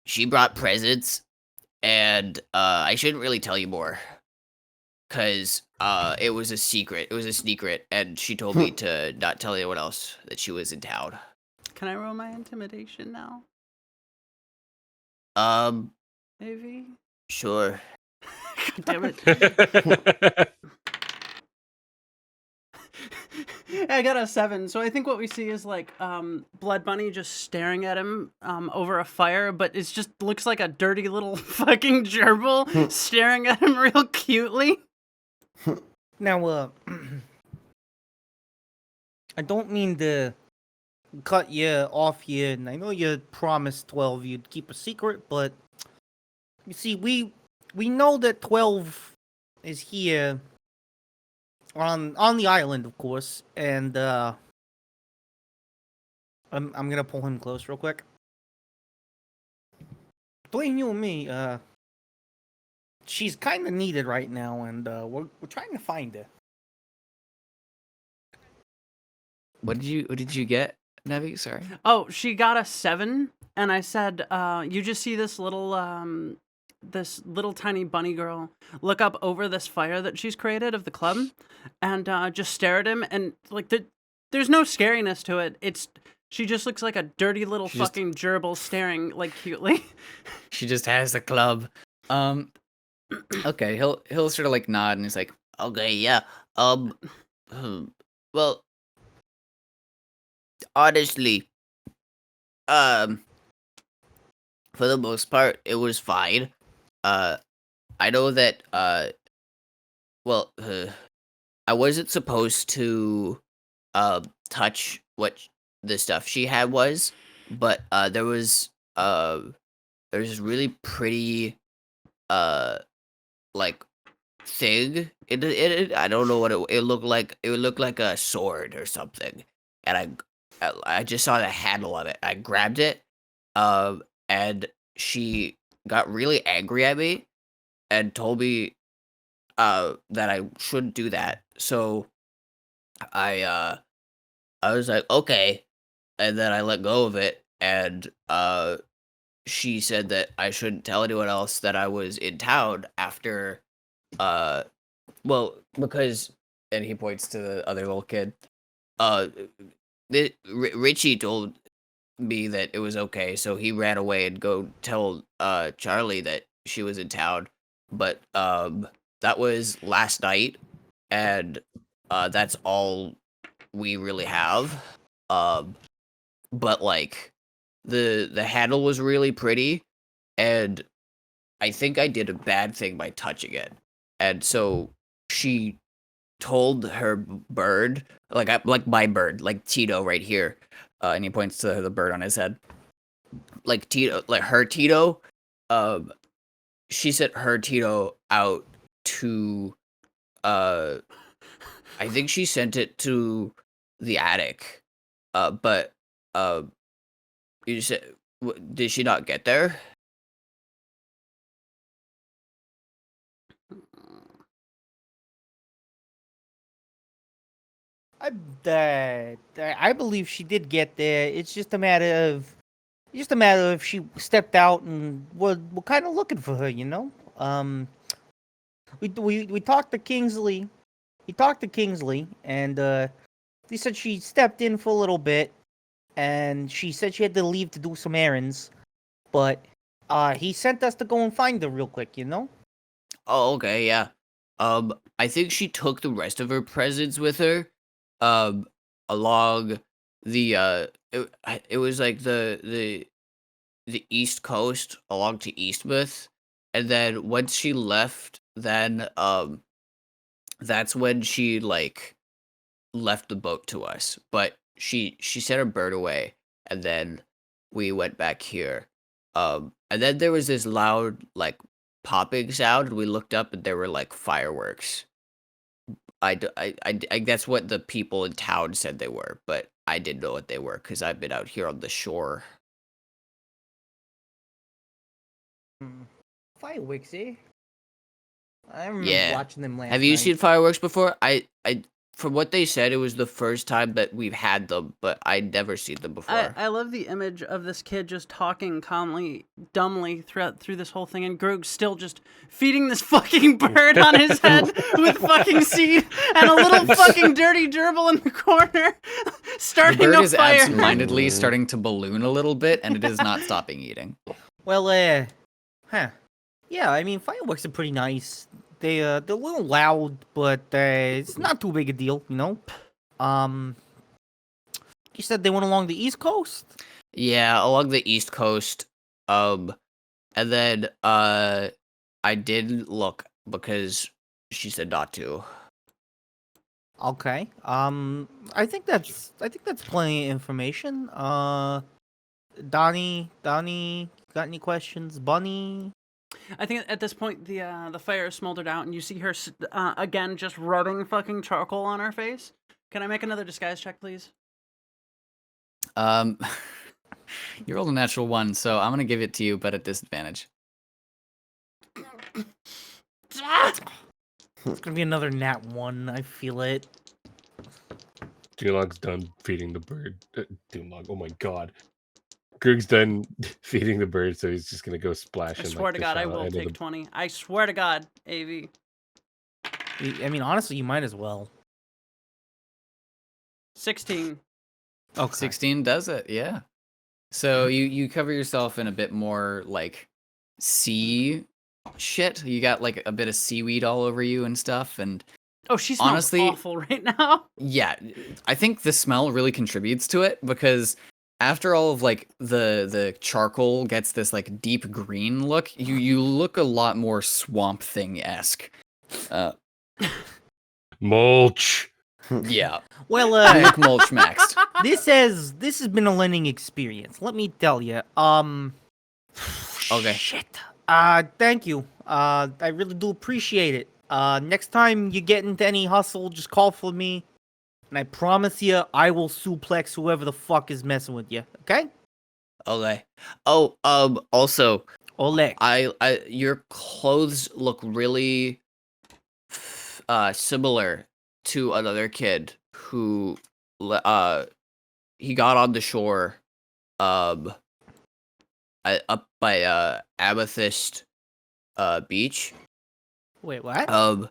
she brought presents, and I shouldn't really tell you more, cause it was a secret. It was a secret, and she told me to not tell anyone else that she was in town. Can I roll my intimidation now? Maybe. Sure. God damn it. I got a 7, so I think what we see is like Blood Bunny just staring at him over a fire, but it just looks like a dirty little fucking gerbil staring at him real cutely. Now, I don't mean to cut you off here, and I know you promised 12 you'd keep a secret, but you see, we know that 12 is here on the island, of course, and I'm gonna pull him close real quick. Between you and me, she's kind of needed right now, and we're trying to find her. What did you get, Nevi? Sorry. Oh, she got a 7, and I said, you just see this little tiny bunny girl look up over this fire that she's created of the club, and just stare at him, and like there's no scariness to it. She just looks like a dirty little fucking gerbil staring like cutely. She just has the club. Okay, he'll sort of like nod and he's like, Okay, yeah. Well, honestly, for the most part, it was fine. I know that, well, I wasn't supposed to, touch what the stuff she had was, but, there was this really pretty, like, thing. I don't know what it looked like. It looked like a sword or something. And I just saw the handle of it. I grabbed it, and she got really angry at me and told me that I shouldn't do that. So I was like, okay, and then I let go of it, and she said that I shouldn't tell anyone else that I was in town after well, because, and he points to the other little kid. Richie told me that it was okay, so he ran away and go tell Charlie that she was in town. But that was last night, and that's all we really have. But like the handle was really pretty, and I think I did a bad thing by touching it, and so she told her bird, like my bird, like Tito right here, and he points to the bird on his head, like Tito, like her Tito. She sent her Tito out to, I think she sent it to the attic, but you said, did she not get there? I believe she did get there. It's just a matter of if she stepped out and we're kind of looking for her, you know. We talked to Kingsley. He talked to Kingsley, and he said she stepped in for a little bit, and she said she had to leave to do some errands, but he sent us to go and find her real quick, you know. Oh, okay, yeah. I think she took the rest of her presents with her, along the it was like the East Coast along to Eastmouth, and then once she left, then that's when she like left the boat to us. But she sent her bird away, and then we went back here. And then there was this loud like popping sound, and we looked up, and there were like fireworks. I that's what the people in town said they were, but I didn't know what they were because I've been out here on the shore. Fireworks, eh? I remember Yeah. watching them last Have you night. seen fireworks before? I from what they said, it was the first time that we've had them, but I'd never seen them before. I love the image of this kid just talking calmly, dumbly through this whole thing, and Groog's still just feeding this fucking bird on his head with fucking seed and a little fucking dirty gerbil in the corner, The starting bird a is fire. absentmindedly starting to balloon a little bit, and it is not stopping eating. Well, yeah. I mean, fireworks are pretty nice. They're a little loud, but it's not too big a deal, you know. You said they went along the East Coast. Yeah, along the East Coast. And then I didn't look because she said not to. Okay. I think that's plenty of information. Donnie, got any questions? Bunny. I think at this point the fire is smoldered out, and you see her again just rubbing fucking charcoal on her face. Can I make another disguise check, please? You rolled a natural 1, so I'm gonna give it to you, but at disadvantage. It's gonna be another nat 1. I feel it. Dulog's done feeding the bird. Dulog, oh my god. Groog's done feeding the bird, so he's just gonna go splash. I in, swear like, to the God, I shallow will end of take the- 20. I swear to God, AV. I mean, honestly, you might as well. 16. Okay. 16 does it, yeah. So you cover yourself in a bit more like sea shit. You got like a bit of seaweed all over you and stuff, and Oh, she smells honestly, awful right now. yeah, I think the smell really contributes to it because after all of like the charcoal gets this like deep green look, you look a lot more Swamp Thing-esque. Mulch. Yeah, Well, you look mulch maxed. this has been a learning experience. Let me tell you. Okay. Shit. Thank you. I really do appreciate it. Next time you get into any hustle, just call for me. And I promise you, I will suplex whoever the fuck is messing with you. Okay? Okay. Oh, also, Ole. your clothes look really similar to another kid who he got on the shore up by Amethyst Beach. Wait, what?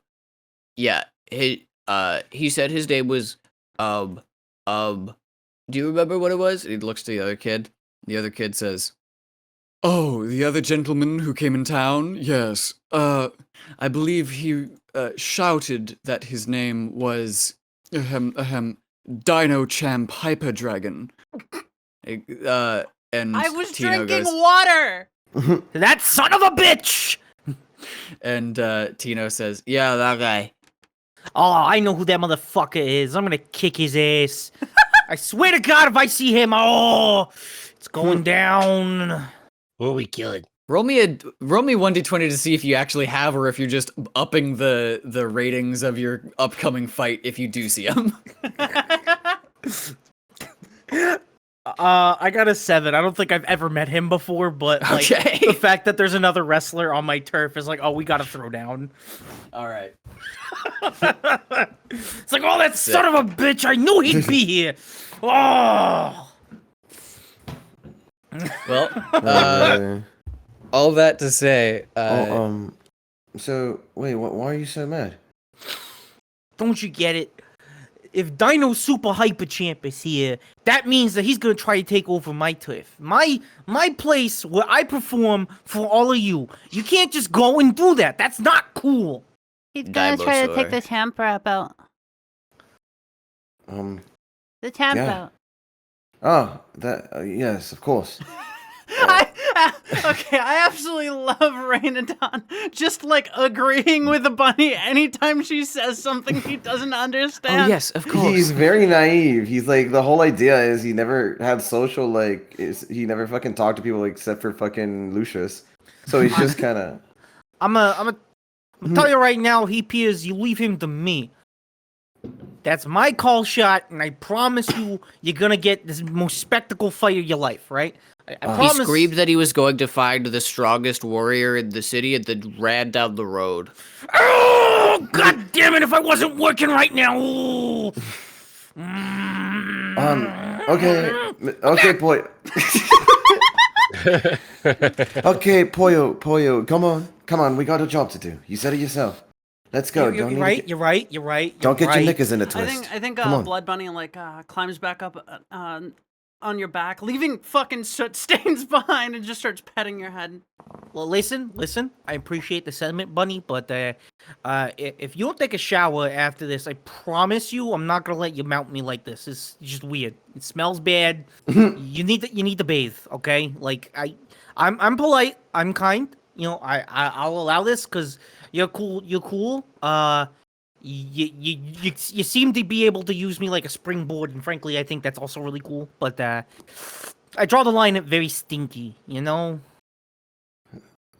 Yeah, he said his name was do you remember what it was? He looks to the other kid. The other kid says, Oh, the other gentleman who came in town? Yes. I believe he shouted that his name was Dino Champ Hyper Dragon. And I was Tino drinking goes, water. That son of a bitch! and Tino says, "Yeah, that guy." Oh, I know who that motherfucker is. I'm gonna kick his ass. I swear to God, if I see him, it's going down. Will we kill it? Roll me 1d20 to see if you actually have, or if you're just upping the ratings of your upcoming fight if you do see him. I got a 7. I don't think I've ever met him before, but like Okay. the fact that there's another wrestler on my turf is like, oh, we gotta throw down. All right. It's like, oh, that son of a bitch! I knew he'd be here. Oh. Well, all that to say, So wait, why are you so mad? Don't you get it? If Dino Super Hyper Champ is here, that means that he's gonna try to take over my turf. My place where I perform for all of you. You can't just go and do that. That's not cool. He's gonna try to take Dibosaur. the champ out. The champ Yeah. out. Oh, that yes, of course. Okay, I absolutely love Reinadon just like agreeing with the bunny anytime she says something he doesn't understand. oh yes, of course. He's very naive. He's like, the whole idea is he never had social, he never fucking talked to people except for fucking Lucius. So he's just kind of. I'm gonna tell you right now, he peers, you leave him to me. That's my call shot, and I promise you, you're gonna get this most spectacle fight of your life, right? I He promise. screamed that he was going to find the strongest warrior in the city and then ran down the road. Oh, God damn it! If I wasn't working right now. Ooh. Okay, boy. Okay, Poyo, come on, we got a job to do. You said it yourself. Let's go. You're right. You're right. Don't get right. your knickers in a twist. I think Come on. Blood Bunny like climbs back up on your back, leaving fucking soot stains behind, and just starts petting your head. Well, listen. I appreciate the sentiment, Bunny, but if you don't take a shower after this, I promise you, I'm not gonna let you mount me like this. It's just weird. It smells bad. You need to bathe, okay? Like I'm polite. I'm kind. You know, I'll allow this because you're cool. You seem to be able to use me like a springboard, and frankly, I think that's also really cool. But I draw the line at very stinky, you know.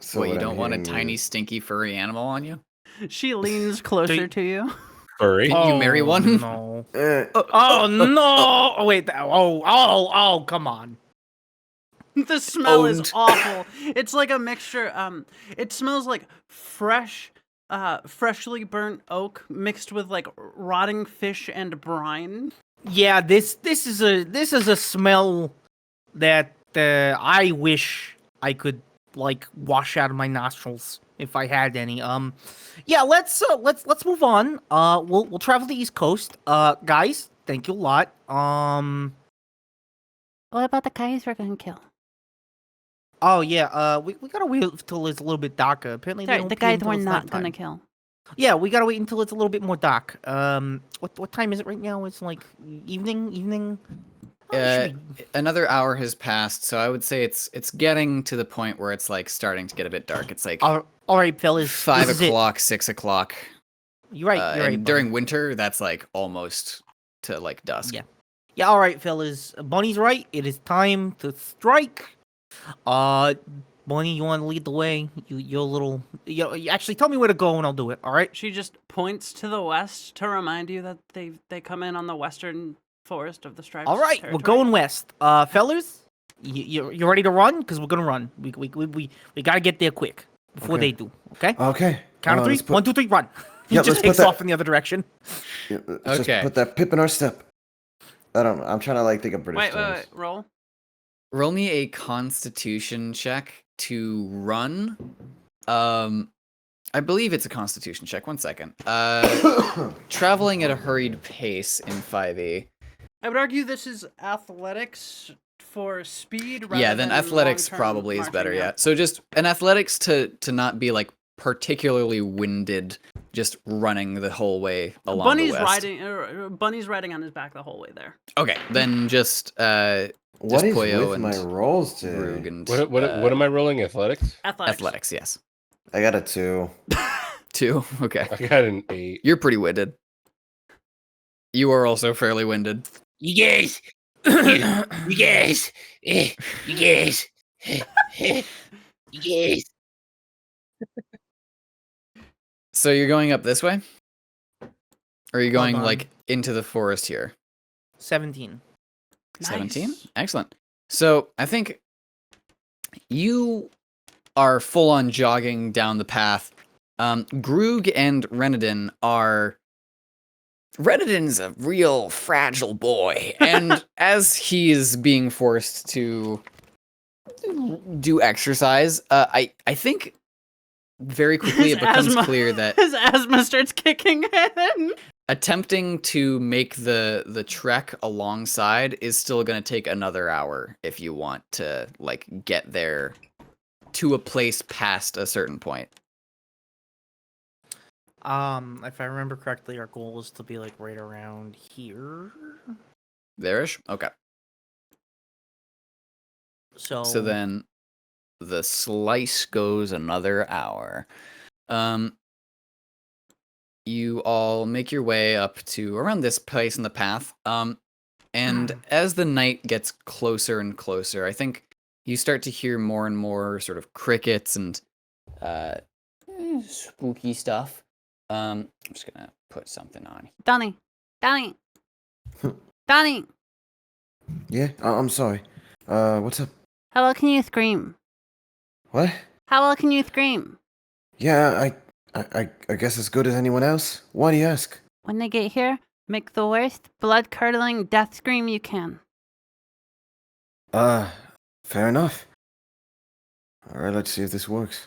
So what, you what don't I'm want a hearing tiny, is- stinky, furry animal on you? She leans closer to you. Furry. Can you marry one? No. Eh, Oh no! Oh wait. Oh! Come on. The smell is Owned. awful. It's like a mixture. It smells like freshly burnt oak mixed with like rotting fish and brine. Yeah, this is a smell that I wish I could like wash out of my nostrils if I had any. Yeah, let's move on. We'll travel to the East Coast. Guys, thank you a lot. What about the guys we're gonna kill? Oh yeah. We gotta wait until it's a little bit darker. Apparently, they Sorry, don't the pee guys until we're it's not nighttime. gonna kill. Yeah, we gotta wait until it's a little bit more dark. What time is it right now? It's like evening. Oh, it should be- Another hour has passed, so I would say it's getting to the point where it's like starting to get a bit dark. It's like all right, fellas. 5 this is it. o'clock, 6 o'clock. You're right. You're right. And during winter, that's like almost to like dusk. Yeah. Yeah, all right, fellas. Bunny's right. It is time to strike. Bonnie, you want to lead the way? You're a little. You actually tell me where to go and I'll do it. All right. She just points to the west to remind you that they come in on the western forest of the Stripes. All right, we're going west. Fellas, you ready to run? Because we're gonna run. We gotta get there quick before Okay. they do. Okay. Okay. Count of three. let's put- 1, 2, 3, run. He Yeah, just let's put takes that- off in the other direction. Yeah, let's Okay. Just put that pip in our step. I don't know. I'm trying to like think of British Wait, terms. roll. Roll me a Constitution check to run. I believe it's a Constitution check. 1 second. Traveling at a hurried pace in 5e. I would argue this is athletics for speed. Rather Yeah, then than athletics long-term probably is marching, better. Yeah. So just an athletics to not be like particularly winded, just running the whole way along Bunny's the west. Bunny's riding on his back the whole way there. Okay, then just What is Poyo with my and rolls today? Rug and What am I rolling? Athletics? Athletics. Yes. I got a 2. 2. Okay. I got an 8. You're pretty winded. You are also fairly winded. You guys, you guys, you guys, you guys. So you're going up this way? Or are you going on. like into the forest here? 17. 17? Nice. Excellent. So I think you are full on jogging down the path. Grug and Reinadon are. Reinadon's a real fragile boy, and as he is being forced to do exercise, I think very quickly His it becomes asthma- clear that His asthma starts kicking in. attempting to make the trek alongside is still going to take another hour if you want to like get there to a place past a certain point. If I remember correctly, our goal is to be like right around here. There-ish? Okay. So So then the slice goes another hour. You all make your way up to around this place in the path. And as the night gets closer and closer, I think you start to hear more and more sort of crickets and spooky stuff. I'm just gonna put something on. Donnie. Donnie. Donnie. Yeah, I'm sorry. What's up? How well can you scream? What? How well can you scream? Yeah, I guess as good as anyone else. Why do you ask? When they get here, make the worst, blood-curdling death scream you can. Fair enough. All right, let's see if this works.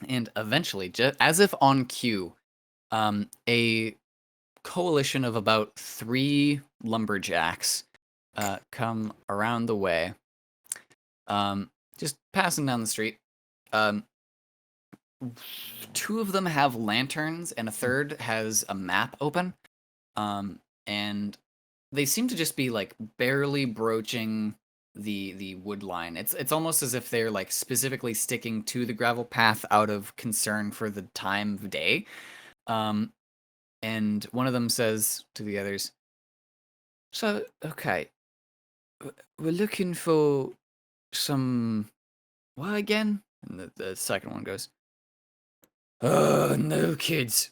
And eventually, as if on cue, a coalition of about 3 lumberjacks come around the way, just passing down the street. 2 of them have lanterns, and a third has a map open. And they seem to just be like barely broaching the wood line. It's almost as if they're like specifically sticking to the gravel path out of concern for the time of day. And one of them says to the others, "So, okay, we're looking for some what again?" And the second one goes, "Oh no, kids,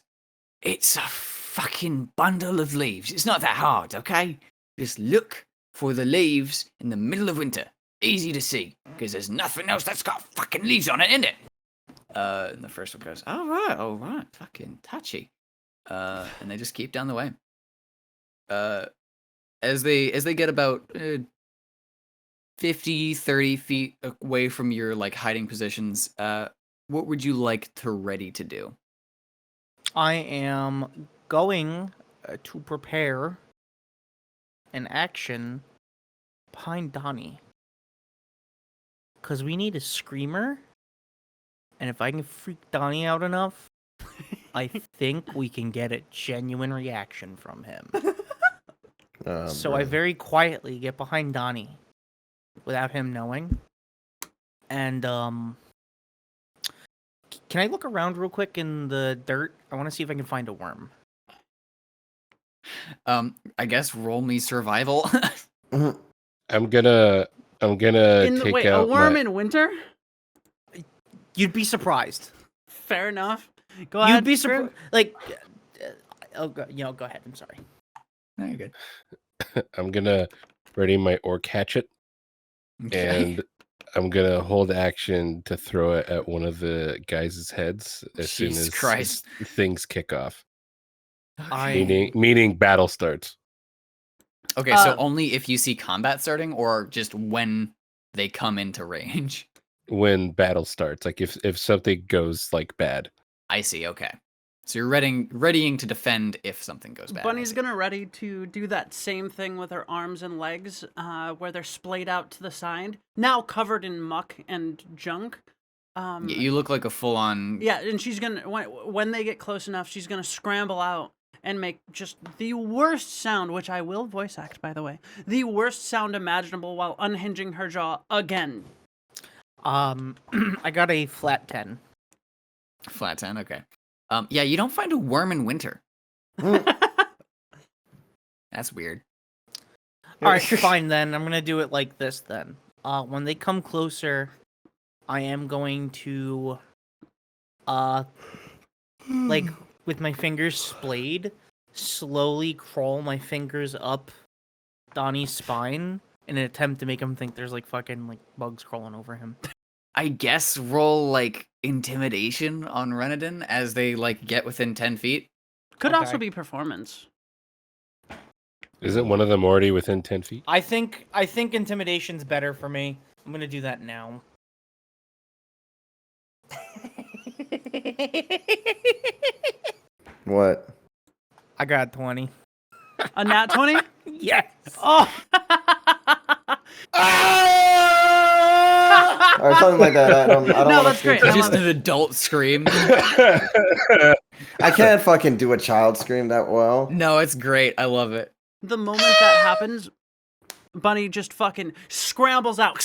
it's a fucking bundle of leaves. It's not that hard, okay? Just look for the leaves in the middle of winter. Easy to see, because there's nothing else that's got fucking leaves on it, isn't it?" And the first one goes, all right, fucking touchy. And they just keep down the way. As they get about 50, 30 feet away from your like hiding positions, what would you like to ready to do? I am going to prepare an action behind Donnie. Because we need a screamer. And if I can freak Donnie out enough, I think we can get a genuine reaction from him. So I very quietly get behind Donnie without him knowing. And, can I look around real quick in the dirt? I want to see if I can find a worm. I guess roll me survival. I'm gonna I'm gonna In the, take wait, out a worm my... in winter? You'd be surprised. Fair enough. Go ahead. You'd be Grim. surprised. Like, go ahead. I'm sorry. No, you're good. I'm gonna ready my orc hatchet, Okay. and I'm gonna hold action to throw it at one of the guys' heads as soon Jesus as Christ. things kick off. I Meaning battle starts. Okay, so only if you see combat starting, or just when they come into range? When battle starts, like if something goes like bad. I see, okay. So you're readying to defend if something goes bad. Bunny's gonna ready to do that same thing with her arms and legs, where they're splayed out to the side, now covered in muck and junk. You look like a full-on... Yeah, and she's gonna, when they get close enough, she's gonna scramble out and make just the worst sound, which I will voice act, by the way, the worst sound imaginable while unhinging her jaw again. I got a flat 10. Flat 10, okay. Yeah, you don't find a worm in winter. That's weird. All right, fine then. I'm gonna do it like this then. When they come closer, I am going to, like with my fingers splayed, slowly crawl my fingers up Donnie's spine in an attempt to make him think there's like fucking like bugs crawling over him. I guess roll, like, intimidation on Reinadon as they, like, get within 10 feet. Could Okay. also be performance. Isn't one of them already within 10 feet? I think intimidation's better for me. I'm gonna do that now. What? I got 20. A nat 20? Yes. Oh! Or something like that. I don't No, wanna that's scream great. too Just much. an adult scream. I can't fucking do a child scream that well. No, it's great. I love it. The moment that happens, Bunny just fucking scrambles out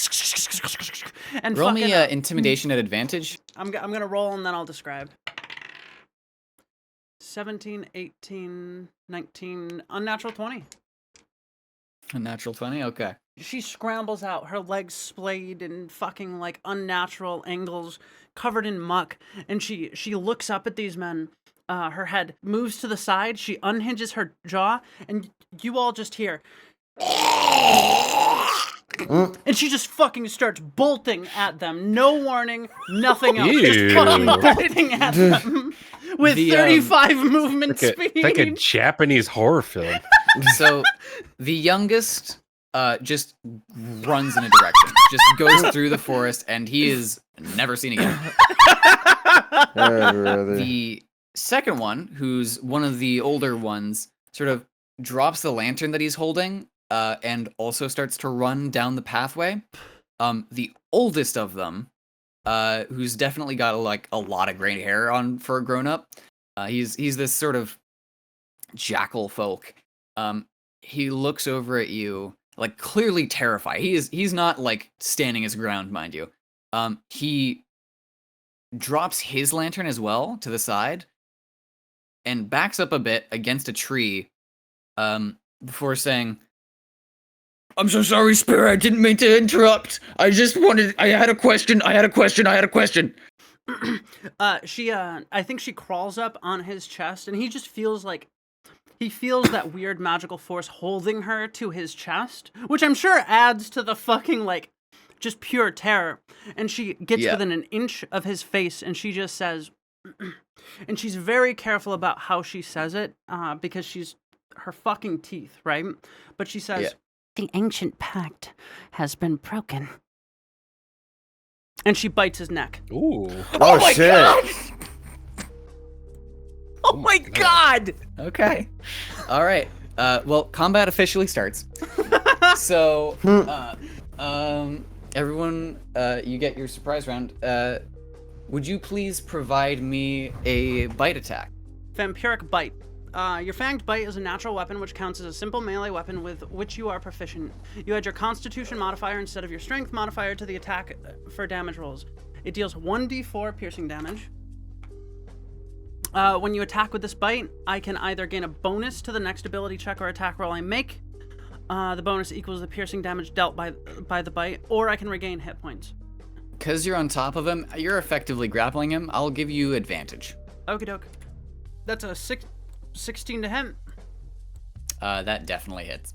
and Roll fucking, me intimidation at advantage. I'm gonna roll and then I'll describe. 17, 18, 19, unnatural 20. A natural 20? Okay. She scrambles out, her legs splayed in fucking like unnatural angles, covered in muck, and she looks up at these men. Her head moves to the side, she unhinges her jaw, and you all just hear. And she just fucking starts bolting at them. No warning, nothing else. Just Ew. fucking bolting at them with The, 35 movement speed. Like a Japanese horror film. So the youngest just runs in a direction, just goes through the forest, and he is never seen again. The second one, who's one of the older ones, sort of drops the lantern that he's holding and also starts to run down the pathway. The oldest of them, who's definitely got a lot of gray hair on for a grown-up, he's this sort of jackal folk. He looks over at you, like, clearly terrified. He's not, like, standing his ground, mind you. He drops his lantern as well to the side and backs up a bit against a tree before saying, "I'm so sorry, Spirit. I didn't mean to interrupt. I had a question. I think she crawls up on his chest, and he just feels like he feels that weird magical force holding her to his chest, which I'm sure adds to the fucking, like, just pure terror. And she gets within an inch of his face, and she just says, and she's very careful about how she says it, because she's her fucking teeth, right? But she says, The ancient pact has been broken. and she bites his neck. Ooh. Oh, shit. Oh my god! Okay. All right. Well, combat officially starts. So, everyone, you get your surprise round. Would you please provide me a bite attack? Vampiric Bite. Your Fanged Bite is a natural weapon which counts as a simple melee weapon with which you are proficient. You add your Constitution modifier instead of your Strength modifier to the attack for damage rolls. It deals 1d4 piercing damage. When you attack with this bite, I can either gain a bonus to the next ability check or attack roll I make, The bonus equals the piercing damage dealt by the bite, or I can regain hit points. Because you're on top of him, you're effectively grappling him. I'll give you advantage. Okie doke. That's a 16 to hit. That definitely hits.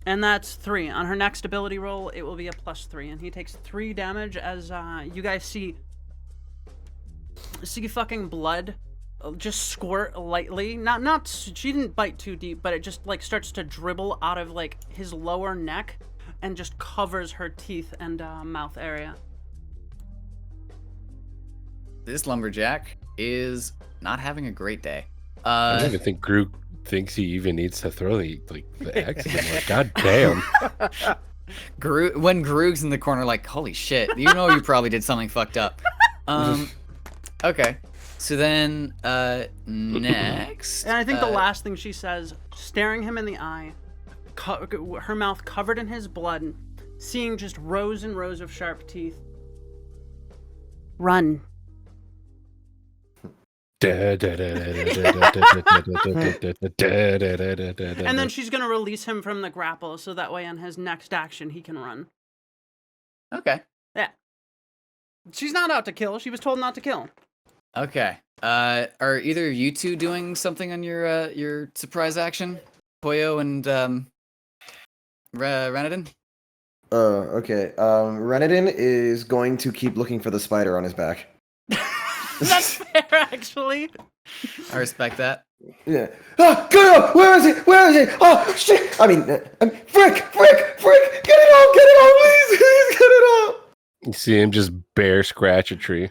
And that's 3. On her next ability roll, it will be a +3, and he takes 3 damage as you guys see fucking blood just squirt lightly. Not she didn't bite too deep, but it just like starts to dribble out of like his lower neck and just covers her teeth and mouth area. This lumberjack is not having a great day. I don't even think Groog thinks he even needs to throw the axe. Like, God damn. When Groog's in the corner, like, holy shit, you know you probably did something fucked up. Okay. So then, next. And I think the last thing she says, staring him in the eye, her mouth covered in his blood, seeing just rows and rows of sharp teeth. Run. And And then she's gonna release him from the grapple, so that way on his next action he can run. Okay. Yeah. She's not out to kill. She was told not to kill. Okay. Are either of you two doing something on your surprise action? Poyo and Reinadon? Okay. Reinadon is going to keep looking for the spider on his back. That's fair, actually. I respect that. Yeah. Ah, go! Where is it? Where is it? Oh shit! I mean, frick! Get it off, please, get it off. you see him just bare scratch a tree.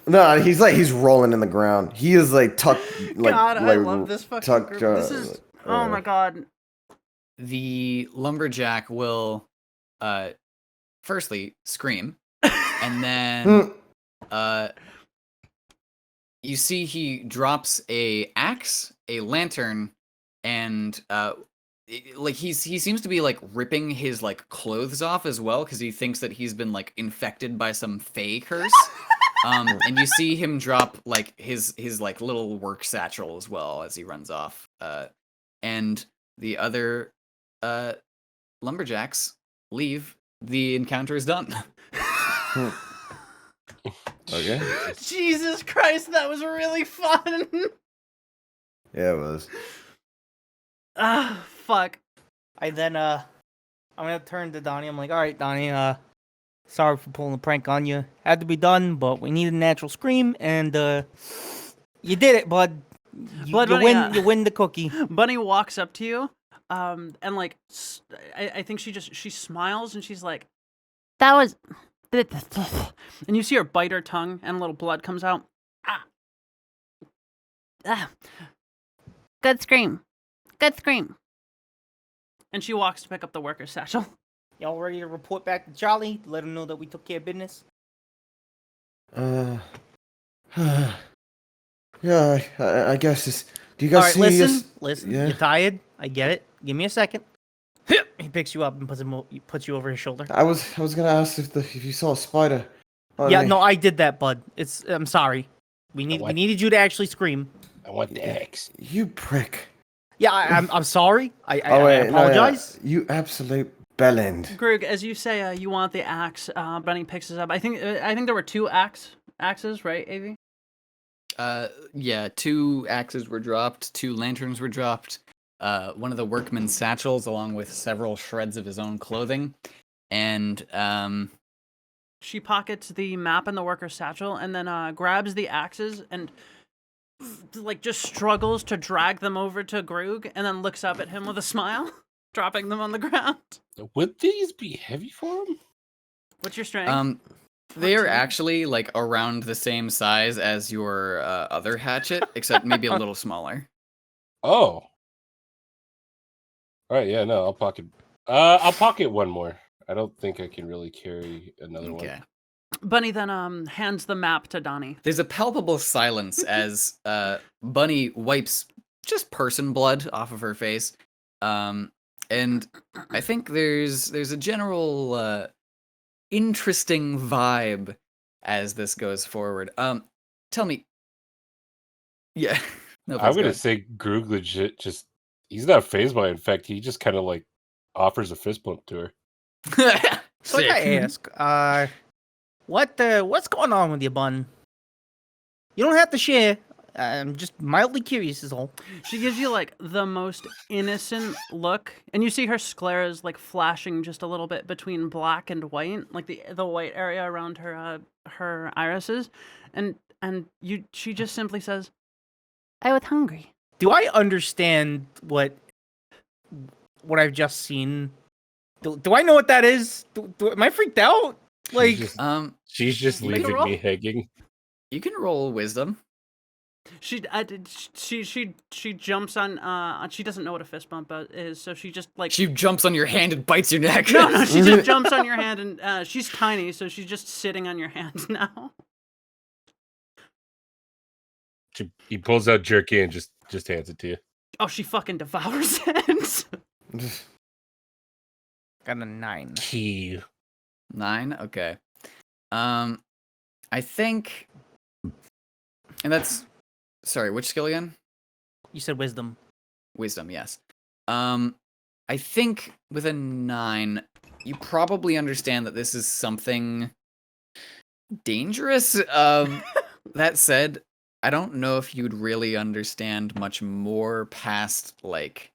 No, he's rolling in the ground. He is like tucked. Like, God, I like, love this fucking tucked, group. This is. Oh my god. The lumberjack will, firstly scream, and then, you see he drops a axe, a lantern, and like he seems to be like ripping his like clothes off as well because he thinks that he's been like infected by some fey curse. And you see him drop like his like little work satchel as well as he runs off. And the other lumberjacks leave. The encounter is done. Okay. Jesus Christ, that was really fun. Yeah, it was. Ah, fuck. I'm gonna turn to Donnie. I'm like, all right, Donnie, sorry for pulling the prank on you. Had to be done, but we needed a natural scream, and you did it, bud. You win the cookie. Bunny walks up to you, and like, I think she smiles and she's like, That was. and you see her bite her tongue and a little blood comes out. Good scream. Good scream. And she walks to pick up the worker's satchel. Y'all ready to report back to Charlie? Let him know that we took care of business? Yeah, I guess it's. Do you guys All right, see listen. Yeah. You're tired. I get it. Give me a second. He picks you up and puts you over his shoulder. I was gonna ask if you saw a spider. Yeah, no, I did that, bud. I'm sorry. We needed you to actually scream. I want the axe. You prick. Yeah, I'm sorry. I Wait, apologize. No, you absolute bellend. Greg, as you say, you want the axe. Bunny picks it up. I think there were 2 axes, right, Avi? Yeah, 2 axes were dropped, 2 lanterns were dropped, one of the workman's satchels along with several shreds of his own clothing, and She pockets the map in the worker's satchel and then grabs the axes and like just struggles to drag them over to Groog and then looks up at him with a smile, dropping them on the ground. Would these be heavy for him? What's your strength? They are actually like around the same size as your other hatchet, except maybe a little smaller. Oh. All right, yeah, no, I'll pocket one more. I don't think I can really carry another one. Okay. Bunny then hands the map to Donnie. There's a palpable silence as Bunny wipes just person blood off of her face. And I think there's a general interesting vibe as this goes forward. Tell me. Yeah. No, I'm gonna say Groog legit he's not phased by infect. He just kind of like offers a fist bump to her. So like I ask, what's going on with you, Bun? You don't have to share. I'm just mildly curious is all. She gives you like the most innocent look, and you see her scleras like flashing just a little bit between black and white, like the white area around her irises, and she just simply says, I was hungry. Do I understand what I've just seen? Do I know what that is? Am I freaked out? Like, she's just Make a leaving roll. me hanging. You can roll wisdom. she jumps on. She doesn't know what a fist bump is, so she just like She jumps on your hand and bites your neck. no, she just jumps on your hand, and she's tiny, so she's just sitting on your hand now. He pulls out jerky and just hands it to you. Oh, she fucking devours it. got a 9. Key. 9? Okay. I think... And that's... Sorry, which skill again? You said wisdom. Wisdom, yes. I think with a 9, you probably understand that this is something dangerous. That said, I don't know if you'd really understand much more past, like,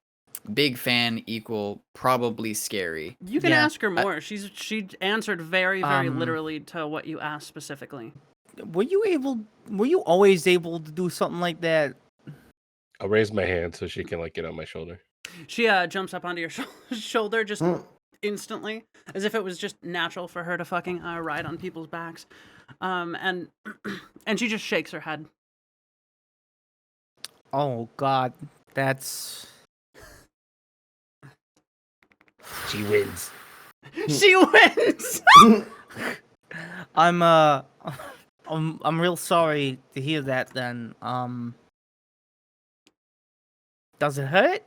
big fan equal probably scary. You can Yeah, ask her more. She answered very literally to what you asked specifically. Were you always able to do something like that? I'll raise my hand so she can like get on my shoulder. She jumps up onto your shoulder just instantly, as if it was just natural for her to fucking ride on people's backs, and she just shakes her head. Oh God, that's. She wins. She wins. I'm real sorry to hear that. Then, does it hurt?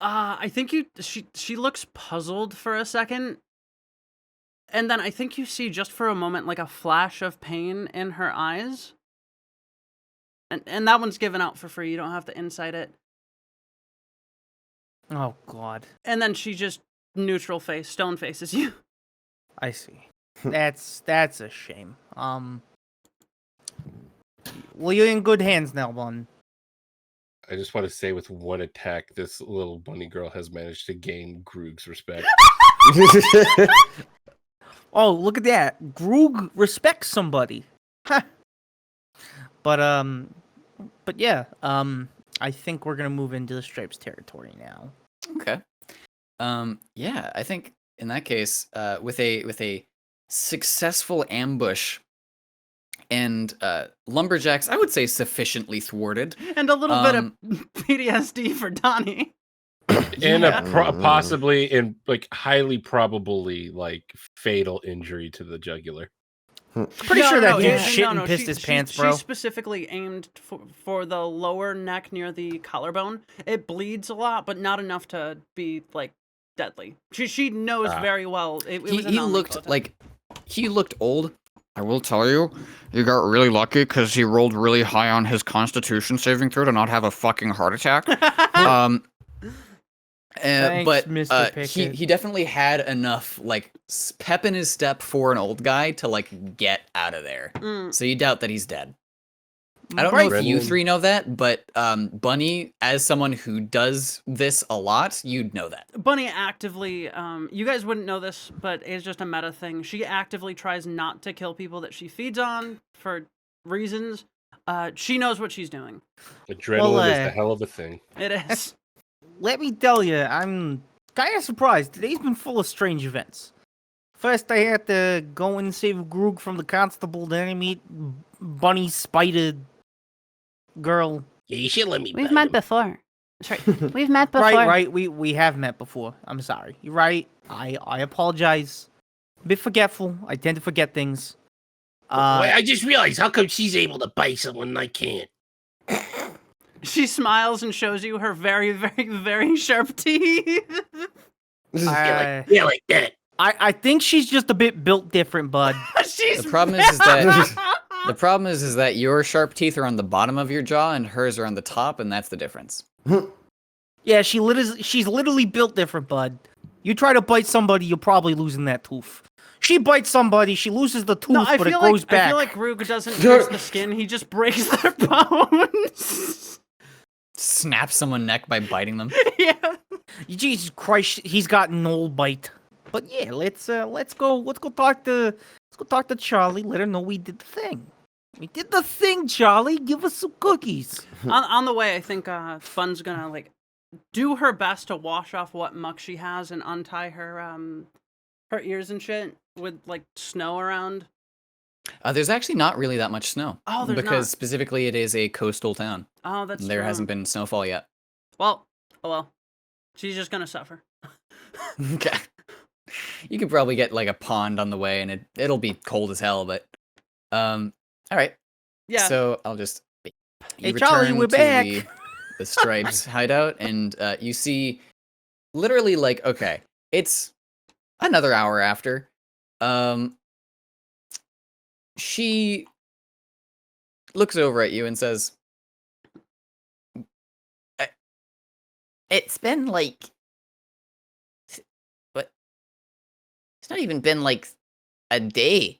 I think she looks puzzled for a second, and then I think you see just for a moment like a flash of pain in her eyes. And that one's given out for free. You don't have to insight it. Oh God, And then she just neutral face, stone faces you. I see. That's a shame. Well, you're in good hands now, Bun. I just want to say with one attack, this little bunny girl has managed to gain Groog's respect. Oh, look at that. Groog respects somebody. Ha. But yeah, I think we're gonna move into the Stripes territory now. Okay. Yeah, I think in that case, with a successful ambush and lumberjacks, I would say sufficiently thwarted. And a little bit of PTSD for Donnie. And Yeah. possibly in like highly probably like fatal injury to the jugular. Pretty sure that dude yeah, shit and pissed his pants, bro. She specifically aimed for the lower neck near the collarbone. It bleeds a lot, but not enough to be like deadly. She knows very well. It was a He non-lethal looked attack. like he looked old. I will tell you, you got really lucky because he rolled really high on his Constitution saving throw to not have a fucking heart attack. Thanks, But Mr. Pickett. he definitely had enough like pep in his step for an old guy to like get out of there. So you doubt that he's dead. I don't know if you Brendan. three know that, but Bunny, as someone who does this a lot, you'd know that. Bunny actively, you guys wouldn't know this, but it's just a meta thing. She actively tries not to kill people that she feeds on for reasons. She knows what she's doing. Adrenaline is a hell of a thing. It is. Let me tell you, I'm kind of surprised. Today's been full of strange events. First, I had to go and save Groog from the constable. Then I meet Bunny Spider Girl. Yeah, you should let me. We've bite met him. before. Sorry, we've met before. Right. We have met before. I'm sorry. You're right. I apologize. A bit forgetful. I tend to forget things. Wait, I just realized how come she's able to bite someone and I can't. She smiles and shows you her very, very, very sharp teeth. Yeah, like that. I think she's just a bit built different, bud. She's The problem is that the problem is that your sharp teeth are on the bottom of your jaw and hers are on the top, and that's the difference. Yeah, she's literally built different, bud. You try to bite somebody, you're probably losing that tooth. She bites somebody, she loses the tooth, but it grows back. I feel like Roog doesn't pierce the skin; he just breaks their bones. Snap someone's neck by biting them. Yeah. Jesus Christ, he's got an old bite. But yeah, let's go talk to Charlie. Let her know we did the thing. We did the thing, Charlie. Give us some cookies. On the way, I think Fun's gonna like do her best to wash off what muck she has and untie her ears and shit with like snow around. There's actually not really that much snow. Oh, there's because not. specifically it is a coastal town. Oh, that's There true. hasn't been snowfall yet. Well, oh well. She's just gonna suffer. Okay. You could probably get like a pond on the way, and it'll be cold as hell. But all right. Yeah. So I'll just. You Hey, Charlie, return we're to back. the Stripes hideout, and you see, literally, like, okay, it's another hour after. She looks over at you and says, It's been like. What? It's not even been like a day.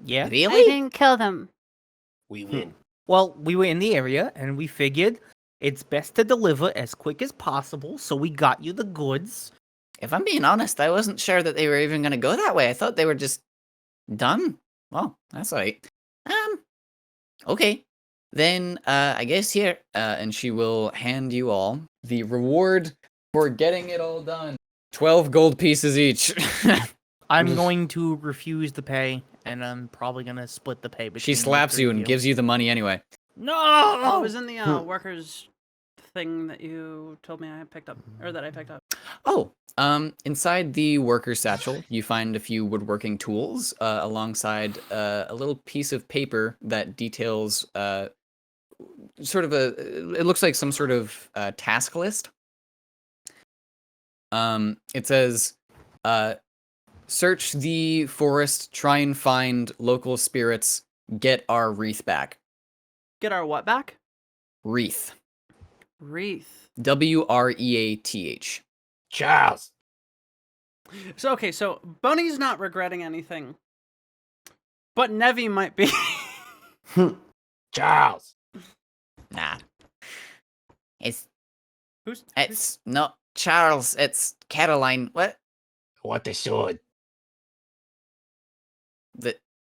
Yeah. I Really? didn't kill them. We win. Well, we were in the area and we figured it's best to deliver as quick as possible, so we got you the goods. If I'm being honest, I wasn't sure that they were even going to go that way. I thought they were just done. Well, that's all right. Okay. Then, I guess here, and she will hand you all the reward for getting it all done. 12 gold pieces each. I'm going to refuse the pay, and I'm probably gonna split the pay between She the slaps three you of and gives you the money anyway. Oh, it was No. in the workers thing that you told me I picked up, or that I picked up. Oh, inside the worker satchel, you find a few woodworking tools alongside a little piece of paper that details sort of it looks like some sort of task list. It says, search the forest, try and find local spirits, get our wreath back. Get our what back? Wreath. Wreath. WREATH. Charles. So okay, so Boney's not regretting anything, but Nevi might be. Charles. nah. Who's? It's not Charles, it's Caroline. What? What the sword?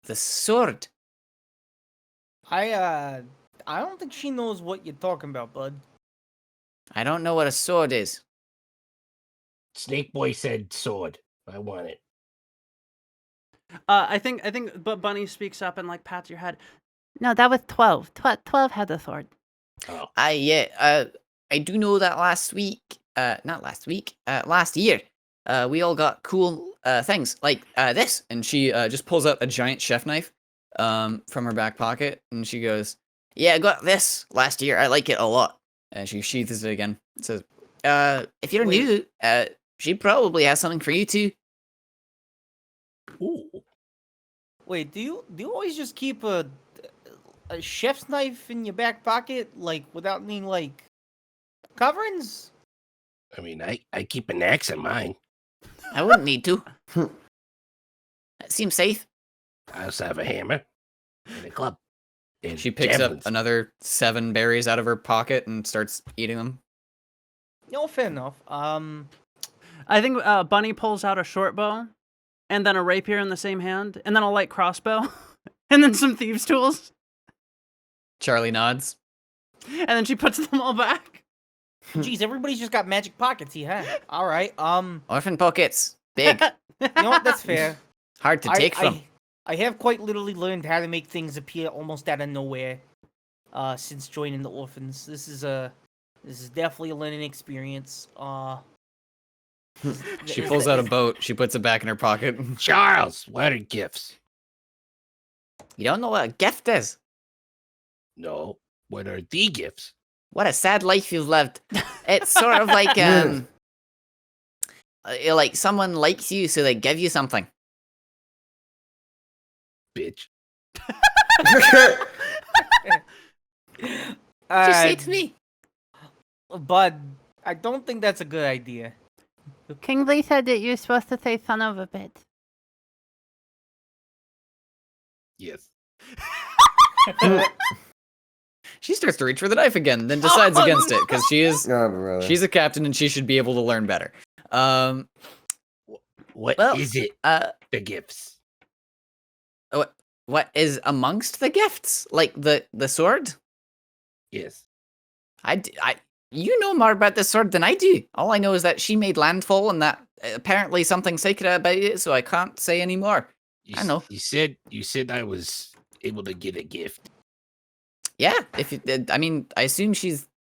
The sword. I don't think she knows what you're talking about, bud. I don't know what a sword is. Snake Boy said sword. I want it. I think, but Bunny speaks up and like pats your head. No, that was 12. 12 had the sword. Oh. I do know that last year, we all got cool things like this. And she just pulls out a giant chef knife from her back pocket, and she goes, "Yeah, I got this last year. I like it a lot." And she sheathes it again. It says, if you're new, she probably has something for you too. Ooh. Wait, do you always just keep a chef's knife in your back pocket, like without any like coverings? I mean, I keep an axe in mine. I wouldn't need to. That seems safe. I also have a hammer and a club. And she picks javelins. up another 7 berries out of her pocket and starts eating them. No, fair enough. I think Bunny pulls out a short bow, and then a rapier in the same hand, and then a light crossbow, and then some thieves' tools, Charlie nods. and then she puts them all back. Jeez, everybody's just got magic pockets, huh? All right. Orphan pockets. Big. You know what? That's fair. Hard to take from. I have quite literally learned how to make things appear almost out of nowhere since joining the Orphans. This is definitely a learning experience. She pulls out a boat. She puts it back in her pocket. Charles, what are gifts? You don't know what a gift is? No. What are the gifts? What a sad life you've lived. It's sort of like like someone likes you, so they give you something. Bitch. Just say it to me. Bud, I don't think that's a good idea. Kingsley said that you're supposed to say son of a bitch. Yes. She starts to reach for the knife again, then decides against it because she's brother. a captain and she should be able to learn better. What Well, is it? Uh, The gifts. what is amongst the gifts? Like the sword? Yes. You know more about this sword than I do. All I know is that she made landfall and that apparently something sacred about it, so I can't say any more. I know. You said I was able to get a gift. Yeah, I mean, I assume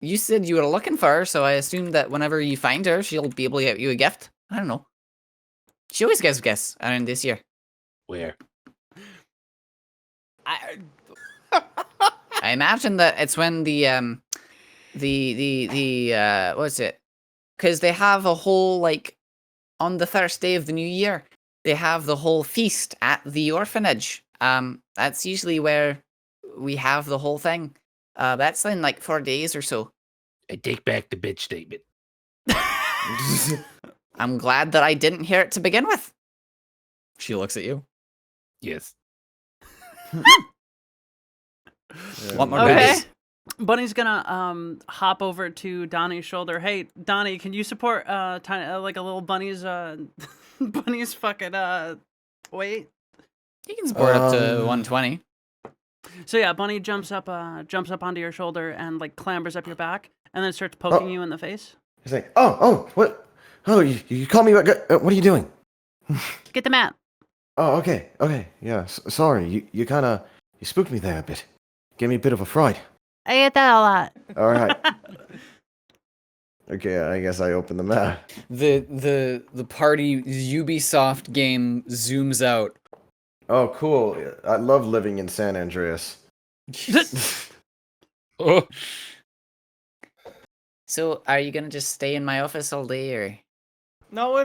you said you were looking for her, so I assume that whenever you find her, she'll be able to get you a gift. I don't know. She always gives gifts around this year. Where? I imagine that it's when the what's it? Because they have a whole, like, on the first day of the new year, they have the whole feast at the orphanage. That's usually where we have the whole thing. That's in like 4 days or so. I take back the bitch statement. I'm glad that I didn't hear it to begin with. She looks at you. Yes. Want more Okay. goodies? Bunny's gonna hop over to Donnie's shoulder. Hey, Donnie, can you support like a little bunny's bunny's fucking weight? You can support up to 120. So yeah, Bunny jumps up onto your shoulder and like clambers up your back and then starts poking you in the face. He's like, what? Oh, you call me? What are you doing? Get the map. Oh, okay, yeah. Sorry, you kind of spooked me there a bit. Gave me a bit of a fright. I get that a lot. All right. Okay, I guess I open the map. The party Ubisoft game zooms out. Oh, cool. I love living in San Andreas. Oh, So, are you gonna just stay in my office all day, or? No,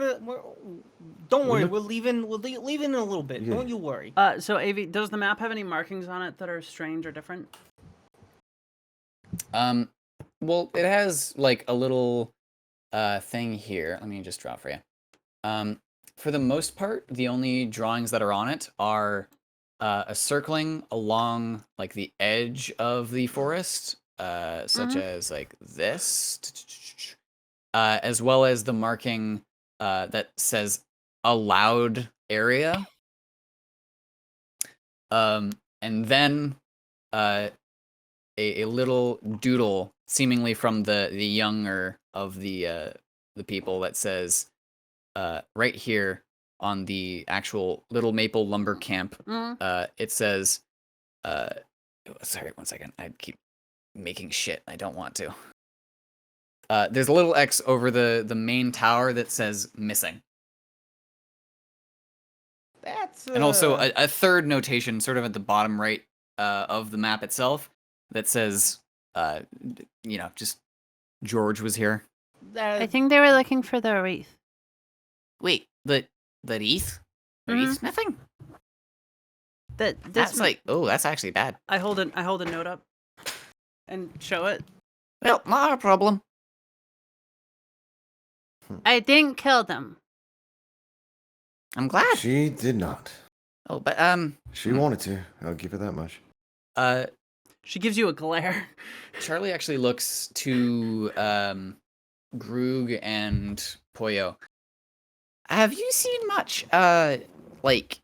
don't worry. look- We're leaving. We'll leave in a little bit. Yeah. Don't you worry. So Avi, does the map have any markings on it that are strange or different? Well, it has like a little thing here. Let me just draw it for you. For the most part, the only drawings that are on it are a circling along like the edge of the forest, such as like this, as well as the marking that says allowed area. And then a little doodle, seemingly from the younger of the people, that says right here on the actual Little Maple Lumber Camp. It says, sorry, 1 second. I keep making shit. I don't want to. There's a little X over the main tower that says missing. That's And also a third notation sort of at the bottom right of the map itself that says, just George was here. I think they were looking for the wreath. Wait, the wreath? The Mhm. wreath's missing? That's That's like, oh, that's actually bad. I hold a note up and show it. Well, not a problem. I didn't kill them. I'm glad. She did not. Oh, but She wanted to. I'll give her that much. She gives you a glare. Charlie actually looks to Groog and Poyo. Have you seen much like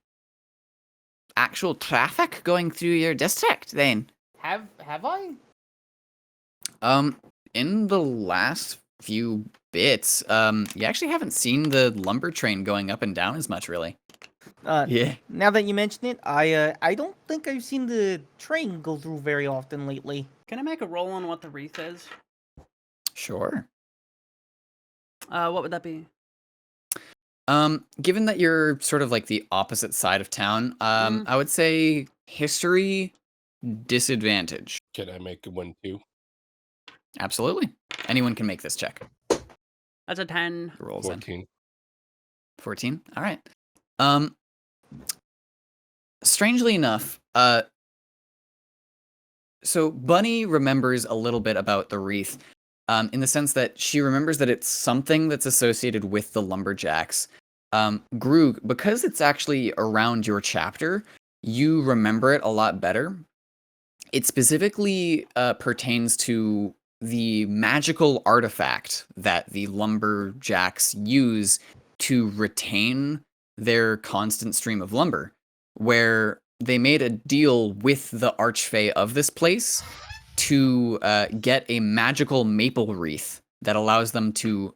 actual traffic going through your district then? Have I? In the last few bits, you actually haven't seen the lumber train going up and down as much, really. Yeah. Now that you mention it, I don't think I've seen the train go through very often lately. Can I make a roll on what the wreath is? Sure. What would that be? Given that you're sort of like the opposite side of town, I would say history disadvantage. can I make one too? Absolutely. Anyone can make this check. That's a 10. The rolls in. 14. 14. All right. Strangely enough, so Bunny remembers a little bit about the wreath. in the sense that she remembers that it's something that's associated with the lumberjacks. Groog, because it's actually around your chapter, you remember it a lot better. It specifically pertains to the magical artifact that the lumberjacks use to retain their constant stream of lumber, where they made a deal with the archfey of this place to get a magical maple wreath that allows them to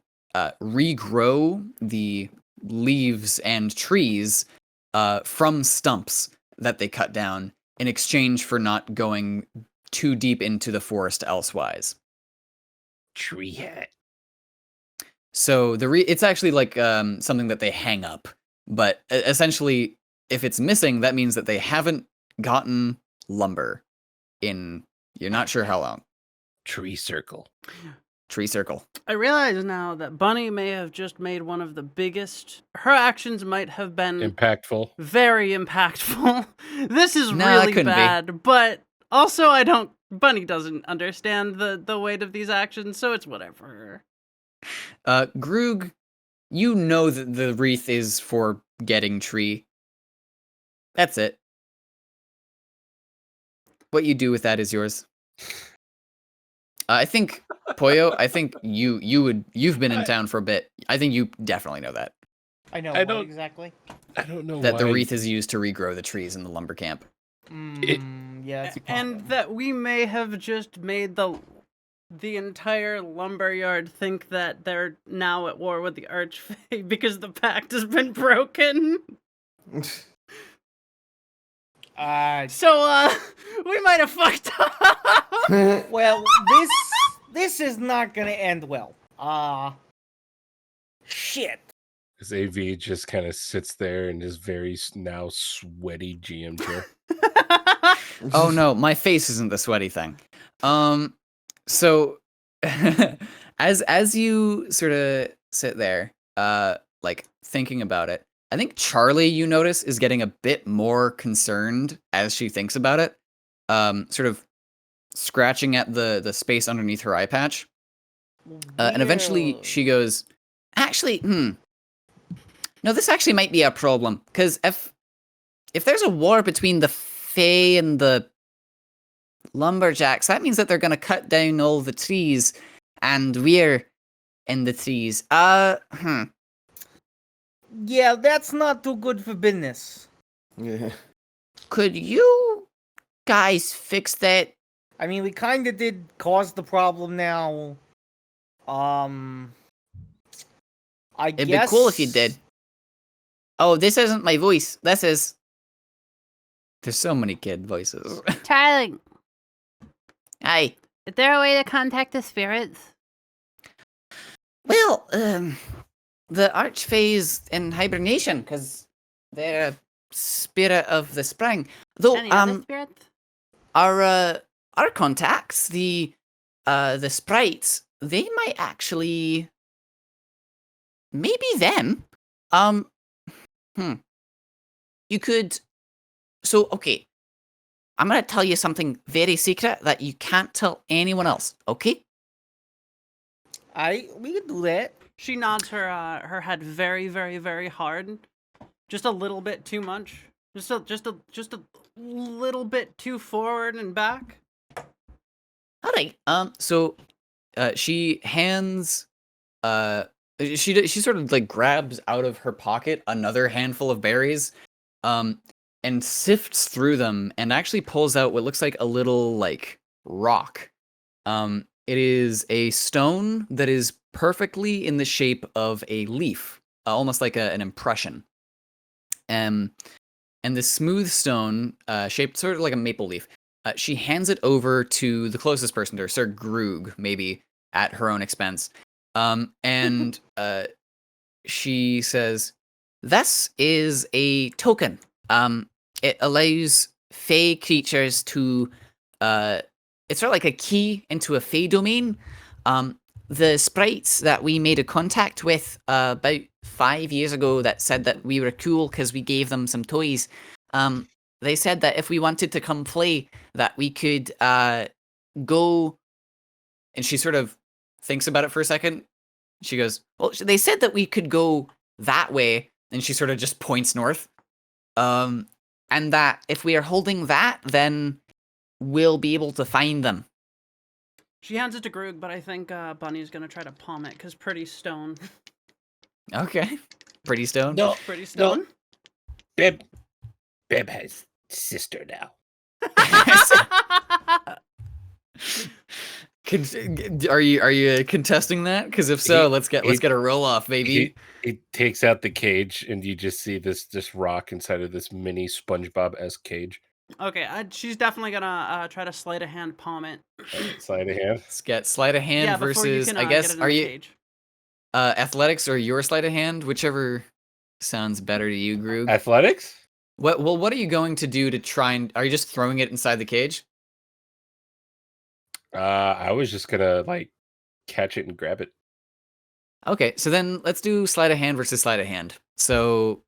regrow the leaves and trees from stumps that they cut down in exchange for not going too deep into the forest elsewise. Tree hat. So it's actually like something that they hang up, but essentially, if it's missing, that means that they haven't gotten lumber in you're not sure how long. Tree circle. Tree circle. I realize now that Bunny may have just made one of the biggest. Her actions might have been Impactful. very impactful. This is No, it really couldn't be. bad, but also I don't. Bunny doesn't understand the weight of these actions, so it's whatever. Groog, you know that the wreath is for getting tree. That's it. What you do with that is yours. I think Poyo, I think you've been in town for a bit. I think you definitely know that. I know I what don't- exactly. I don't know That why. the wreath is used to regrow the trees in the lumber camp. Yeah, it's And that we may have just made the entire lumberyard think that they're now at war with the archfey because the pact has been broken. So we might have fucked up. well, this is not gonna end well. Shit. As AV just kind of sits there in his very now sweaty GM chair. Oh no, my face isn't the sweaty thing. So as you sort of sit there, like thinking about it, I think Charlie, you notice, is getting a bit more concerned as she thinks about it. Sort of scratching at the space underneath her eye patch. And eventually she goes, actually, no, this actually might be a problem. Because if there's a war between the Fae and the lumberjacks, that means that they're going to cut down all the trees. And we're in the trees. Yeah, that's not too good for business. Yeah. Could you guys fix that? I mean, we kind of did cause the problem now. I It'd guess... be cool if you did. Oh, this isn't my voice. This is... There's so many kid voices. Charlie, Aye. is there a way to contact the spirits? Well, the archfae's in hibernation because they're a spirit of the spring. Though, Any other spirits? our contacts, the sprites, they might actually, maybe them. You could. So, okay, I'm gonna tell you something very secret that you can't tell anyone else. Okay? We can do that. She nods her head very, very, very hard, just a little bit too much, just a little bit too forward and back. All right. So she hands she sort of like grabs out of her pocket another handful of berries and sifts through them and actually pulls out what looks like a little like rock. It is a stone that is perfectly in the shape of a leaf, almost like an impression. And the smooth stone, shaped sort of like a maple leaf, she hands it over to the closest person to her, Sir Groog, maybe at her own expense. And she says, "This is a token. It allows Fey creatures to, it's sort of like a key into a Fey domain. The sprites that we made a contact with about 5 years ago that said that we were cool because we gave them some toys, they said that if we wanted to come play, that we could go," and she sort of thinks about it for a second. She goes, well, they said that we could go that way. And she sort of just points north. And that if we are holding that, then we'll be able to find them. She hands it to Groog, but I think Bunny's gonna try to palm it because pretty stone. Okay. Pretty stone. No, Pretty stone. Beb has sister now. Are you contesting that? Because if so, let's get a roll off, baby. He takes out the cage, and you just see this rock inside of this mini SpongeBob-esque cage. Okay, she's definitely gonna try to sleight of hand palm it. Sleight of hand. Let's get sleight of hand Yeah, before you versus. can, I get guess it in are the you cage. athletics or your sleight of hand, whichever sounds better to you, Groog. Athletics? What are you going to do to try and? Are you just throwing it inside the cage? I was just gonna like catch it and grab it. Okay, so then let's do sleight of hand versus sleight of hand. So,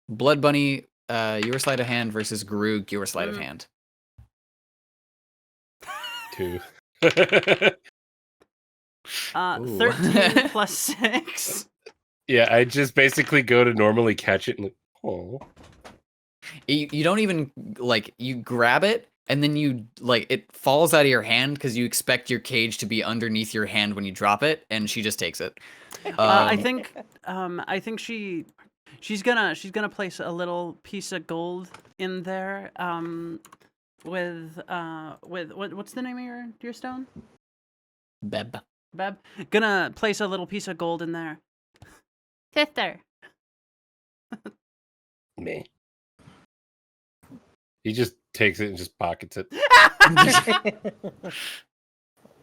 Blood Bunny, your sleight of hand versus Groog, your sleight of hand. 2. 13 plus 6. Yeah, I just basically go to normally catch it and oh. You don't even like you grab it and then you like it falls out of your hand because you expect your cage to be underneath your hand when you drop it, and she just takes it. I think she's gonna place a little piece of gold in there. With what's the name of your stone? Beb. Beb. Gonna place a little piece of gold in there. Sister. Me. He just takes it and just pockets it.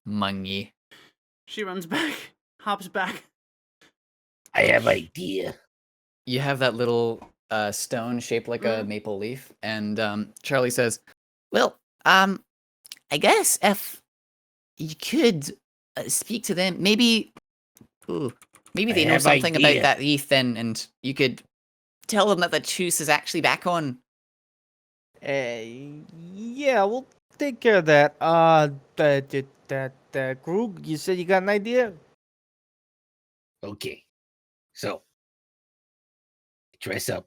Mungy. She runs back, hops back. I have idea. You have that little stone shaped like a maple leaf, and Charlie says, Well, I guess if you could speak to them, maybe they know have something idea. about that leaf, then, and you could tell them that the truce is actually back on. Yeah, we'll take care of that. Groog, you said you got an idea? Okay. So, dress up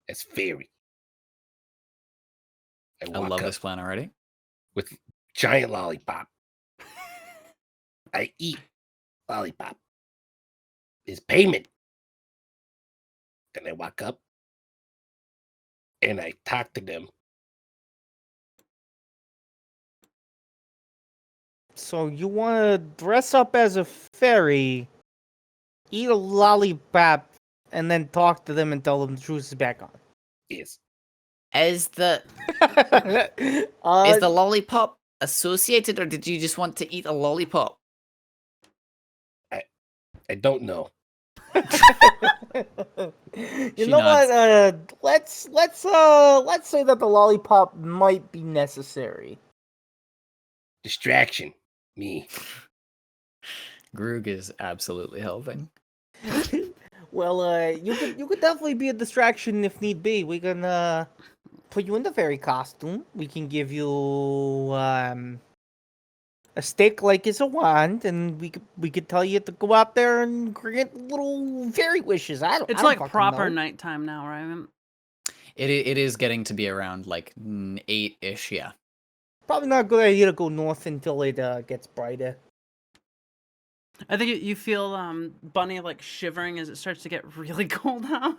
as fairy. I walk love up this plan already. with giant lollipop. I eat lollipop. Is payment. Then I walk up and I talk to them. So you want to dress up as a fairy, eat a lollipop, and then talk to them and tell them the truce is back on. Yes. Is the Uh, is the lollipop associated, or did you just want to eat a lollipop? I don't know. you She know nods. what? Let's say that the lollipop might be necessary. Distraction. Me. Groog is absolutely helping. Well, you could definitely be a distraction if need be. We can put you in the fairy costume. We can give you a stick like it's a wand, and we could tell you to go out there and grant little fairy wishes. I It's don't like fucking proper know. nighttime now, right? It is getting to be around like 8-ish, yeah. Probably not a good idea to go north until it gets brighter. I think you feel Bunny like shivering as it starts to get really cold out.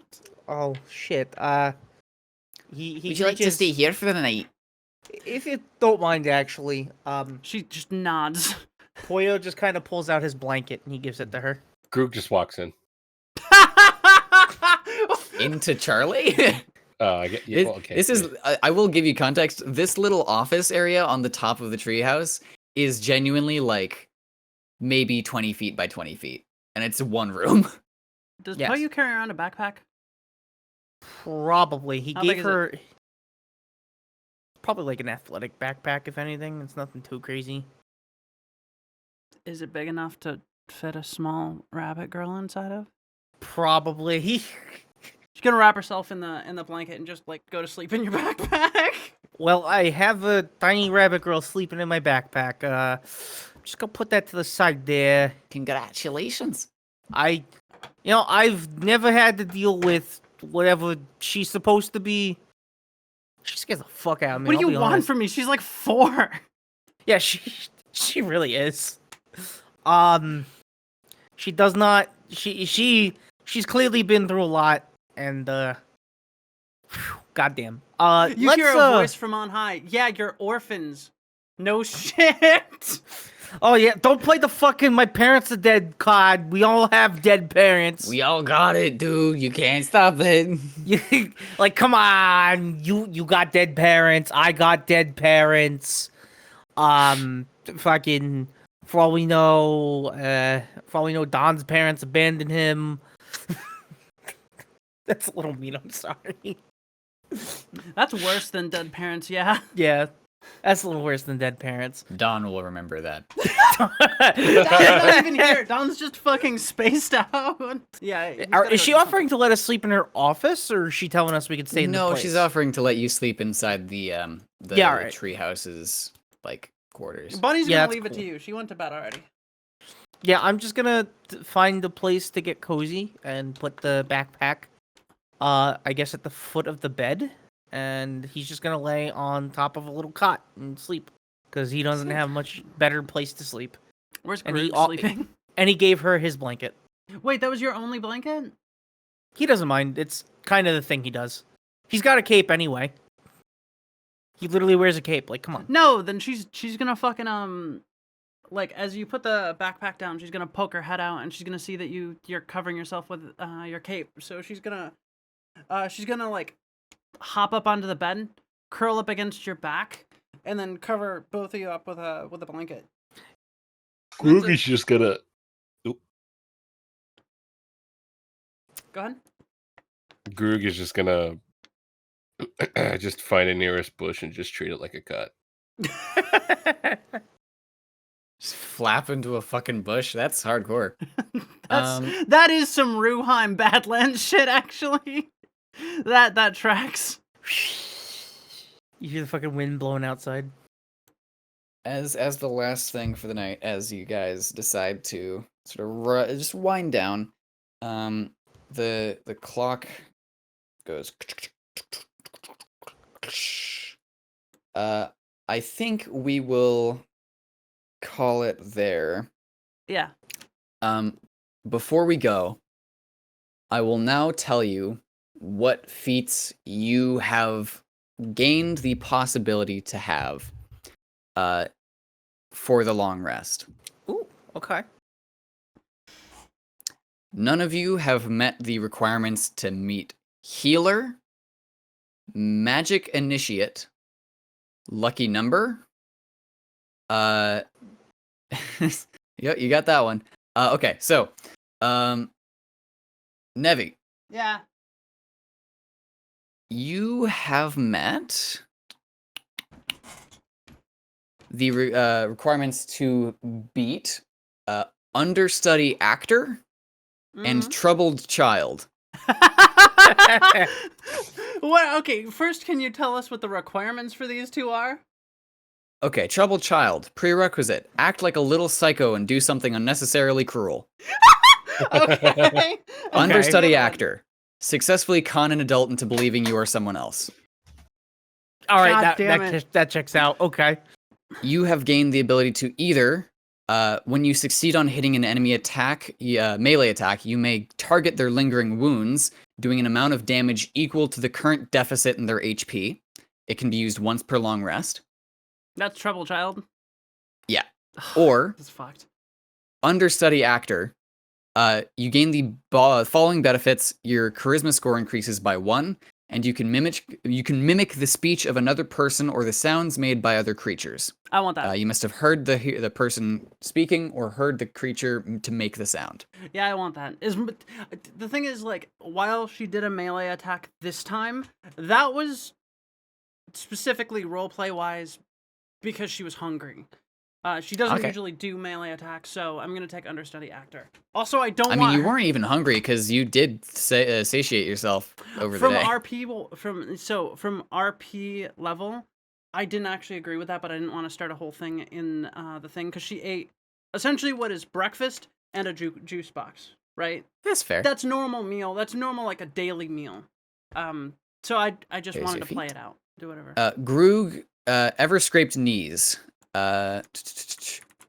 Oh shit. He Would you like to reaches- stay here for the night? If you don't mind, actually, She just nods. Poyo just kind of pulls out his blanket and he gives it to her. Groog just walks in. Into Charlie? I get, yeah, well, okay. This is, I will give you context. This little office area on the top of the treehouse is genuinely like maybe 20 feet by 20 feet. And it's one room. Does Yes. Poyu carry around a backpack? Probably. He How big gave is her probably like an athletic backpack, if anything. It's nothing too crazy. Is it big enough to fit a small rabbit girl inside of? Probably. She's gonna wrap herself in the blanket and just like go to sleep in your backpack. Well, I have a tiny rabbit girl sleeping in my backpack. just gonna put that to the side there. Congratulations. I've never had to deal with whatever she's supposed to be. She scares the fuck out of me. What do I'll you be want honest. from me? She's like 4. Yeah, she really is. She does not. She's clearly been through a lot, and goddamn. You let's, hear a voice from on high. Yeah, you're orphans. No shit. Oh yeah, don't play the fucking "my parents are dead" card. We all have dead parents. We all got it, dude. You can't stop it. Like, come on, you got dead parents. I got dead parents. Fucking. For all we know, Don's parents abandoned him. That's a little mean. I'm sorry. That's worse than dead parents, yeah. Yeah, that's a little worse than dead parents. Don will remember that. Don's not even here. Don's just fucking spaced out. Yeah. Is she offering to let us sleep in her office, or is she telling us we could stay in the No, place? she's offering to let you sleep inside the Yeah, right. tree house's quarters. Bunny's Yeah, gonna that's leave it to cool. you. She went to bed already. Yeah, I'm just gonna find a place to get cozy and put the backpack, I guess at the foot of the bed, and he's just gonna lay on top of a little cot and sleep, because he doesn't have much better place to sleep. Where's And he Groot al- sleeping? And he gave her his blanket. Wait, that was your only blanket? He doesn't mind. It's kind of the thing he does. He's got a cape anyway. He literally wears a cape. Like, come on. No, then she's gonna fucking like as you put the backpack down, she's gonna poke her head out and she's gonna see that you're covering yourself with your cape. So she's gonna like hop up onto the bed, curl up against your back, and then cover both of you up with a blanket. Groog is just gonna. Go ahead. Groog is just gonna just find a nearest bush and just treat it like a cut. Just flap into a fucking bush. That's hardcore. That is some Ruheim Badlands shit, actually. That tracks. You hear the fucking wind blowing outside. As the last thing for the night, as you guys decide to sort of just wind down, the clock goes. I think we will call it there. Yeah. Before we go, I will now tell you what feats you have gained the possibility to have for the long rest. Ooh, okay. None of you have met the requirements to meet Healer, Magic Initiate, Lucky Number. Yeah, you got that one. Okay, so, Nevi, Yeah. you have met the requirements to beat Understudy Actor and Troubled Child. What? Okay, first, can you tell us what the requirements for these two are? Okay, Troubled Child. Prerequisite. Act like a little psycho and do something unnecessarily cruel. Okay. Understudy Actor. Successfully con an adult into believing you are someone else. All right, God damn it. that checks out. Okay. You have gained the ability to either, when you succeed on hitting an enemy attack, melee attack, you may target their lingering wounds, doing an amount of damage equal to the current deficit in their HP. It can be used once per long rest. That's Trouble Child. Yeah. Or, That's fucked. Understudy Actor. You gain the following benefits. Your charisma score increases by 1, and you can mimic the speech of another person or the sounds made by other creatures. I want that. You must have heard the person speaking or heard the creature to make the sound. Yeah, I want that. The thing is, like, while she did a melee attack this time, that was specifically roleplay wise because she was hungry. She doesn't usually do melee attacks, so I'm gonna take Understudy Actor. Also, I don't. I mean, you weren't even hungry because you did satiate yourself over the day. From RP level, I didn't actually agree with that, but I didn't want to start a whole thing in the thing because she ate essentially what is breakfast and a juice box, right? That's fair. That's normal meal. That's normal, like a daily meal. So I just Here's wanted your to play feat. it out. Do whatever. Groog, ever scraped knees.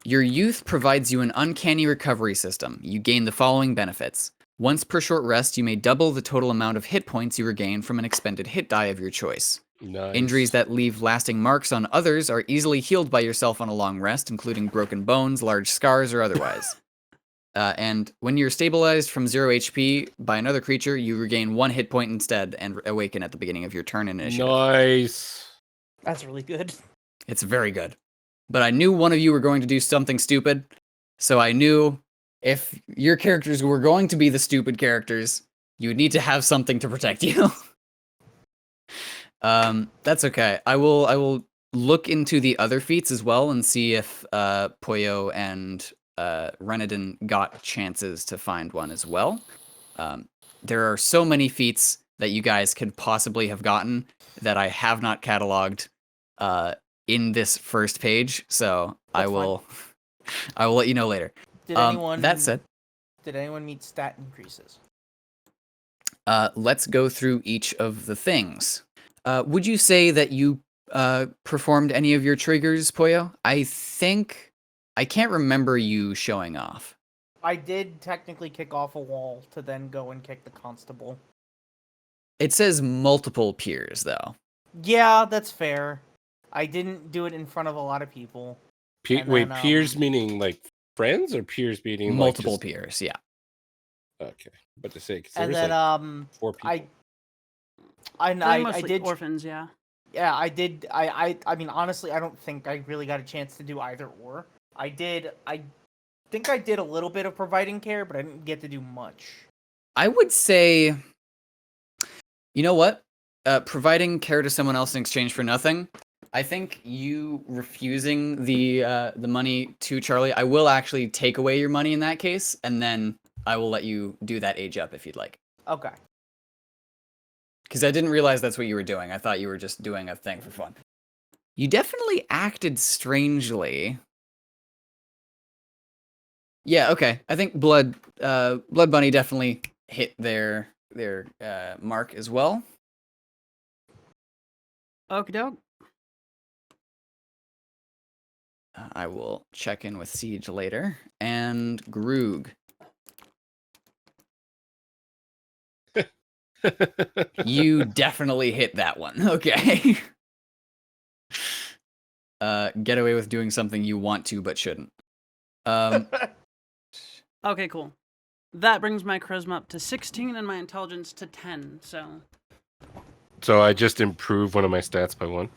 Your youth provides you an uncanny recovery system. You gain the following benefits. Once per short rest, you may double the total amount of hit points you regain from an expended hit die of your choice. Nice. Injuries that leave lasting marks on others are easily healed by yourself on a long rest, including broken bones, large scars, or otherwise. And when you're stabilized from 0 HP by another creature, you regain 1 hit point instead and awaken at the beginning of your turn in initiative. Nice. That's really good. It's very good. But I knew one of you were going to do something stupid, so I knew if your characters were going to be the stupid characters, you would need to have something to protect you. That's okay. I will look into the other feats as well and see if Poyo and Reinadon got chances to find one as well. There are so many feats that you guys could possibly have gotten that I have not cataloged in this first page, so That's I will let you know later. Did anyone? That said, Did anyone meet stat increases? let's go through each of the things. Would you say that you performed any of your triggers, Poyo? I can't remember you showing off. I did technically kick off a wall to then go and kick the constable. It says multiple peers, though. Yeah, that's fair. I didn't do it in front of a lot of people. Wait, peers meaning like friends or peers meaning multiple like peers? Yeah. Okay, but to say, 'cause And there was then like 4 people. I did Orphans, yeah. Yeah, I did. I mean, honestly, I don't think I really got a chance to do either or. I think I did a little bit of providing care, but I didn't get to do much. I would say, you know what? Providing care to someone else in exchange for nothing. I think you refusing the money to Charlie, I will actually take away your money in that case, and then I will let you do that age up if you'd like. Okay. Because I didn't realize that's what you were doing. I thought you were just doing a thing for fun. You definitely acted strangely. Yeah, okay. I think Blood Bunny definitely hit their mark as well. Okie doke. I will check in with Siege later. And Groog. You definitely hit that one. Okay. Get away with doing something you want to but shouldn't. Okay, cool. That brings my charisma up to 16 and my intelligence to 10, so... So I just improved one of my stats by 1?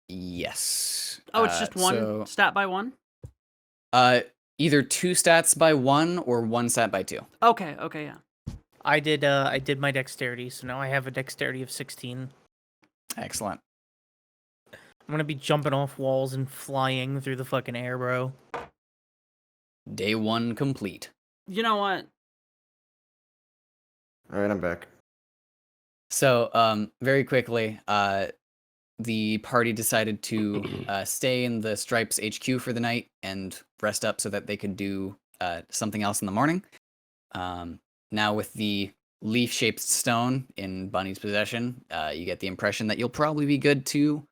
Yes. Oh, it's just one stat by 1? Either 2 stats by 1 or 1 stat by 2. Okay, yeah. I did my dexterity, so now I have a dexterity of 16. Excellent. I'm gonna be jumping off walls and flying through the fucking air, bro. Day 1 complete. You know what? Alright, I'm back. So, very quickly, the party decided to stay in the Stripes HQ for the night and rest up so that they could do something else in the morning. Now with the leaf-shaped stone in Bunny's possession, you get the impression that you'll probably be good to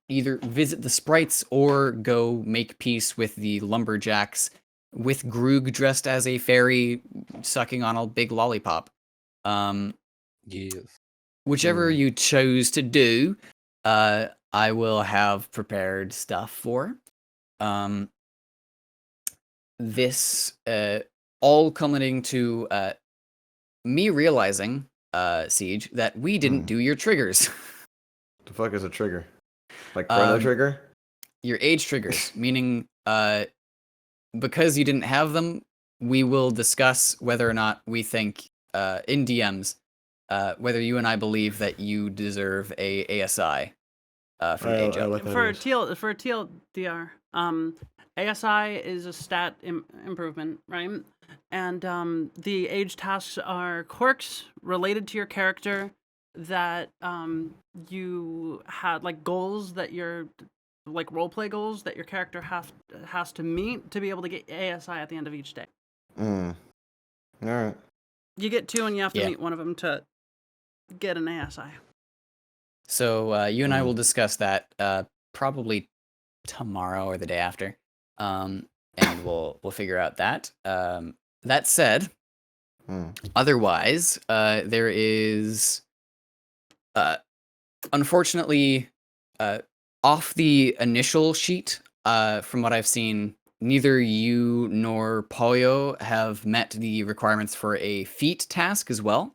either visit the sprites or go make peace with the lumberjacks with Groog dressed as a fairy sucking on a big lollipop. Yes. Whichever you chose to do, I will have prepared stuff for. This all culminating to me realizing, Siege, that we didn't do your triggers. The fuck is a trigger? Like chrono trigger? Your age triggers, meaning because you didn't have them, we will discuss whether or not we think in DMs whether you and I believe that you deserve a ASI for the age up. For TLDR, ASI is a stat improvement, right? And the age tasks are quirks related to your character that you had like goals that your like roleplay goals that your character has to meet to be able to get ASI at the end of each day. All right. You get 2 and you have to Yeah. meet one of them to get an ASI. So you and I will discuss that probably tomorrow or the day after, and we'll figure out that. That said, otherwise, there is, unfortunately, off the initial sheet, from what I've seen, neither you nor Pollo have met the requirements for a feat task as well.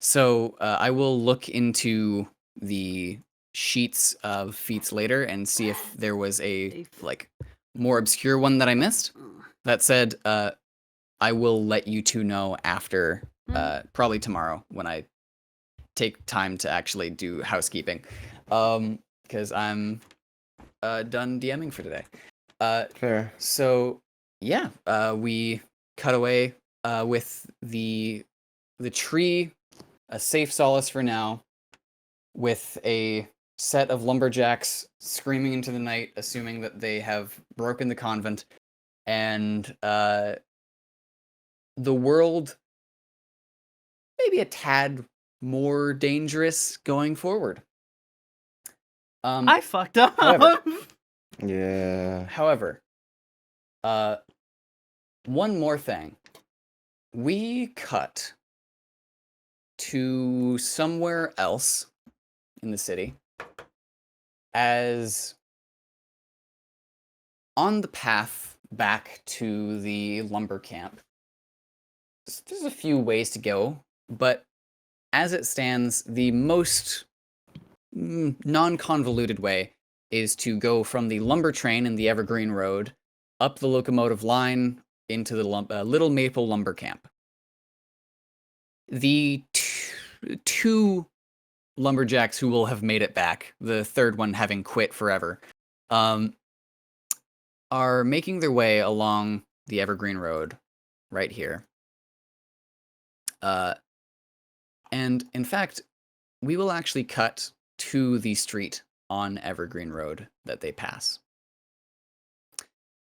So I will look into the sheets of feats later and see if there was a like more obscure one that I missed. That said, I will let you two know after, probably tomorrow when I take time to actually do housekeeping, because I'm done DMing for today. Fair. So yeah, we cut away with the tree, a safe solace for now, with a set of lumberjacks screaming into the night, assuming that they have broken the convent, and the world maybe a tad more dangerous going forward. I fucked up. However, Yeah. However, one more thing. We cut to somewhere else in the city as on the path back to the lumber camp. There's a few ways to go, but as it stands, the most non-convoluted way is to go from the lumber train in the Evergreen Road up the locomotive line into the Little Maple Lumber Camp. The two lumberjacks who will have made it back, the third one having quit forever, are making their way along the Evergreen Road right here. And in fact, we will actually cut to the street on Evergreen Road that they pass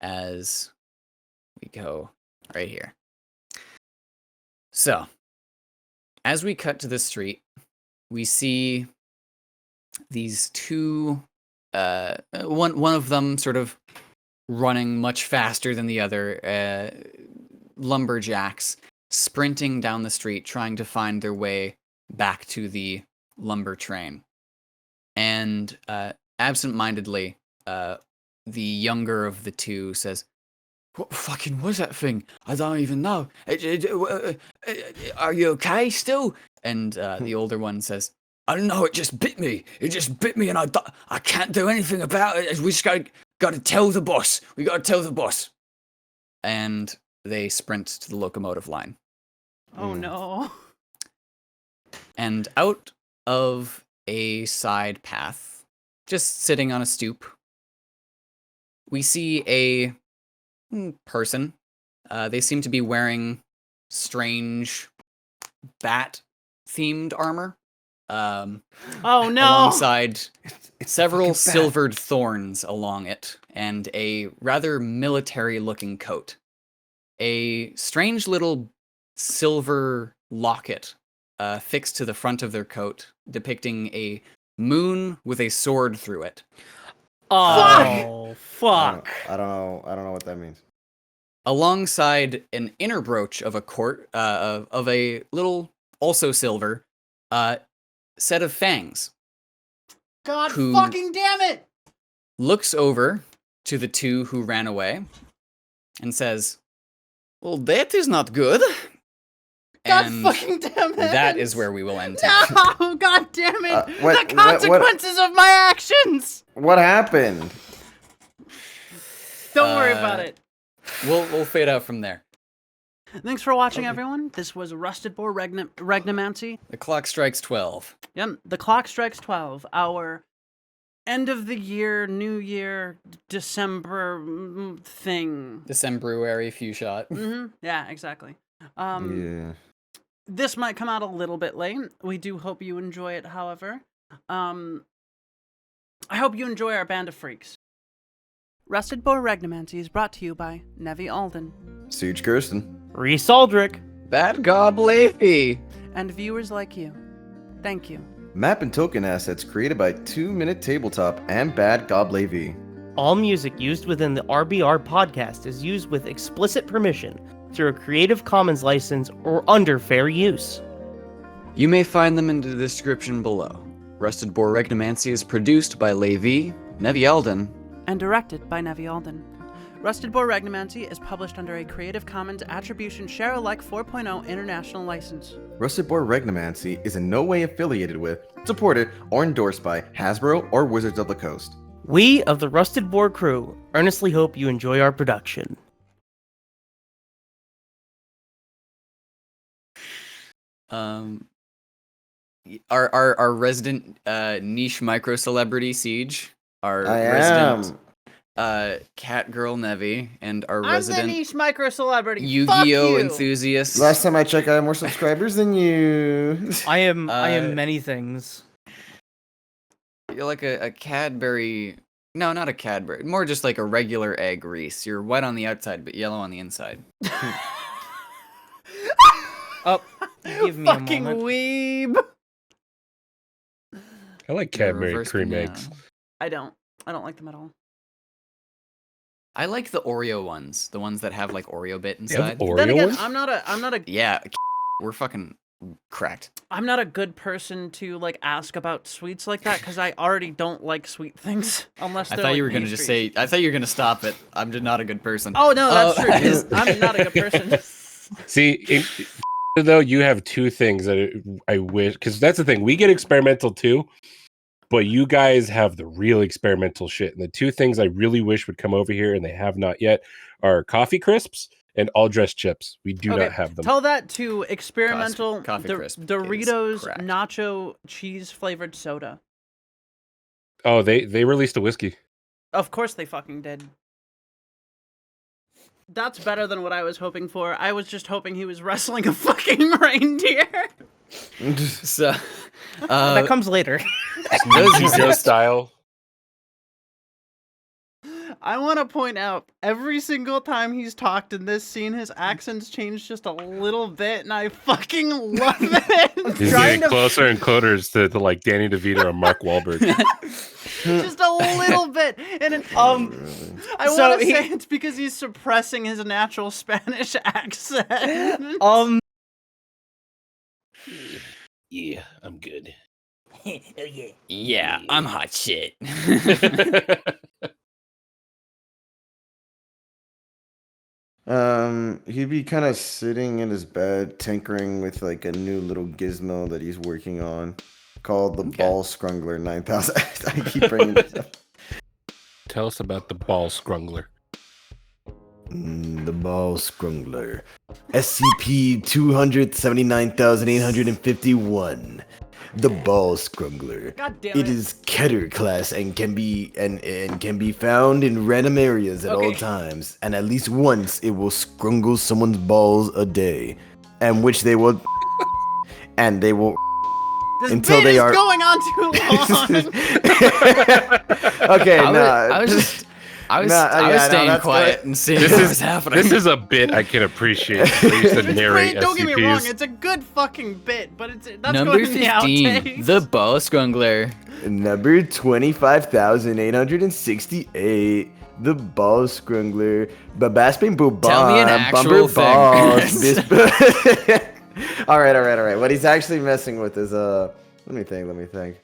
as we go right here. So, as we cut to the street, we see these two, one of them sort of running much faster than the other, lumberjacks sprinting down the street trying to find their way back to the lumber train. And absent-mindedly, the younger of the two says, "What fucking was that thing? I don't even know. Are you okay still?" And the older one says, "I don't know, it just bit me. It just bit me and I can't do anything about it. We just gotta tell the boss. We gotta tell the boss." And they sprint to the locomotive line. Oh no. And out of a side path, just sitting on a stoop, we see a person. They seem to be wearing strange bat-themed armor. Oh no. Alongside several silvered thorns along it, and a rather military-looking coat. A strange little silver locket fixed to the front of their coat, depicting a moon with a sword through it. Oh, fuck. I don't know what that means. Alongside an inner brooch of of a little, also silver, set of fangs. God Who fucking damn it! looks over to the two who ran away and says, "Well, that is not good." God And fucking damn it! that is where we will end. No! God damn it! What- The consequences of my actions! What happened? Don't worry about it. We'll fade out from there. Thanks for watching, everyone. This was Rusted Boar Regnomancy. The clock strikes 12. Yep, the clock strikes 12. Our end of the year, New Year, December thing. Decemberuary few shot. Yeah, exactly. Yeah. This might come out a little bit late. We do hope you enjoy it, however. I hope you enjoy our band of freaks. Rusted Boar Regnomancy is brought to you by Nevi Alden. Siege Kirsten. Reese Aldrich. Bad Gob Leafy. And viewers like you. Thank you. Map and token assets created by 2 Minute Tabletop and Bad Gob Leafy. All music used within the RBR podcast is used with explicit permission through a Creative Commons license or under fair use. You may find them in the description below. Rusted Boar Regnomancy is produced by Levi, Nevi Alden, And directed by Nevi Alden. Rusted Boar Regnomancy is published under a Creative Commons Attribution Share Alike 4.0 international license. Rusted Boar Regnomancy is in no way affiliated with, supported, or endorsed by Hasbro or Wizards of the Coast. We of the Rusted Boar crew earnestly hope you enjoy our production. Our resident niche micro celebrity Siege, our I resident am. cat girl Nevi, and our I'm the resident niche micro celebrity. Yu-Gi-Oh enthusiast. Last time I checked, I have more subscribers than you. I am Uh, many things. You're like a Cadbury. No, not a Cadbury. More just like a regular egg, Reese. You're white on the outside, but yellow on the inside. Oh, give me a Fucking moment. weeb. I like You're a Cadbury reverse cream banana. eggs. I don't like them at all. I like the Oreo ones, the ones that have like Oreo bit They have inside. Oreo Then again, ones? I'm not a Yeah, we're fucking cracked. I'm not a good person to like ask about sweets like that because I already don't like sweet things unless I they're thought like you were gonna just say. pastries. I thought you were gonna stop it. I'm just not a good person. Oh no, that's Oh. true. Because I'm not a good person. See, though, you have two things that I wish, because that's the thing. We get experimental too, but you guys have the real experimental shit. And the two things I really wish would come over here, and they have not yet, are coffee crisps and all dressed chips. We do Okay, not have them. Tell that to experimental Coffee Crisp is Doritos crack. nacho cheese flavored soda. Oh, they released a whiskey. Of course they fucking did. That's better than what I was hoping for. I was just hoping he was wrestling a fucking reindeer. So, That comes later. Zero style. I want to point out every single time he's talked in this scene, his accent's changed just a little bit, and I fucking love it. He's Trying getting to closer and closer to like Danny DeVito or Mark Wahlberg. just a little bit, and it, I so want to he- say it's because he's suppressing his natural Spanish accent. Yeah, I'm good. Oh, yeah. yeah, I'm hot shit. He'd be kind of sitting in his bed, tinkering with like a new little gizmo that he's working on, called the Ball Scrungler 9000. I keep bringing this up. Tell us about the ball scrungler. The Ball Scrungler, SCP 279,851. The Ball Scrungler. God damn It is Keter class and can be found in random areas at all Okay. times, and at least once it will scrungle someone's balls a day, and which they will This until bit they is are going on too long. Okay, I was staying that's quiet good. and seeing This what is was happening. This is a bit I can appreciate. I used to It's narrate great, don't get me wrong, SCPs. it's a good fucking bit, but that's Number going in the 15, outtakes. the Ball Scrungler. Number 25,868. The Ball Scrungler. Babasping Boobah. Tell me an actual thing. Alright. What he's actually messing with is let me think.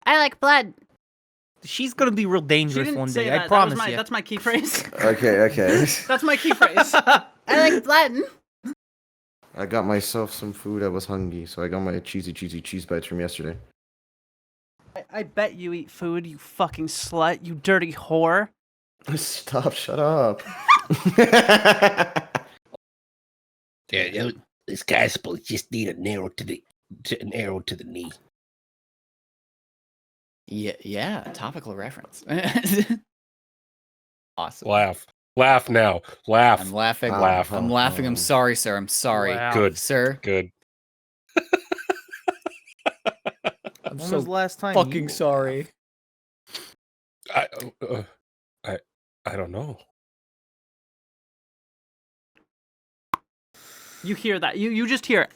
I like blood. She's gonna be real She dangerous didn't one say day. that. I promise that was you. That's my key phrase. Okay. That's my key phrase. I like blood. I got myself some food. I was hungry, so I got my cheesy cheese bites from yesterday. I bet you eat food, you fucking slut, you dirty whore. Stop, shut up. Yeah, this guy's supposed to just need an arrow to the knee. Yeah, topical reference. Awesome. Laugh. Laugh now. Laugh. I'm laughing. Laugh. I'm laughing. I'm sorry, sir. I'm sorry. Wow. Good. Sir. Good. I'm When so was the last time fucking you sorry. I don't know. You hear that? You just hear it.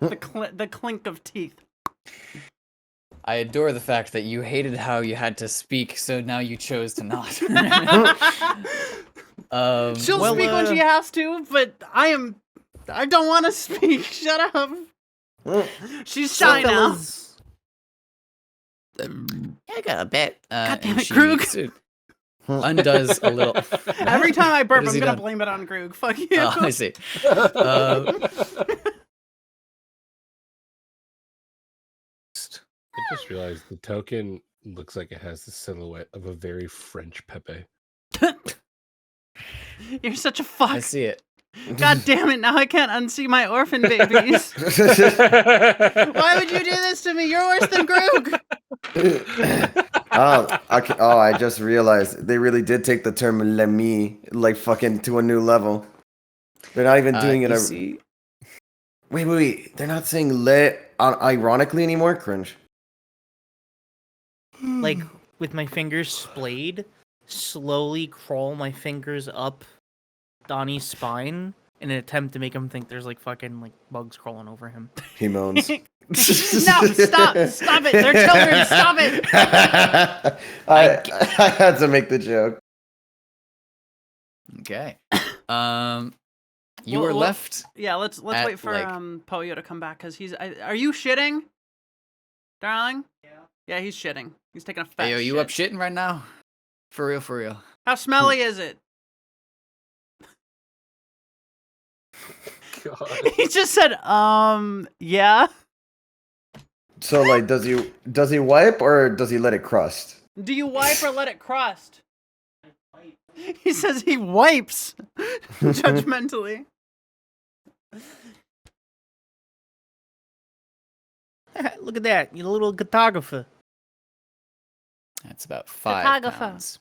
The clink of teeth. I adore the fact that you hated how you had to speak, so now you chose to not. She'll well, speak when she has to, but I don't want to speak. Shut up. She's shy now. I got a bit. God damn and it, she Krug. undoes a little. Every time I burp, What has I'm he gonna done? blame it on Krug. Fuck you. Oh, I see. I just realized the token looks like it has the silhouette of a very French Pepe. You're such a I fuck. see it. God damn it, now I can't unsee my orphan babies. Why would you do this to me? You're worse than Krug. I just realized they really did take the term "lemi" like fucking to a new level. They're not even doing it. You see, Wait. They're not saying "le" ironically anymore. Cringe. like with my fingers splayed, slowly crawl my fingers up Donnie's spine in an attempt to make him think there's like fucking like bugs crawling over him. He moans. No, stop it. They're children, stop it. I had to make the joke. okay. You Well, were left. Yeah, let's at, wait for like- Poyo to come back because he's. Are you shitting, darling? Yeah, he's shitting. He's taking a fat Hey, are you shit. up shitting right now? For real, for real. How smelly is it? God. He just said, yeah. So like, does he wipe or does he let it crust? Do you wipe or let it crust? He says he wipes judgmentally. Look at that, you little photographer. That's about 5 Photographer. pounds.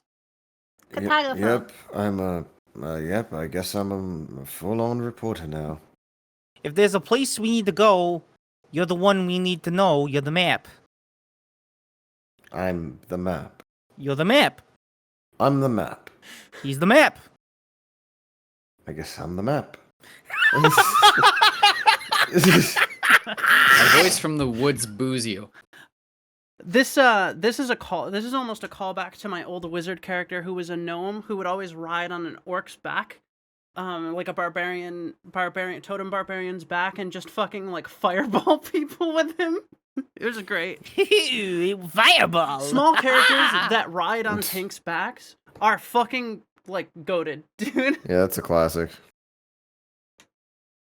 Photographer. Yep, yep. I guess I'm a full-on reporter now. If there's a place we need to go, you're the one we need to know. You're the map. I'm the map. You're the map. I'm the map. He's the map. I guess I'm the map. A voice from the woods boos you. This is a call. This is almost a callback to my old wizard character who was a gnome who would always ride on an orc's back, like a barbarian totem barbarian's back, and just fucking like fireball people with him. It was great. Fireball. Small characters that ride on tanks' backs are fucking like goated, dude. Yeah, that's a classic.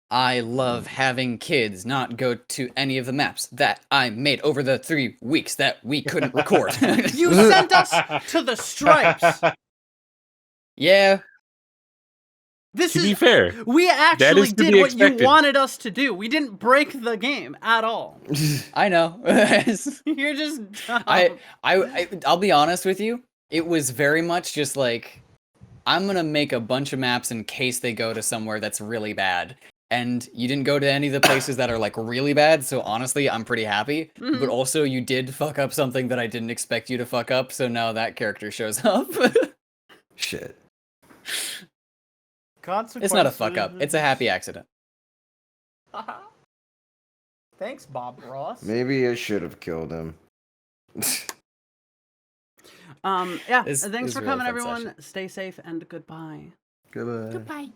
I love having kids not go to any of the maps that I made over the 3 weeks that we couldn't record. You sent us to the stripes. Yeah. This To is be fair, we actually is to did be what expected. you wanted us to do. We didn't break the game at all. I know. You're just dumb. I'll be honest with you. It was very much just like, I'm gonna make a bunch of maps in case they go to somewhere that's really bad. And you didn't go to any of the places that are like really bad, so honestly, I'm pretty happy. Mhm. But also, you did fuck up something that I didn't expect you to fuck up, so now that character shows up. Shit. It's not a fuck up. It's a happy accident. Thanks, Bob Ross. Maybe I should have killed him. Yeah. It's Thanks for really coming, fun everyone. session. Stay safe and goodbye. Goodbye. Goodbye.